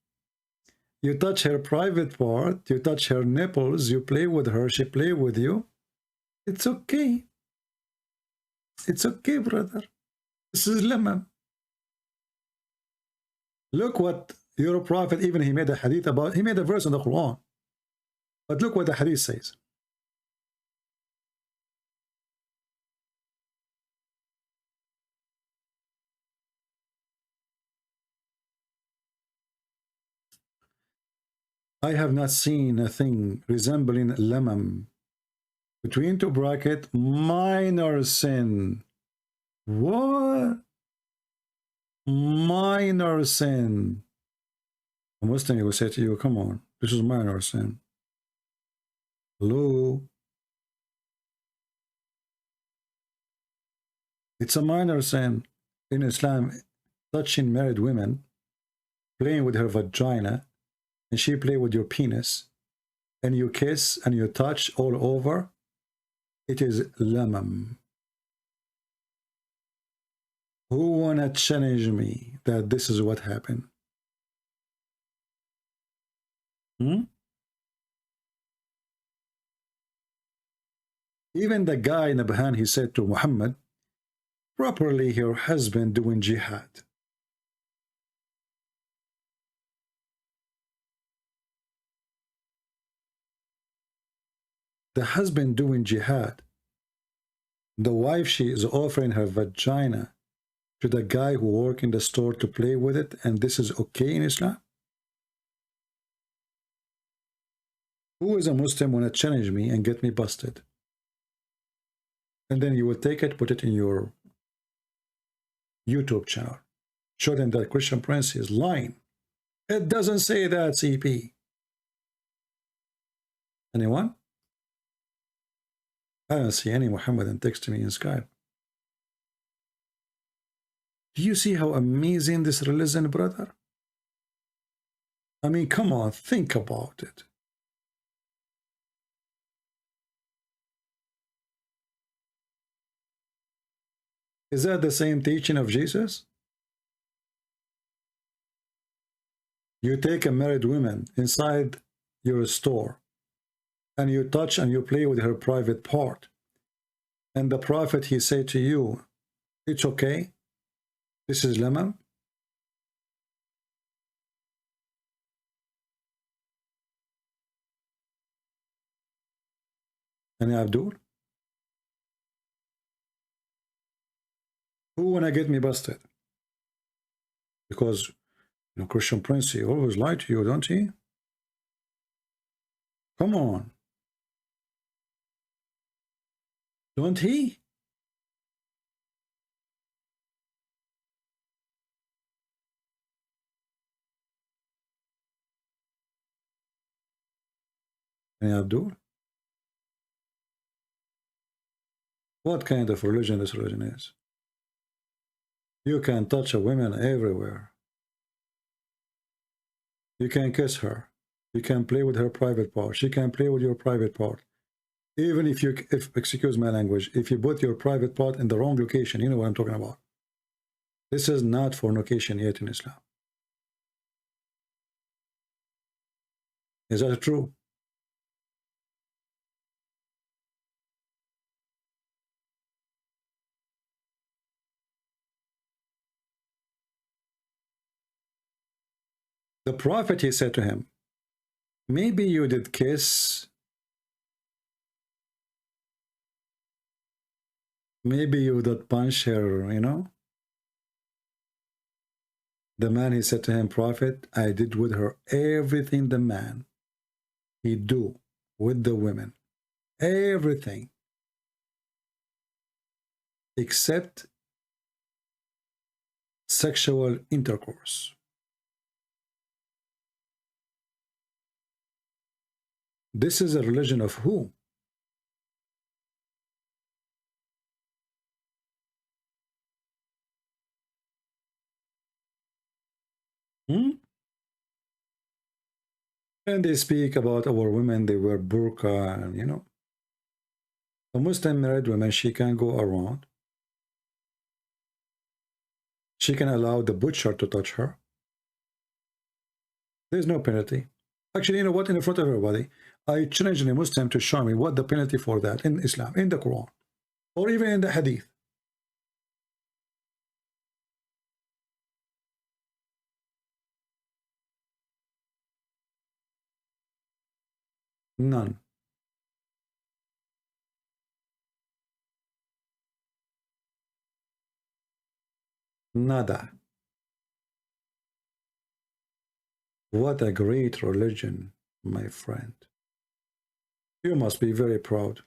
you touch her private part, you touch her nipples, you play with her, she play with you. It's okay. It's okay, brother. This is lamam. Look what your prophet, even he made a hadith about, he made a verse in the Quran. But look what the hadith says. I have not seen a thing resembling lamam. Between two bracket, minor sin. What? Minor sin. A Muslim will say to you, come on, this is minor sin. Hello? It's a minor sin in Islam, touching married women, playing with her vagina, and she play with your penis, and you kiss and you touch all over. It is lamam. Who wanna challenge me that this is what happened? Even the guy in the Bahan, he said to Muhammad, properly your husband doing jihad. The husband doing jihad. The wife, she is offering her vagina to the guy who work in the store to play with it, and this is okay in Islam? Who is a Muslim wanna challenge me and get me busted? And then you will take it, put it in your YouTube channel. Show them that Christian Prince is lying. It doesn't say that, CP. Anyone? I don't see any Muhammadan texting me in Skype. Do you see how amazing this religion, brother? I mean, come on, think about it. Is that the same teaching of Jesus? You take a married woman inside your store and you touch and you play with her private part. And the prophet, he said to you, it's okay. This is lemon. And Abdul? Who wanna get me busted? Because, you know, Christian Prince, he always lied to you, don't he? Come on. Don't he? And Abdul? What kind of religion this religion is? You can touch a woman everywhere. You can kiss her. You can play with her private part. She can play with your private part. Even if you, excuse my language, if you put your private part in the wrong location, you know what I'm talking about. This is not fornication yet in Islam. Is that true? The prophet, he said to him, maybe you did kiss, maybe you did punch her, you know. The man, he said to him, prophet, I did with her everything the man he do with the women, everything except sexual intercourse. This is a religion of who? And they speak about our women, they wear burqa, and you know. A Muslim married woman, she can go around. She can allow the butcher to touch her. There's no penalty. Actually, you know what? In front of everybody, I challenge a Muslim to show me what the penalty for that in Islam, in the Quran, or even in the Hadith. None. Nada. What a great religion, my friend. You must be very proud.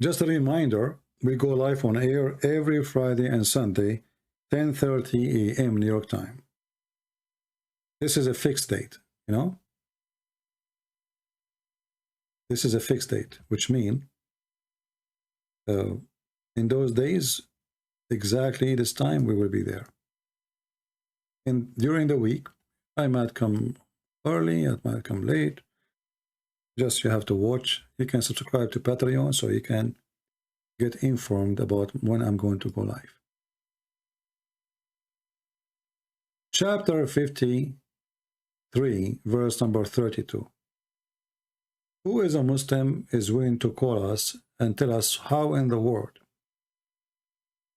Just a reminder, we go live on air every Friday and Sunday, 10:30 a.m. New York time. This is a fixed date, you know? This is a fixed date, which means in those days, exactly this time, we will be there. And during the week, I might come early, I might come late. Just you have to watch. You can subscribe to Patreon so you can get informed about when I'm going to go live. Chapter 53, verse number 32. Who is a Muslim is willing to call us and tell us how in the world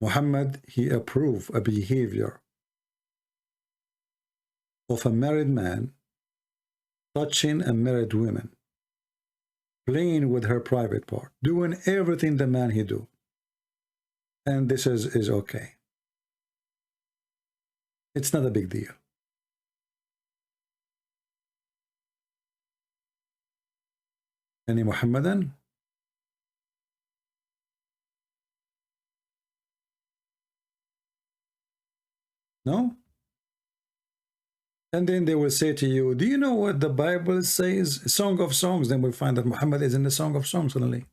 Muhammad, he approved a behavior of a married man touching a married woman, playing with her private part, doing everything the man he do. And this is okay. It's not a big deal. Any Muhammadan? No? And then they will say to you, do you know what the Bible says? Song of Songs. Then we'll find that Muhammad is in the Song of Songs suddenly.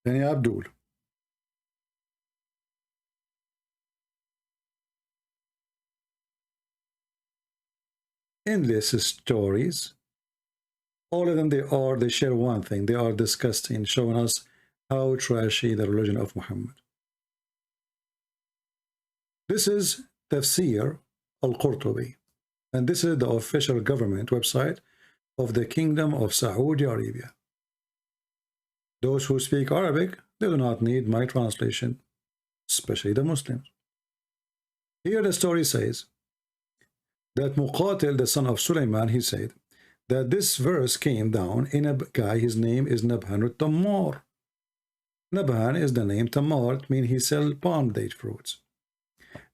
Yani Abdul. Endless stories. All of them, they share one thing. They are disgusting, showing us how trashy the religion of Muhammad. This is Tafsir al-Qurtubi, and this is the official government website of the Kingdom of Saudi Arabia. Those who speak Arabic, they do not need my translation, especially the Muslims. Here the story says that Muqatil, the son of Sulaiman, he said that this verse came down in a guy, his name is Nabhan al-Tammar. Nabhan is the name Tammar, it means he sells palm date fruits.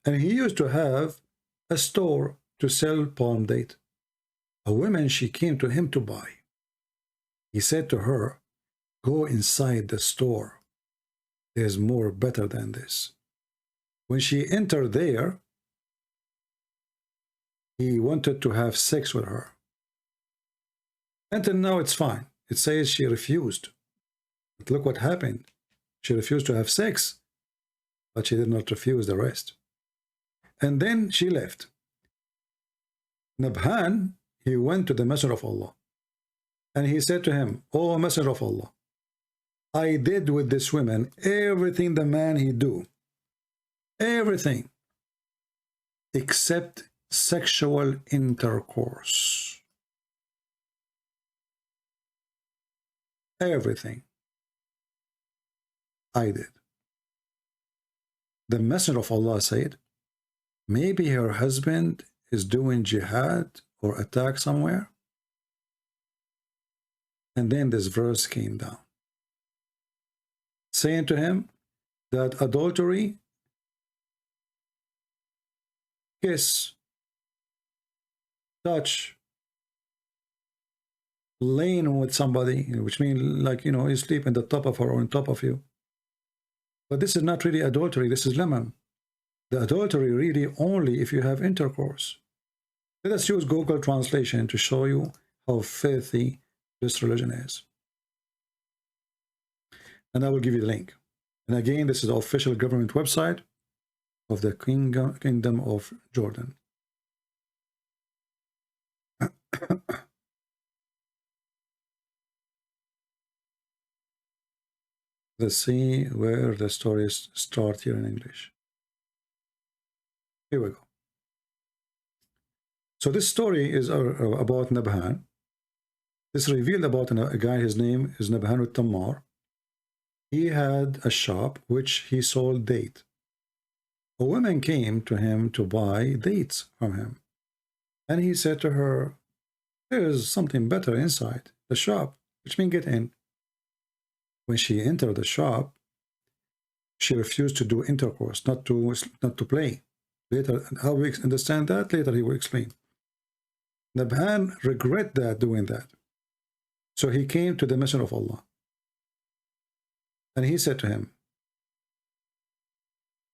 And he used to have a store to sell palm date. A woman, she came to him to buy. He said to her, go inside the store. There's more better than this. When she entered there, he wanted to have sex with her. Until now, it's fine. It says she refused. But look what happened. She refused to have sex, but she did not refuse the rest. And then she left. Nabhan, he went to the Messenger of Allah. And he said to him, O Messenger of Allah, I did with this woman everything the man he do. Everything. Except sexual intercourse. Everything. I did. The Messenger of Allah said, maybe her husband is doing jihad or attack somewhere. And then this verse came down, saying to him that adultery, kiss, touch, laying with somebody, which means like, you know, you sleep in the top of her or on top of you. But this is not really adultery, this is lemon. The adultery really only if you have intercourse. Let us use Google Translation to show you how filthy this religion is. And I will give you the link. And again, this is the official government website of the Kingdom of Jordan. Let's see where the stories start here in English. Here we go. So this story is about Nabhan. This revealed about a guy, his name is Nabhan al-Tammar. He had a shop which he sold date. A woman came to him to buy dates from him. And he said to her, there is something better inside the shop, which means get in. When she entered the shop, she refused to do intercourse, not to play. Later, how we understand that? Later he will explain. Nabhan regret that doing that. So he came to the Messenger of Allah. And he said to him,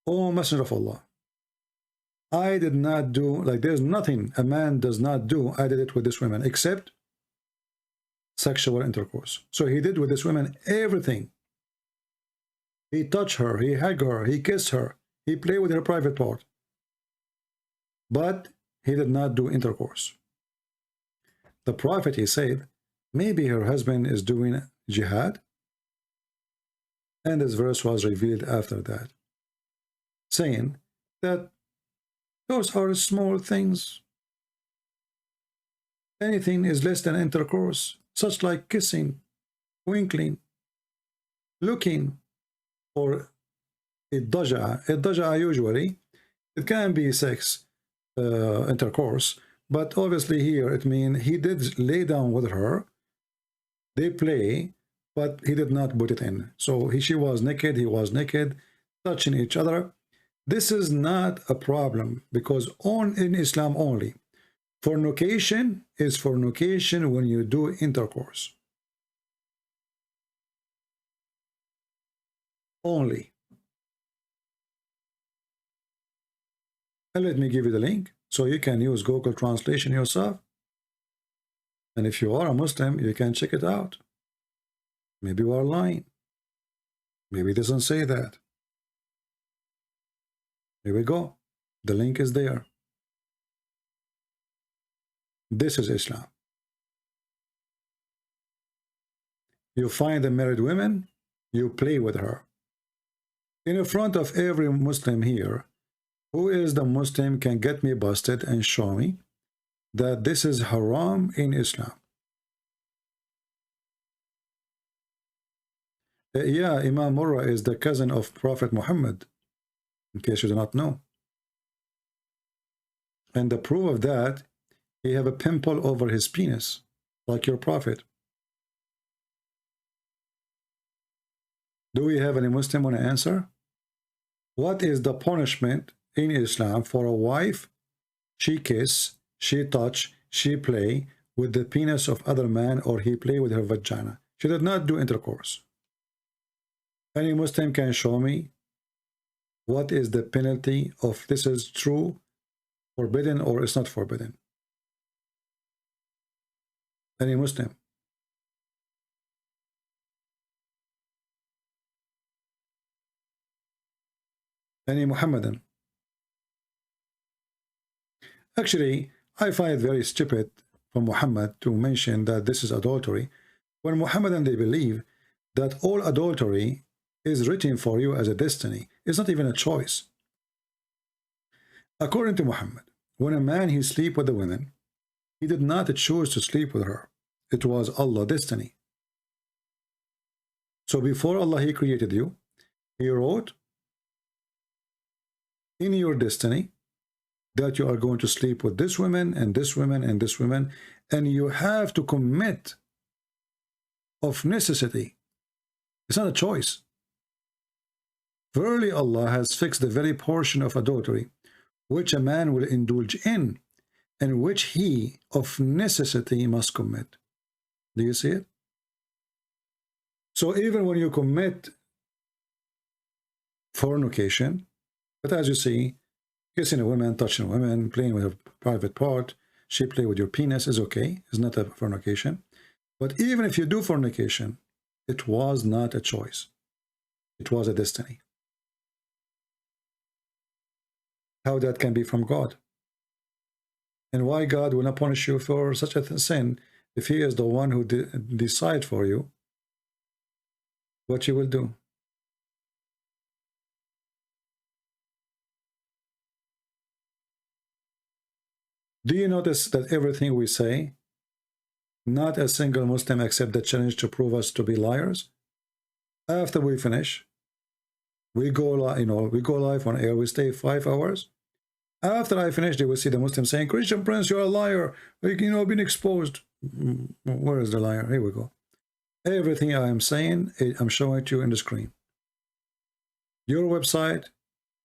O Messenger of Allah, I did not do, like there's nothing a man does not do, I did it with this woman, except sexual intercourse. So he did with this woman everything. He touched her, he hugged her, he kissed her, he played with her private part. But he did not do intercourse. The Prophet, he said, maybe her husband is doing jihad. And this verse was revealed after that, saying that those are small things. Anything is less than intercourse, such like kissing, winkling, looking, or iddaja. Iddaja usually, it can be sex, intercourse, But obviously here, it means he did lay down with her. They play, but he did not put it in. So she was naked, he was naked, touching each other. This is not a problem, because in Islam only, fornication is fornication when you do intercourse. Only. And let me give you the link so you can use Google Translation yourself. And if you are a Muslim, you can check it out. Maybe you are lying. Maybe it doesn't say that. Here we go. The link is there. This is Islam. You find the married women, you play with her. In front of every Muslim here, who is the Muslim can get me busted and show me that this is haram in Islam. Yeah, Imam Murrah is the cousin of Prophet Muhammad, in case you do not know. And the proof of that, he have a pimple over his penis, like your prophet. Do we have any Muslim want to answer? What is the punishment in Islam for a wife? She kiss, she touch, she play with the penis of other man, or he play with her vagina. She did not do intercourse. Any Muslim can show me what is the penalty of this is true, forbidden, or it's not forbidden? Any Muslim? Any Muhammadan? Actually, I find it very stupid for Muhammad to mention that this is adultery, when Muhammadan they believe that all adultery is written for you as a destiny. It's not even a choice. According to Muhammad, when a man he sleep with a woman, he did not choose to sleep with her. It was Allah's destiny. So before Allah he created you, he wrote in your destiny that you are going to sleep with this woman and this woman and this woman, and you have to commit of necessity. It's not a choice. Verily Allah has fixed the very portion of adultery which a man will indulge in, and which he of necessity must commit. Do you see it? So even when you commit fornication, but as you see, kissing a woman, touching a woman, playing with her private part, she play with your penis is okay. It's not a fornication. But even if you do fornication, it was not a choice. It was a destiny. How that can be from God? And why God will not punish you for such a sin if he is the one who decide for you what you will do? Do you notice that everything we say, not a single Muslim accept the challenge to prove us to be liars? After we finish, we go, we go live on air. We stay 5 hours. After I finish, they will see the Muslim saying, "Christian Prince, you're a liar. Been exposed." Where is the liar? Here we go. Everything I am saying, I'm showing it to you in the screen. Your website,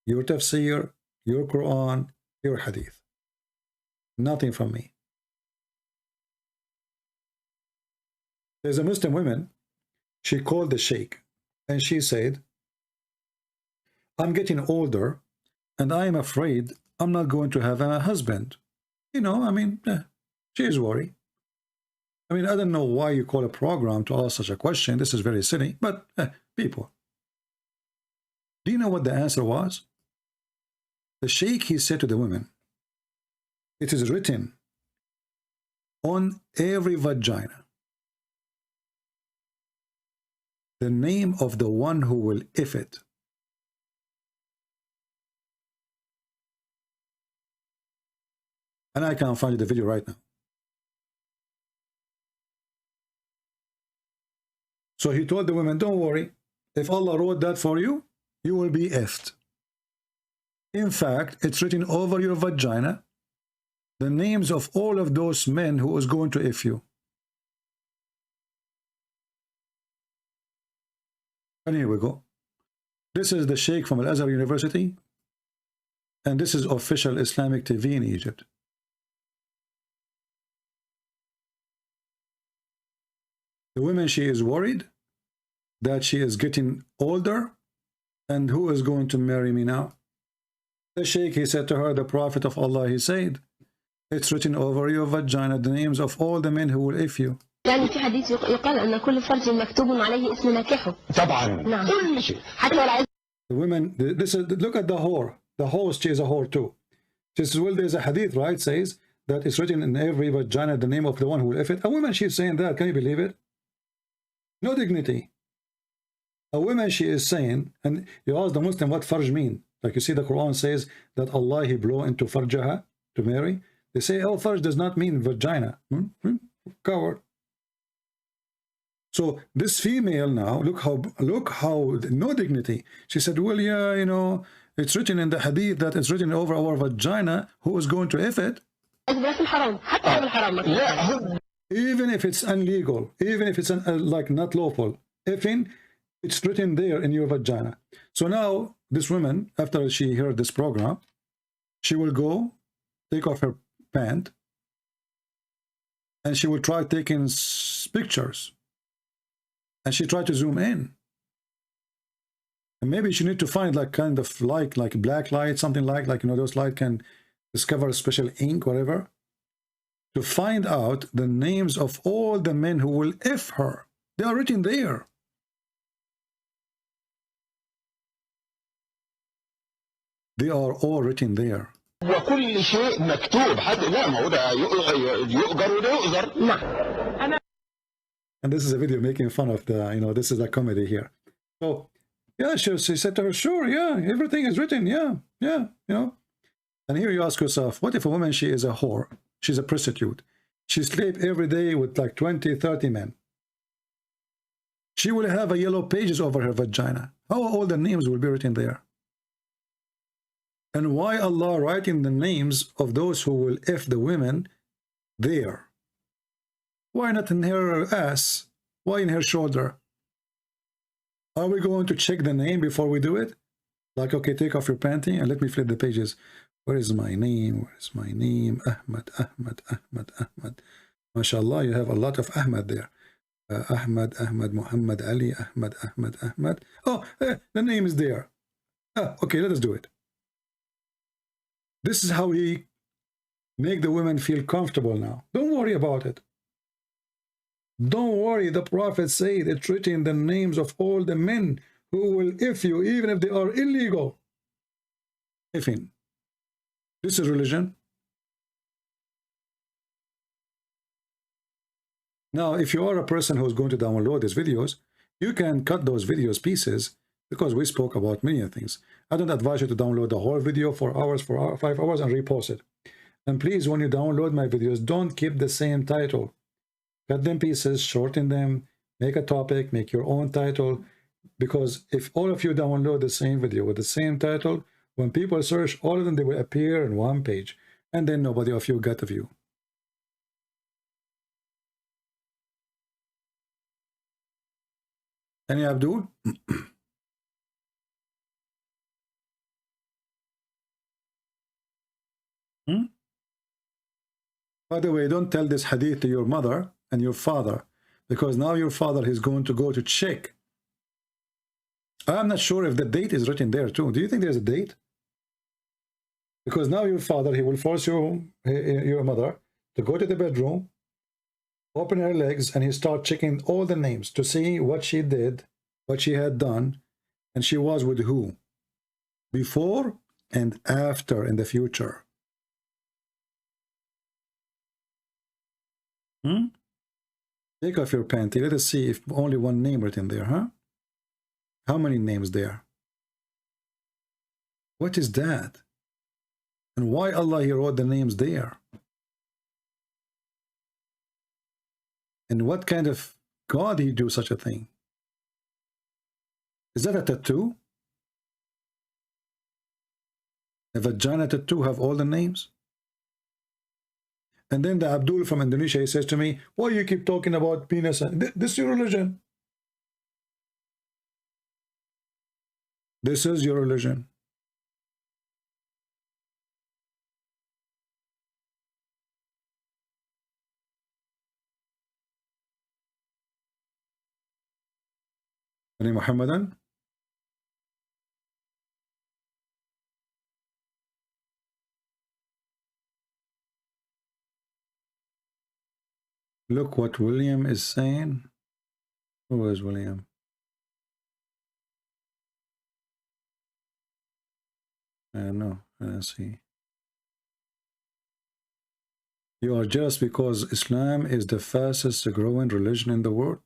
your tafsir, your Quran, your hadith. Nothing from me. There's a Muslim woman. She called the Sheikh, and she said, "I'm getting older, and I am afraid I'm not going to have a husband." She is worried. I don't know why you call a program to ask such a question. This is very silly, but people. Do you know what the answer was? The Sheikh, he said to the women, "It is written on every vagina the name of the one who will if it." And I can't find the video right now. So he told the women, "Don't worry. If Allah wrote that for you, you will be effed. In fact, it's written over your vagina the names of all of those men who is going to F you. And here we go. This is the Sheikh from Al-Azhar University, and this is official Islamic TV in Egypt. The woman, she is worried that she is getting older, and who is going to marry me now? The Sheikh, he said to her, the Prophet of Allah, he said, it's written over your vagina the names of all the men who will F you. يعني في حديث يقال أن كل فرج مكتوب عليه اسم ناكحه. طبعا. نعم. كل شيء. حتى لو عايز. The women, this is, look at the whore. The host, she is a whore too. She says, well, there's a hadith, right, says that it's written in every vagina the name of the one who will F it. A woman, she's saying that. Can you believe it? No dignity. A woman, she is saying, and you ask the Muslim what farj mean. Like you see the Quran says that Allah, he blow into farjaha to marry. They say, oh, farj does not mean vagina. Coward. So this female now, look how no dignity. She said, well, yeah, you know, it's written in the hadith that it's written over our vagina. Who is going to F it? Even if it's illegal, even if it's like not lawful, effing, it's written there in your vagina. So now this woman, after she heard this program, she will go take off her pant and she will try taking pictures. And she tried to zoom in. And maybe she need to find like kind of light, like black light, something like you know, those light can discover special ink, whatever, to find out the names of all the men who will F her. They are written there. They are all written there. وكل شيء مكتوب حد لا ما هو ده يؤجر وده يؤجر. And this is a video making fun of the, you know, this is a comedy here. So, yeah, she said to her, sure, yeah, everything is written, yeah, you know. And here you ask yourself, what if a woman, she is a whore, she's a prostitute, she sleeps every day with like 20, 30 men. She will have a yellow pages over her vagina. How all the names will be written there? And why Allah writing the names of those who will F the women there? Why not in her ass? Why in her shoulder? Are we going to check the name before we do it? Like, okay, take off your panty and let me flip the pages. Where is my name? Where is my name? Ahmad, Ahmad, Ahmad, Ahmad. MashaAllah, you have a lot of Ahmad there. Ahmad, Ahmad, Muhammad, Ali, Ahmad, Ahmad, Ahmad. Oh, the name is there. Okay, let us do it. This is how he make the women feel comfortable now. Don't worry about it. Don't worry, the Prophet said it's written the names of all the men who will F you, even if they are illegal. Effing. This is religion. Now, if you are a person who's going to download these videos, you can cut those videos pieces because we spoke about many things. I don't advise you to download the whole video for 5 hours and repost it. And please, when you download my videos, don't keep the same title. Cut them pieces, shorten them, make a topic, make your own title. Because if all of you download the same video with the same title, when people search all of them, they will appear in one page. And then nobody of you got a view. Any Abdul? By the way, don't tell this hadith to your mother and your father, because now your father is going to go to check. I'm not sure if the date is written there too. Do you think there's a date? Because now your father, he will force your mother to go to the bedroom, open her legs, and he start checking all the names to see what she did, what she had done, and she was with who, before and after in the future. Take off your panty. Let us see if only one name written there, huh? How many names there? What is that? And why Allah he wrote the names there? And what kind of God he do such a thing? Is that a tattoo? A vagina tattoo have all the names? And then the Abdul from Indonesia, he says to me, why you keep talking about penis? This is your religion. This is your religion. Any Muhammadan? Look what William is saying. Who is William? No, let's see. You are just because Islam is the fastest growing religion in the world.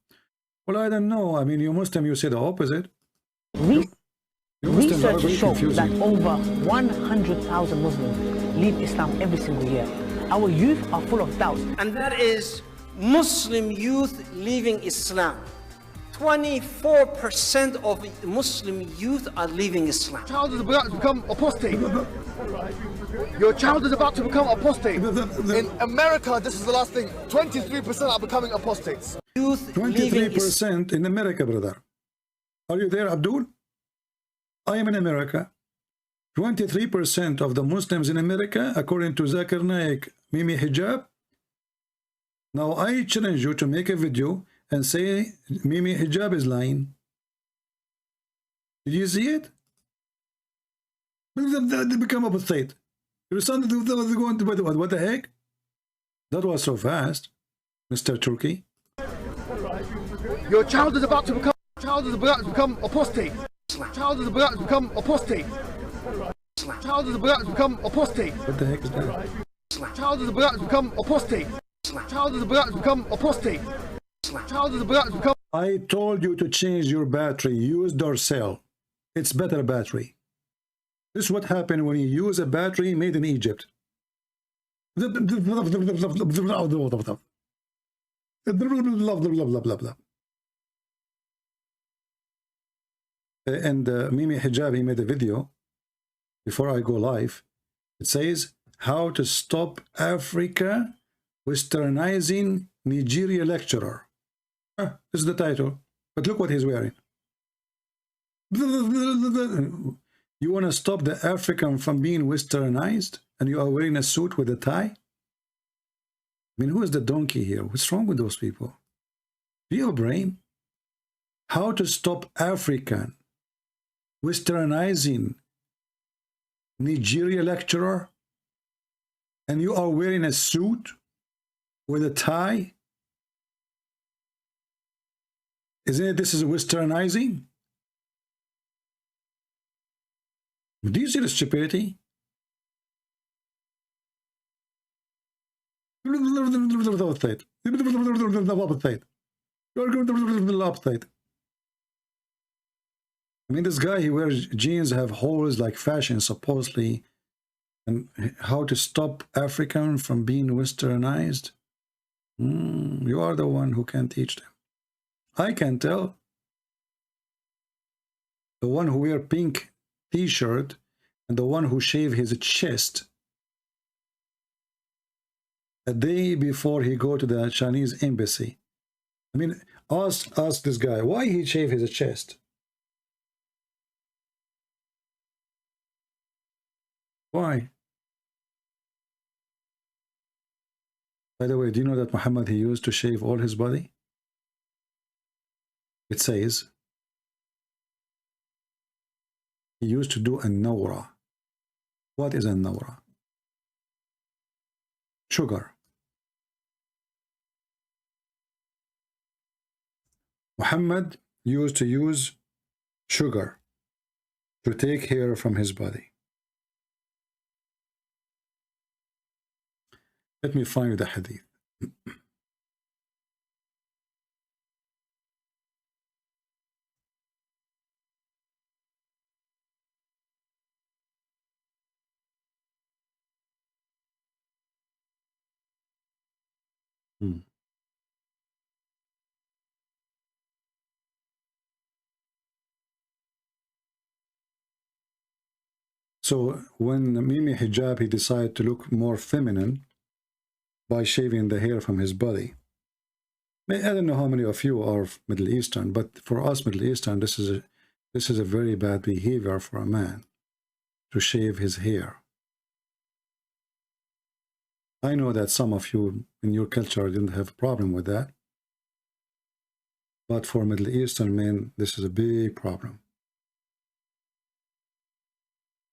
Well, I don't know. I mean, you Muslim, you say the opposite. Research shows that over 100,000 Muslims leave Islam every single year. Our youth are full of doubt. And that is Muslim youth leaving Islam. 24% of Muslim youth are leaving Islam. Your child is about to become apostate. Your child is about to become apostate. In America, this is the last thing. 23% are becoming apostates. Youth 23% in America, brother. Are you there, Abdul? I am in America. 23% of the Muslims in America, according to Zakir Naik, Mimi Hijab. Now I challenge you to make a video and say Mimi Hijab is lying. Did you see it? They become apostate. Your son was going to what the heck? That was so fast, Mr. Turkey. Your child is about to become apostate. Child is about to become apostate. Child is about to become apostate. What the heck is that? Child is about to become apostate. Child is about to become apostate. Child is about to become. I told you to change your battery. Use Duracell. It's better battery. This is what happened when you use a battery made in Egypt. And Mimi Hijab, he made a video before I go live. It says how to stop Africa westernizing Nigeria lecturer. This is the title, but look what he's wearing. You want to stop the African from being westernized and you are wearing a suit with a tie? I mean, who is the donkey here? What's wrong with those people? Do you have a brain? How to stop African westernizing Nigeria lecturer and you are wearing a suit with a tie? Isn't it this is westernizing? Do you see the stupidity? I mean, this guy, he wears jeans, have holes like fashion, supposedly. And how to stop African from being westernized? You are the one who can teach them. I can tell. The one who wear pink t-shirt and the one who shave his chest a day before he go to the Chinese embassy. I mean, ask this guy why he shave his chest. Why? By the way, do you know that Muhammad, he used to shave all his body? It says he used to do a nawra. What is a nawra? Sugar. Muhammad used to use sugar to take hair from his body. Let me find the hadith. So when Mimi Hijab, he decided to look more feminine, by shaving the hair from his body. I don't know how many of you are Middle Eastern, but for us Middle Eastern, this is a very bad behavior for a man to shave his hair. I know that some of you in your culture didn't have a problem with that, but for Middle Eastern men, this is a big problem.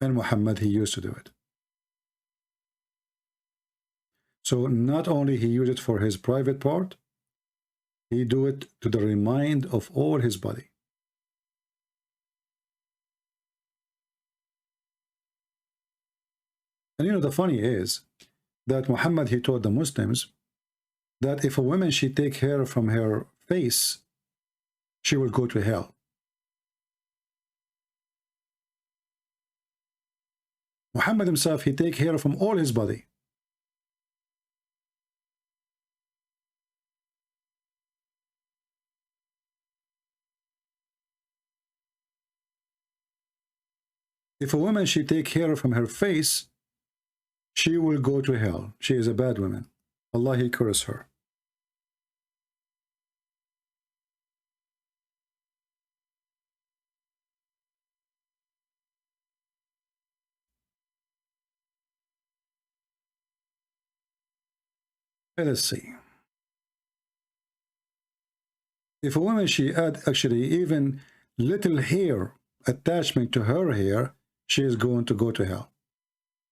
And Muhammad, he used to do it. So not only he used it for his private part, he do it to the remind of all his body. And you know, the funny is that Muhammad, he told the Muslims that if a woman, she take hair from her face, she will go to hell. Muhammad himself, he take hair from all his body. If a woman, she take hair from her face, she will go to hell. She is a bad woman. Allah, he curse her. Let's see. If a woman, she add actually even little hair attachment to her hair, she is going to go to hell.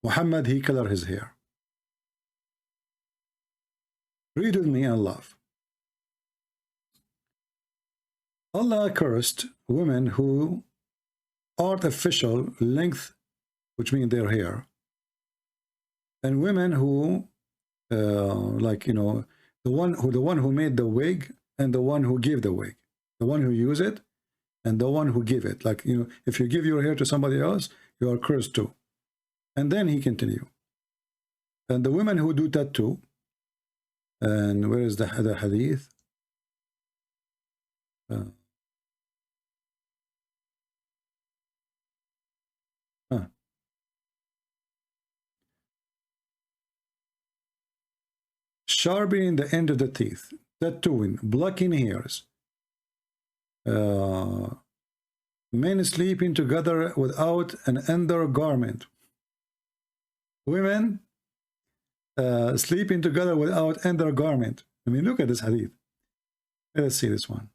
Muhammad, he color his hair. Read with me and laugh. Allah cursed women who artificial length, which means their hair, and women who like, you know, the one who made the wig and the one who gave the wig, the one who use it and the one who give it. Like, you know, if you give your hair to somebody else, you are cursed too. And then he continue. And the women who do tattoo, and where is the hadith? Sharpening the end of the teeth, tattooing, blocking hairs, men sleeping together without an undergarment, women sleeping together without undergarment. I mean, look at this hadith. Let's see this one.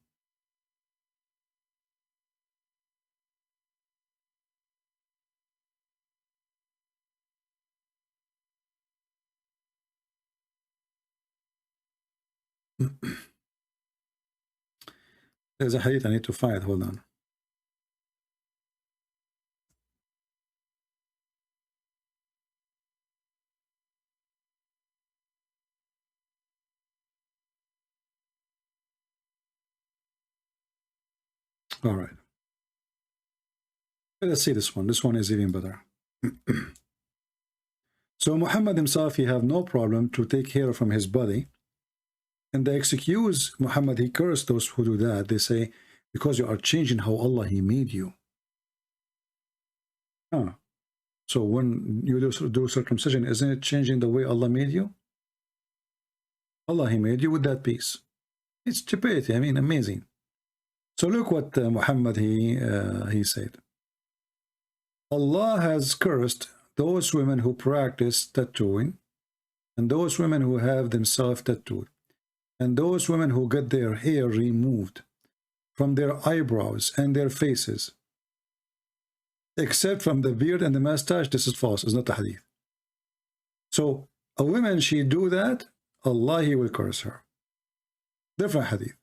There's a hadith I need to find. Hold on. All right. Let's see this one. This one is even better. So Muhammad himself, he have no problem to take hair from his body. And they excuse Muhammad, he cursed those who do that. They say, because you are changing how Allah, he made you. So when you do circumcision, isn't it changing the way Allah made you? Allah, he made you with that piece. It's stupidity. I mean, amazing. So look what Muhammad, he said. Allah has cursed those women who practice tattooing, and those women who have themselves tattooed, and those women who get their hair removed from their eyebrows and their faces, except from the beard and the mustache. This is false. It's not a hadith. So a woman, she do that, Allah, he will curse her. Different hadith.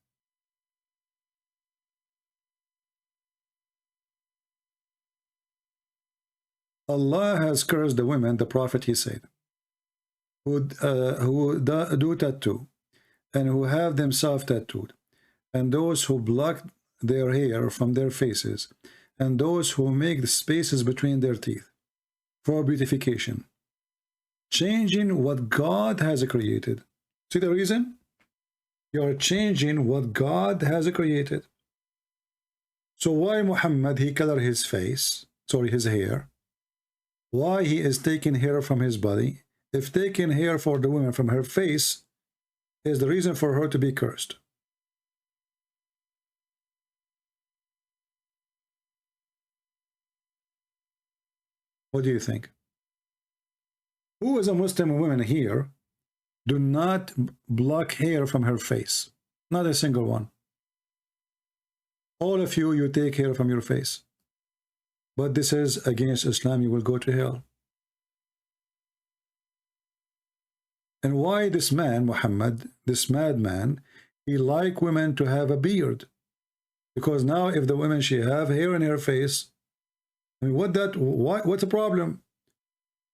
Allah has cursed the women, the Prophet, he said, who do tattoo, and who have themselves tattooed, and those who block their hair from their faces, and those who make the spaces between their teeth for beautification, changing what God has created. See the reason? You are changing what God has created. So why Muhammad, he color his face, sorry, his hair? Why he is taking hair from his body if taking hair for the woman from her face is the reason for her to be cursed. What do you think? Who is a Muslim woman here do not block hair from her face? Not a single one. All of you, you take hair from your face. But this is against Islam, you will go to hell. And why this man, Muhammad, this madman, he like women to have a beard? Because now if the women, she have hair in her face, I mean, what's the problem?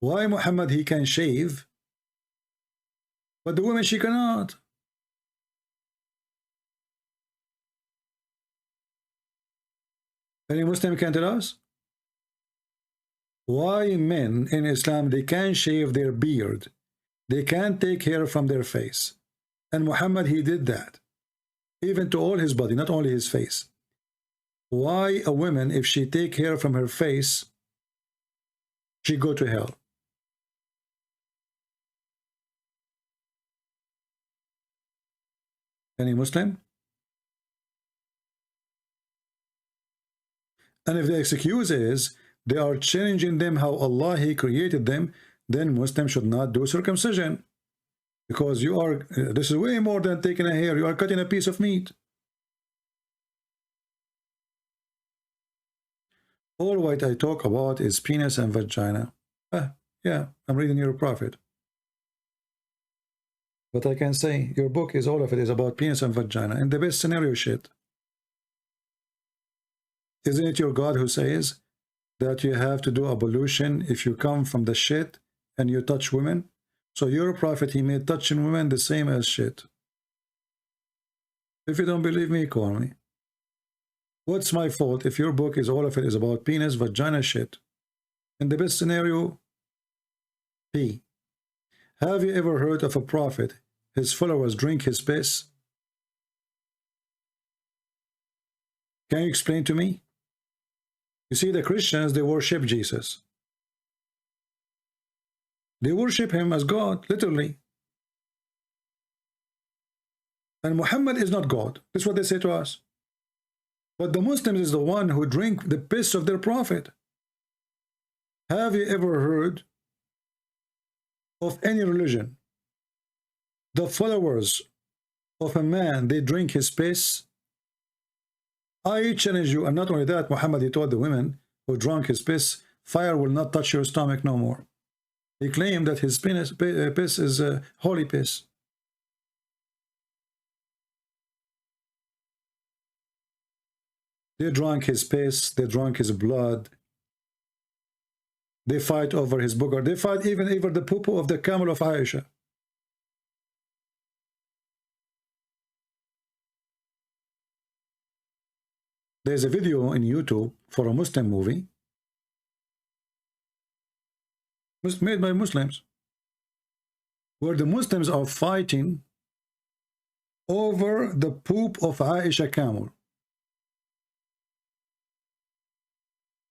Why Muhammad, he can shave, but the woman, she cannot? Any Muslim can tell us? Why men in Islam, they can shave their beard, they can't take hair from their face? And Muhammad, he did that, even to all his body, not only his face. Why a woman, if she take hair from her face, she go to hell? Any Muslim? And if the excuse is they are changing them how Allah, he created them, then Muslims should not do circumcision, because you are, this is way more than taking a hair, you are cutting a piece of meat. All what I talk about is penis and vagina. Yeah, I'm reading your prophet. But I can say your book is, all of it is about penis and vagina, and the best scenario shit. Isn't it your God who says that you have to do ablution if you come from the shit and you touch women? So your prophet, he made touching women the same as shit. If you don't believe me, call me. What's my fault if your book is, all of it is about penis, vagina, shit? In the best scenario, P. Have you ever heard of a prophet, his followers drink his piss? Can you explain to me? You see, the Christians, they worship Jesus. They worship him as God, literally. And Muhammad is not God. That's what they say to us. But the Muslims is the one who drink the piss of their prophet. Have you ever heard of any religion, the followers of a man, they drink his piss? I challenge you, and not only that, Muhammad, he told the women who drank his piss, fire will not touch your stomach no more. He claimed that his piss is a holy piss. They drank his piss, they drank his blood. They fight over his booger. They fight even over the poo-poo of the camel of Aisha. There's a video in YouTube for a Muslim movie made by Muslims, where the Muslims are fighting over the poop of Aisha camel.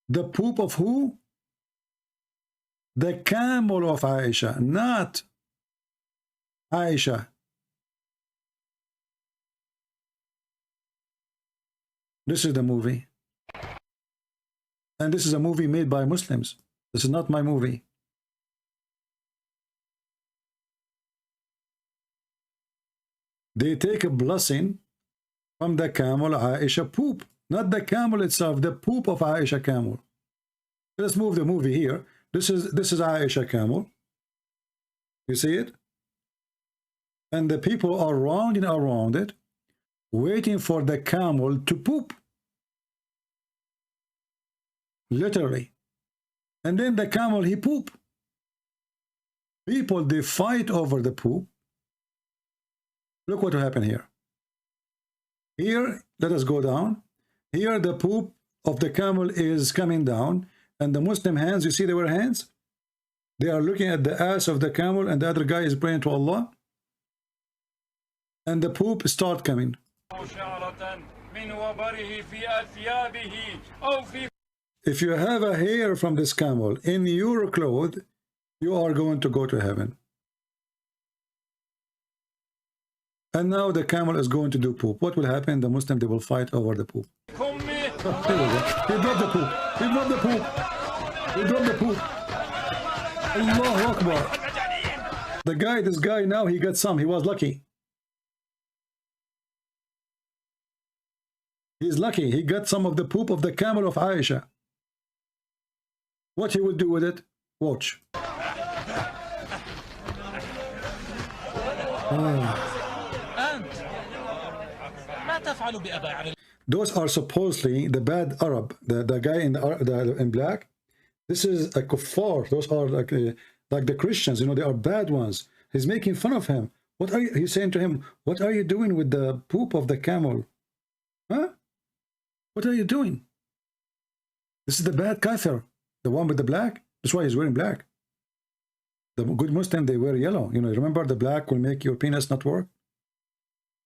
The poop of who? The camel of Aisha, not Aisha. This is the movie. And this is a movie made by Muslims. This is not my movie. They take a blessing from the camel Aisha poop. Not the camel itself, the poop of Aisha camel. Let's move the movie here. This is Aisha camel. You see it? And the people are rounding around it, waiting for the camel to poop. Literally. And then the camel, he poop. People, they fight over the poop. Look what happened here. Here, let us go down. Here, the poop of the camel is coming down. And the Muslim hands, you see their hands? They are looking at the ass of the camel, and the other guy is praying to Allah. And the poop start coming. If you have a hair from this camel in your clothes, You are going to go to heaven. And now the camel is going to do poop. What will happen? The Muslim, they will fight over the poop. Oh, here we go. He dropped the poop. He dropped the poop. He dropped the poop. Allahu Akbar. The guy, this guy now, he got some. He was lucky. He's lucky. He got some of the poop of the camel of Aisha. What he will do with it? Watch. Those are supposedly the bad Arab, the guy in black. This is a kuffar. Those are like the Christians, you know, they are bad ones. He's making fun of him. What are you? He's saying to him, "What are you doing with the poop of the camel? Huh? What are you doing?" This is the bad kafir, the one with the black. That's why he's wearing black. The good Muslim, they wear yellow. You know, remember the black will make your penis not work.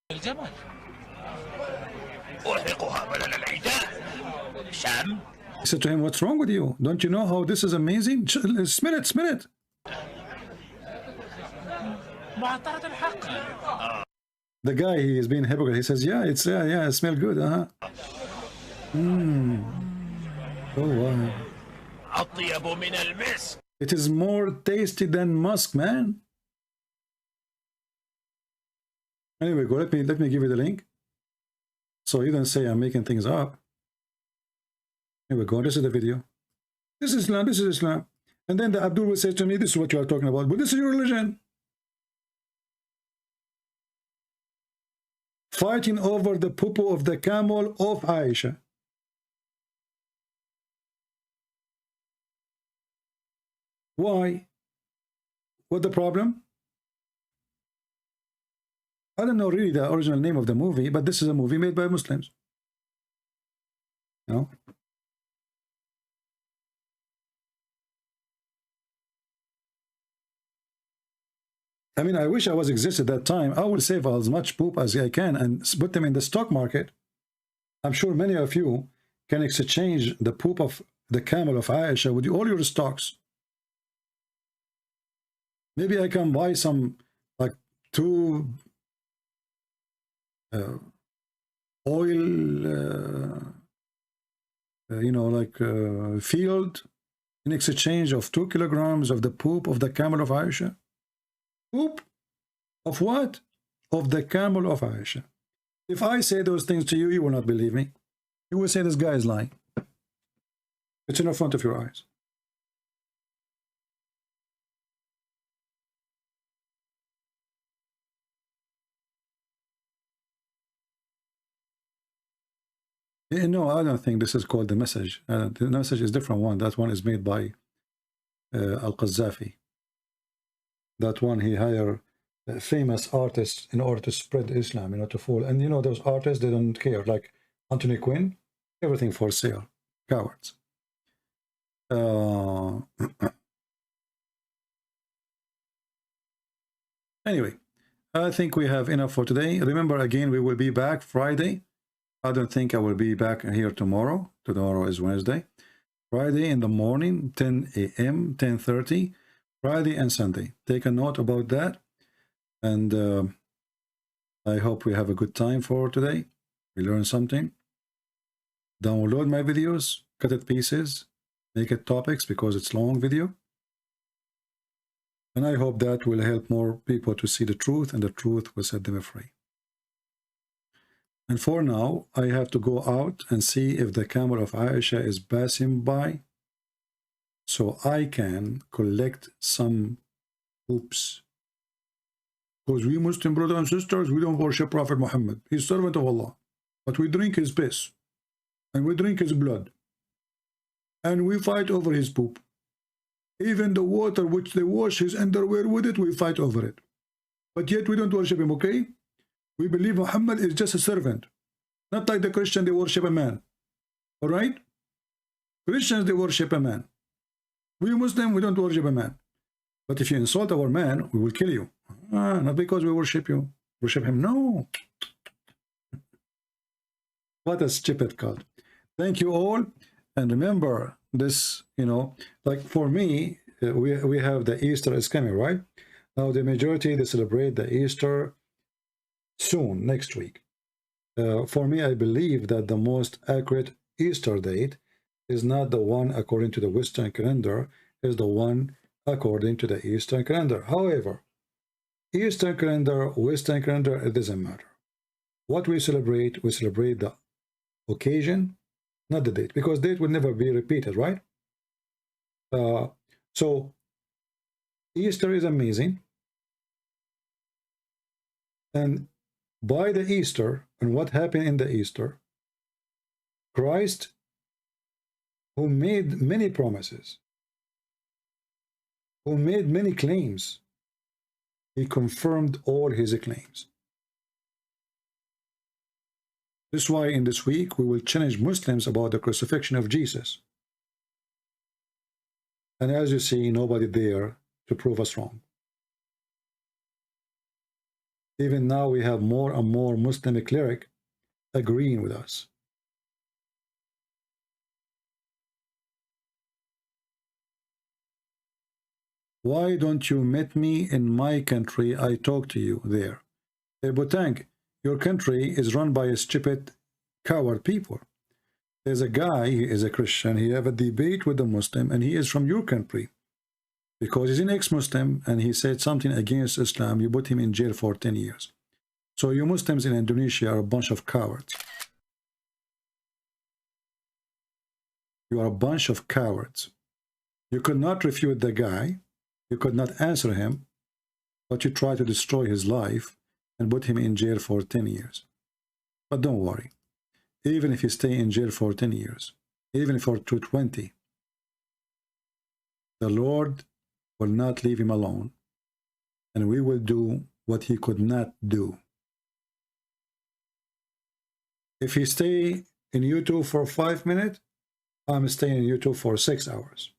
He said to him, "What's wrong with you? Don't you know how this is amazing? Smell it, smell it." The guy, he is being hypocrite. He says, "Yeah, it's yeah, it smells good, Oh wow! It is more tasty than musk, man." Anyway, go. Let me give you the link, so you don't say I'm making things up. Here we go. This is the video. This is Islam. This is Islam. And then the Abdul will say to me, "This is what you are talking about, but this is your religion." Fighting over the poo-poo of the camel of Aisha. Why? What the problem? I don't know really the original name of the movie, but this is a movie made by Muslims. You know? I mean, I wish I was existed at that time. I will save as much poop as I can and put them in the stock market. I'm sure many of you can exchange the poop of the camel of Aisha with all your stocks. Maybe I can buy some, like, 2 oil, you know, like field in exchange of 2 kilograms of the poop of the camel of Aisha. Poop of what? Of the camel of Aisha. If I say those things to you, you will not believe me. You will say this guy is lying. It's in the front of your eyes. No, I don't think this is called the message. The message is a different one. That one is made by Al-Qaddafi. That one, he hired famous artists in order to spread Islam, you know, to fool. And you know, those artists, they don't care. Like Anthony Quinn, everything for sale. Cowards. Anyway, I think we have enough for today. Remember, again, we will be back Friday. I don't think I will be back here tomorrow. Tomorrow is Wednesday. Friday in the morning, 10 a.m., 10:30. Friday and Sunday. Take a note about that. And I hope we have a good time for today. We learned something. Download my videos, cut it pieces, make it topics because it's long video. And I hope that will help more people to see the truth, and the truth will set them free. And for now, I have to go out and see if the camel of Aisha is passing by, so I can collect some poops. Because we Muslim brothers and sisters, we don't worship Prophet Muhammad. He's servant of Allah. But we drink his piss. And we drink his blood. And we fight over his poop. Even the water which they wash his underwear with it, we fight over it. But yet we don't worship him, okay? We believe Muhammad is just a servant. Not like the Christian, they worship a man. Alright? Christians, they worship a man. We Muslim, we don't worship a man. But if you insult our man, we will kill you. Not because we worship you. Worship him. No. What a stupid cult. Thank you all. And remember this, you know, like for me, we have the Easter is coming, right? Now the majority, they celebrate the Easter soon, next week. For me, I believe that the most accurate Easter date is not the one according to the Western calendar, is the one according to the Eastern calendar. However, Eastern calendar, Western calendar, it doesn't matter. What we celebrate the occasion, not the date, because date will never be repeated, right? So Easter is amazing. And by the Easter, and what happened in the Easter, Christ, who made many promises, who made many claims, he confirmed all his claims. This is why in this week we will challenge Muslims about the crucifixion of Jesus. And as you see, nobody there to prove us wrong. Even now we have more and more Muslim clerics agreeing with us. Why don't you meet me in my country? I talk to you there. Hey, Botang, your country is run by a stupid, coward people. There's a guy, he is a Christian, he have a debate with a Muslim, and he is from your country. Because he's an ex-Muslim, and he said something against Islam, you put him in jail for 10 years. So you Muslims in Indonesia are a bunch of cowards. You are a bunch of cowards. You could not refute the guy, you could not answer him, but you try to destroy his life and put him in jail for 10 years. But don't worry. Even if you stay in jail for 10 years, even for 220, the Lord will not leave him alone, and we will do what he could not do. If he stay in YouTube for 5 minutes, I'm staying in YouTube for 6 hours.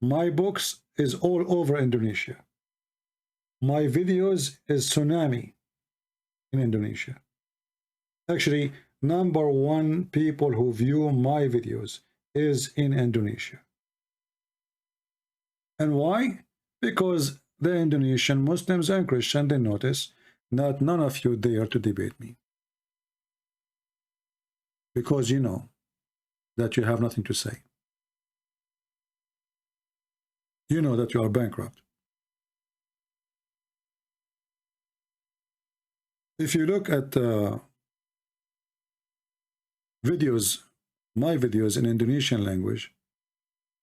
My books is all over Indonesia. My videos is tsunami in Indonesia. Actually, #1 people who view my videos is in Indonesia. And why? Because the Indonesian Muslims and Christians, they notice that none of you dare to debate me. Because you know that you have nothing to say. You know that you are bankrupt. If you look at videos, my videos in Indonesian language,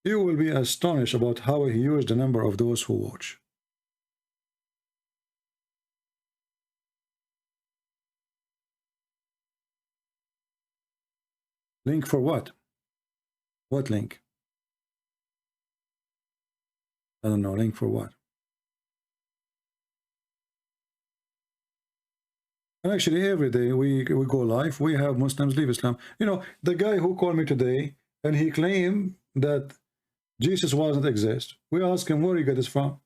you will be astonished about how huge the number of those who watch. Link for what? What link? I don't know, link for what? And actually, every day we go live, we have Muslims leave Islam. You know, the guy who called me today, and he claimed that Jesus wasn't exist. We asked him where he got this from.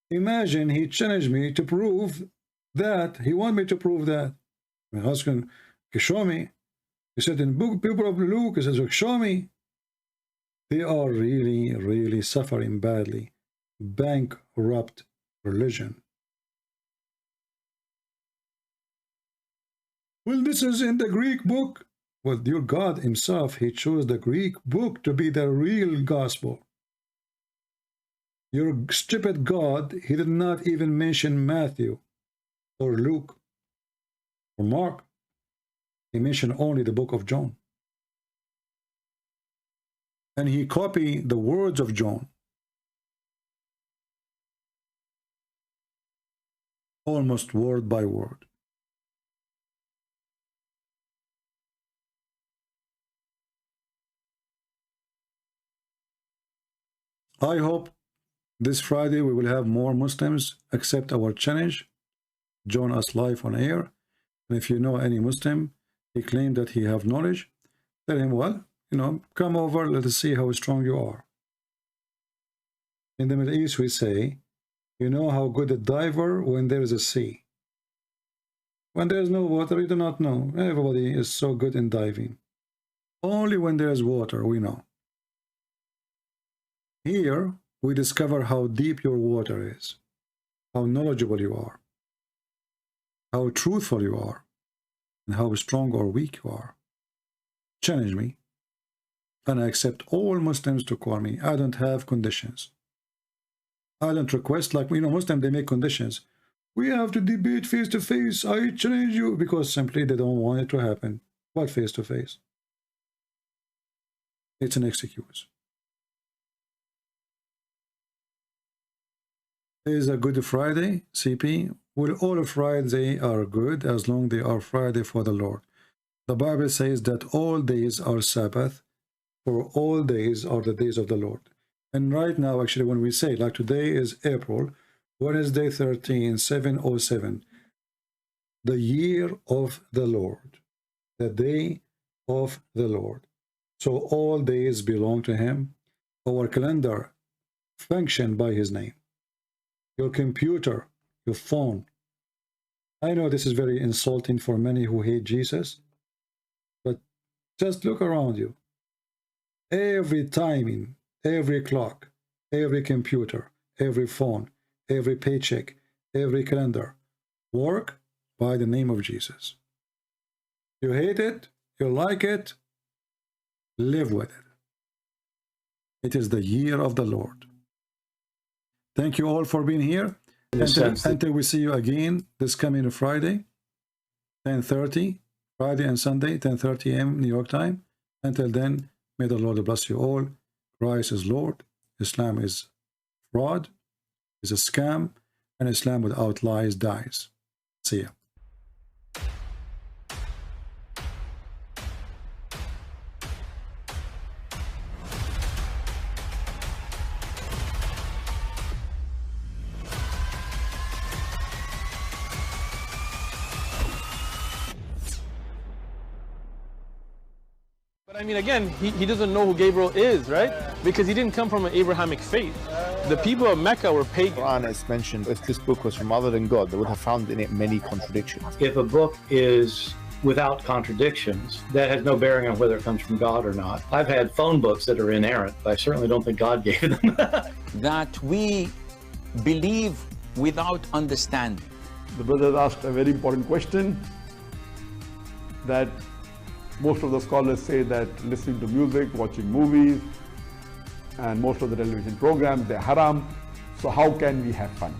Imagine he challenged me to prove that. He wanted me to prove that. I asked him, show me. He said, in book, people of Luke, he says, show me. They are really, really suffering badly. Bankrupt religion. Well, this is in the Greek book. Well, your God himself, he chose the Greek book to be the real gospel. Your stupid God, he did not even mention Matthew or Luke or Mark. He mentioned only the book of John. And he copied the words of John. Almost word by word. I hope this Friday we will have more Muslims accept our challenge, join us live on air. And if you know any Muslim, he claimed that he have knowledge, tell him, well, you know, come over, let us see how strong you are. In the Middle East we say, you know how good a diver when there is a sea. When there is no water, you do not know. Everybody is so good in diving. Only when there is water, we know. Here, we discover how deep your water is, how knowledgeable you are, how truthful you are, and how strong or weak you are. Challenge me, and I accept all Muslims to call me. I don't have conditions. I don't request, like, Muslims, they make conditions. We have to debate face to face. I challenge you, because simply they don't want it to happen. What face to face? It's an excuse. Is a Good Friday, CP? Well, all Fridays are good as long as they are Friday for the Lord. The Bible says that all days are Sabbath, for all days are the days of the Lord. And right now, actually, when we say, like today is April, Wednesday 13, 707, the year of the Lord, the day of the Lord. So all days belong to him. Our calendar function by his name. Your computer, your phone. I know this is very insulting for many who hate Jesus, but just look around you. Every timing, every clock, every computer, every phone, every paycheck, every calendar work by the name of Jesus. You hate it, you like it, live with it. It is the year of the Lord. Thank you all for being here. Until we see you again this coming Friday, 10:30, Friday and Sunday, 10:30 a.m. New York time. Until then, may the Lord bless you all. Christ is Lord. Islam is fraud, is a scam, and Islam without lies dies. See ya. But I mean, again, he doesn't know who Gabriel is, right? Because he didn't come from an Abrahamic faith. The people of Mecca were pagan. The Quran is mentioned, if this book was from other than God, they would have found in it many contradictions. If a book is without contradictions, that has no bearing on whether it comes from God or not. I've had phone books that are inerrant, but I certainly don't think God gave them. That we believe without understanding. The brother asked a very important question, that most of the scholars say that listening to music, watching movies, and most of the television programs, they're haram. So how can we have fun?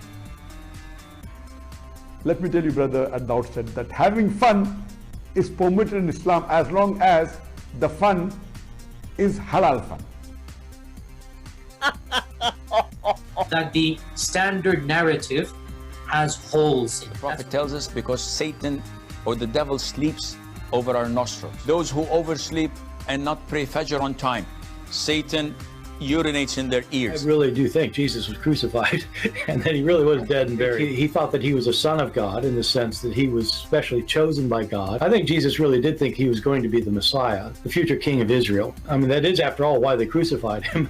Let me tell you, brother, at the outset, that having fun is permitted in Islam as long as the fun is halal fun. That the standard narrative has holes in it. The Prophet tells us because Satan or the devil sleeps over our nostrils. Those who oversleep and not pray Fajr on time, Satan urinates in their ears. I really do think Jesus was crucified and that he really was dead and buried. He thought that he was a son of God in the sense that he was specially chosen by God. I think Jesus really did think he was going to be the Messiah, the future king of Israel. I mean, that is, after all, why they crucified him.